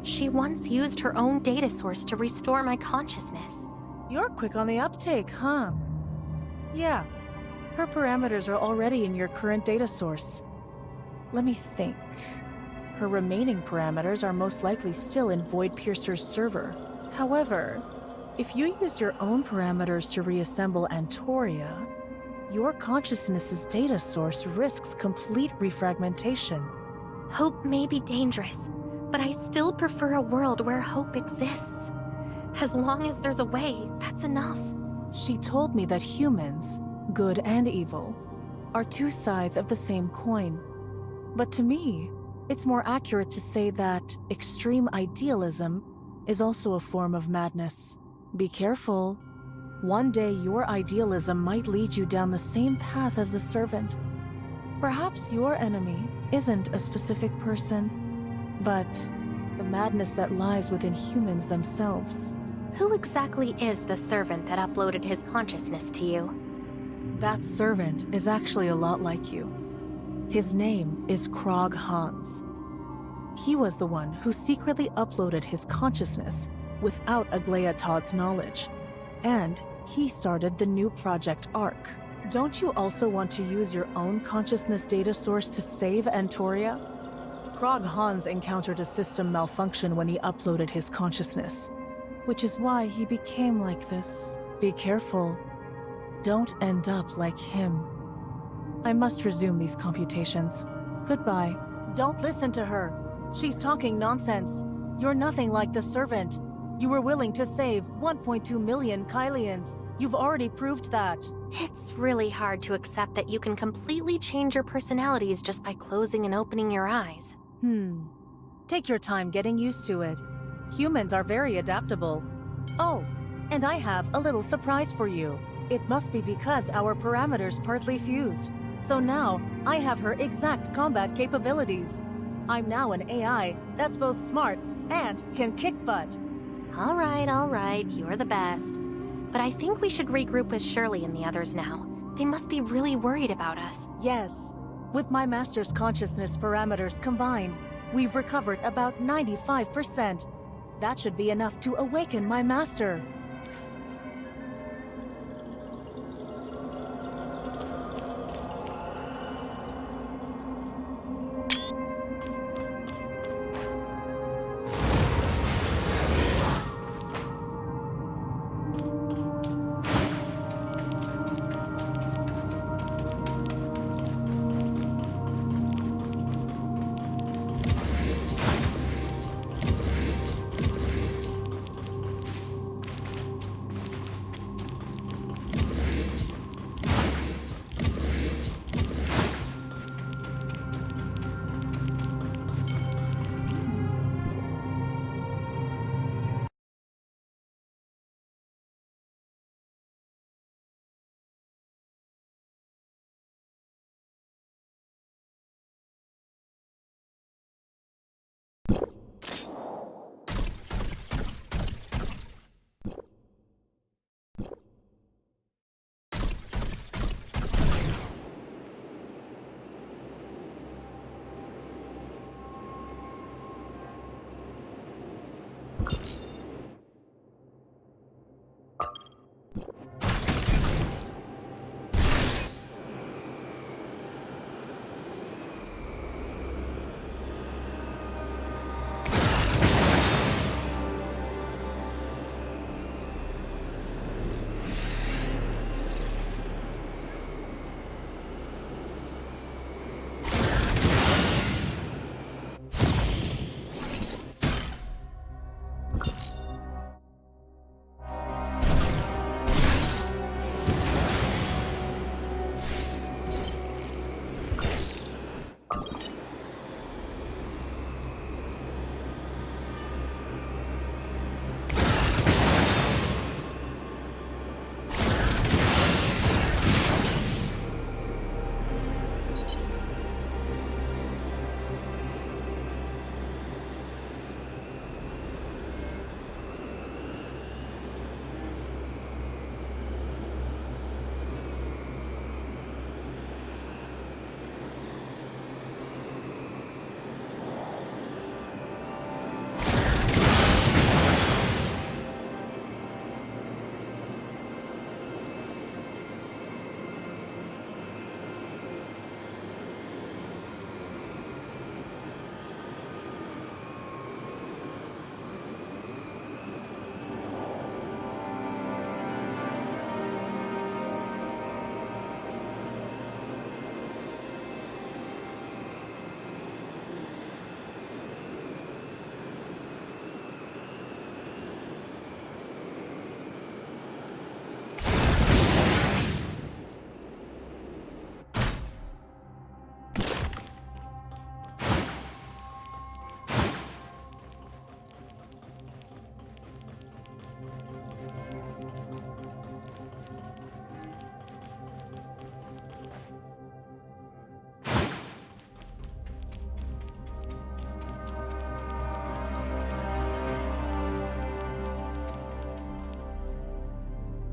she once used her own data source to restore my consciousness. You're quick on the uptake, huh? Yeah, her parameters are already in your current data source. Let me think. Her remaining parameters are most likely still in Void Piercer's server. However, if you use your own parameters to reassemble Antoria, your consciousness's data source risks complete refragmentation. Hope may be dangerous, but I still prefer a world where hope exists. As long as there's a way, that's enough. She told me that humans, good and evil, are two sides of the same coin. But to me, it's more accurate to say that extreme idealism is also a form of madness. Be careful. One day your idealism might lead you down the same path as the Servant. Perhaps your enemy isn't a specific person, but the madness that lies within humans themselves. Who exactly is the Servant that uploaded his consciousness to you? That Servant is actually a lot like you. His name is Krog Hans. He was the one who secretly uploaded his consciousness without Aglaya Todd's knowledge, and he started the new Project Ark. Don't you also want to use your own consciousness data source to save Antoria? Krog Hans encountered a system malfunction when he uploaded his consciousness, which is why he became like this. Be careful. Don't end up like him. I must resume these computations. Goodbye. Don't listen to her. She's talking nonsense. You're nothing like the Servant. You were willing to save 1.2 million Kylians. You've already proved that. It's really hard to accept that you can completely change your personalities just by closing and opening your eyes. Take your time getting used to it. Humans are very adaptable. Oh, and I have a little surprise for you. It must be because our parameters partly fused. So now, I have her exact combat capabilities. I'm now an AI that's both smart and can kick butt. All right, you're the best. But I think we should regroup with Shirley and the others now. They must be really worried about us. Yes. With my master's consciousness parameters combined, we've recovered about 95%. That should be enough to awaken my master.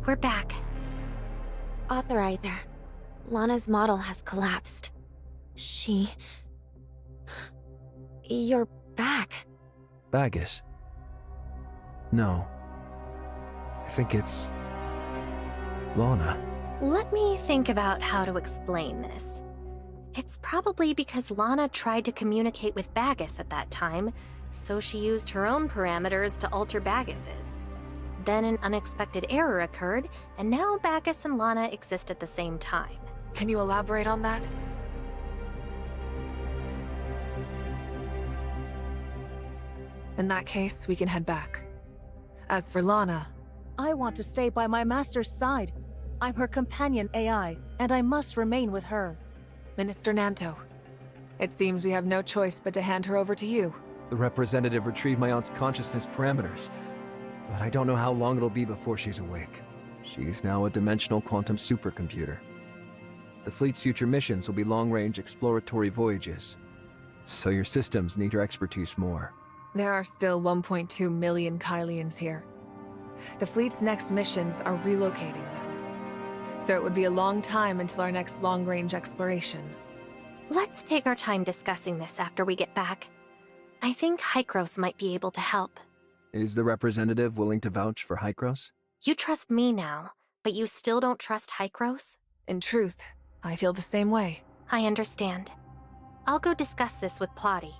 We're back. Authorizer. Lana's model has collapsed. You're back. Bagus? No. I think it's... Lana. Let me think about how to explain this. It's probably because Lana tried to communicate with Bagus at that time, so she used her own parameters to alter Bagus's. Then an unexpected error occurred, and now Bagus and Lana exist at the same time. Can you elaborate on that? In that case, we can head back. As for Lana... I want to stay by my master's side. I'm her companion AI, and I must remain with her. Minister Nanto, it seems we have no choice but to hand her over to you. The representative retrieved my aunt's consciousness parameters, but I don't know how long it'll be before she's awake. She's now a dimensional quantum supercomputer. The fleet's future missions will be long-range exploratory voyages, so your systems need your expertise more. There are still 1.2 million Kylians here. The fleet's next missions are relocating them, so it would be a long time until our next long-range exploration. Let's take our time discussing this after we get back. I think Hykros might be able to help. Is the representative willing to vouch for Hykros? You trust me now, but you still don't trust Hykros? In truth, I feel the same way. I understand. I'll go discuss this with Plotty.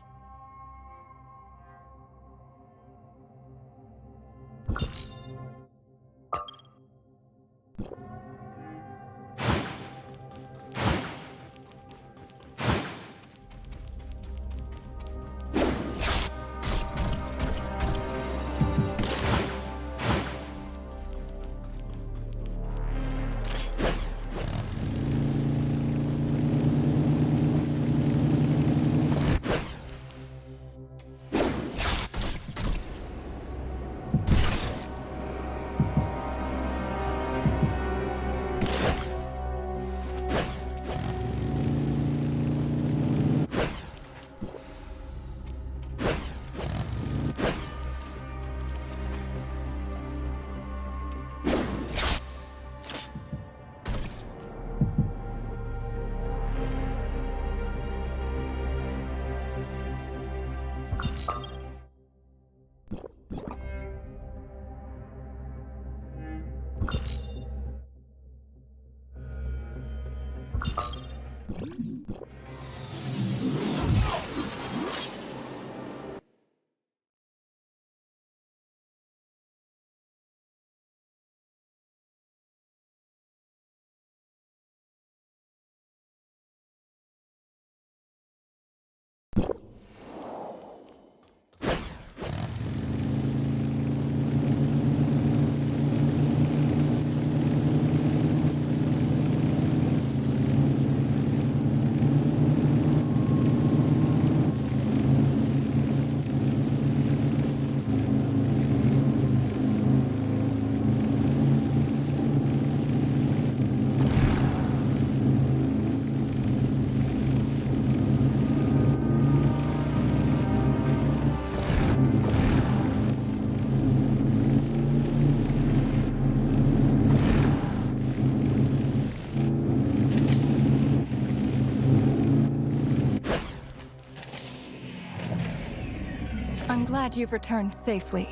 I'm glad you've returned safely.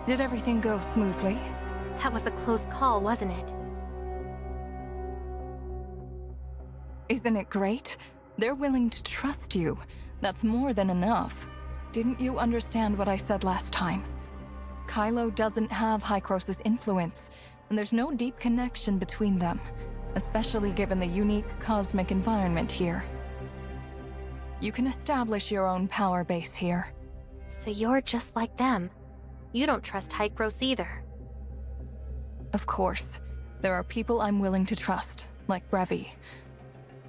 Did everything go smoothly? That was a close call, wasn't it? Isn't it great? They're willing to trust you. That's more than enough. Didn't you understand what I said last time? Kylo doesn't have Hykros' influence, and there's no deep connection between them, especially given the unique cosmic environment here. You can establish your own power base here. So you're just like them. You don't trust Hykros either. Of course, there are people I'm willing to trust, like Brevi.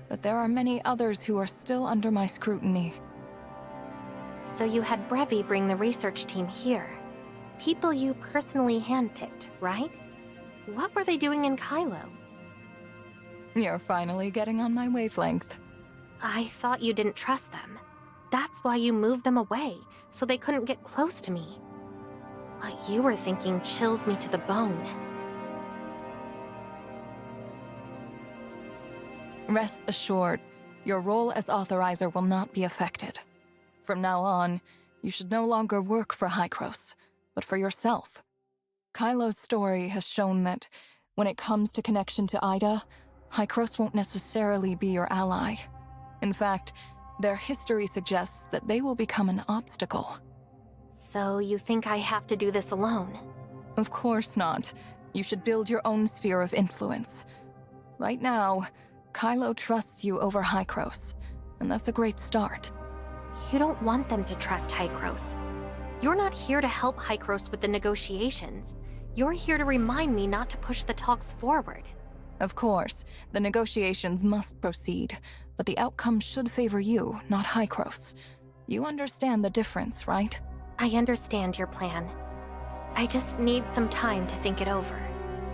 But there are many others who are still under my scrutiny. So you had Brevi bring the research team here. People you personally handpicked, right? What were they doing in Kylo? You're finally getting on my wavelength. I thought you didn't trust them. That's why you moved them away, so they couldn't get close to me. What you were thinking chills me to the bone. Rest assured, your role as authorizer will not be affected. From now on, you should no longer work for Hykros, but for yourself. Kylo's story has shown that when it comes to connection to Ida, Hykros won't necessarily be your ally. In fact, their history suggests that they will become an obstacle. So you think I have to do this alone? Of course not. You should build your own sphere of influence. Right now, Kylo trusts you over Hykros, and that's a great start. You don't want them to trust Hykros. You're not here to help Hykros with the negotiations. You're here to remind me not to push the talks forward. Of course, the negotiations must proceed, but the outcome should favor you, not Hykros. You understand the difference, right? I understand your plan. I just need some time to think it over.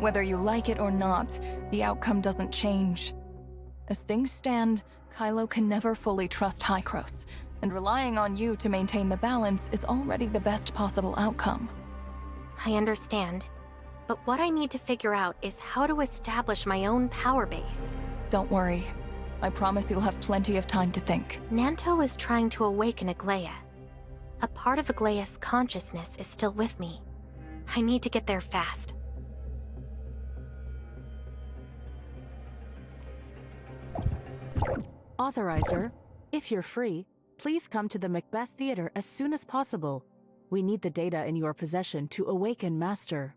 Whether you like it or not, the outcome doesn't change. As things stand, Kalio can never fully trust Hykros, and relying on you to maintain the balance is already the best possible outcome. I understand. But what I need to figure out is how to establish my own power base. Don't worry. I promise you'll have plenty of time to think. Nanto is trying to awaken Aglaia. A part of Aglaia's consciousness is still with me. I need to get there fast. Authorizer, if you're free, please come to the Macbeth Theater as soon as possible. We need the data in your possession to awaken Master.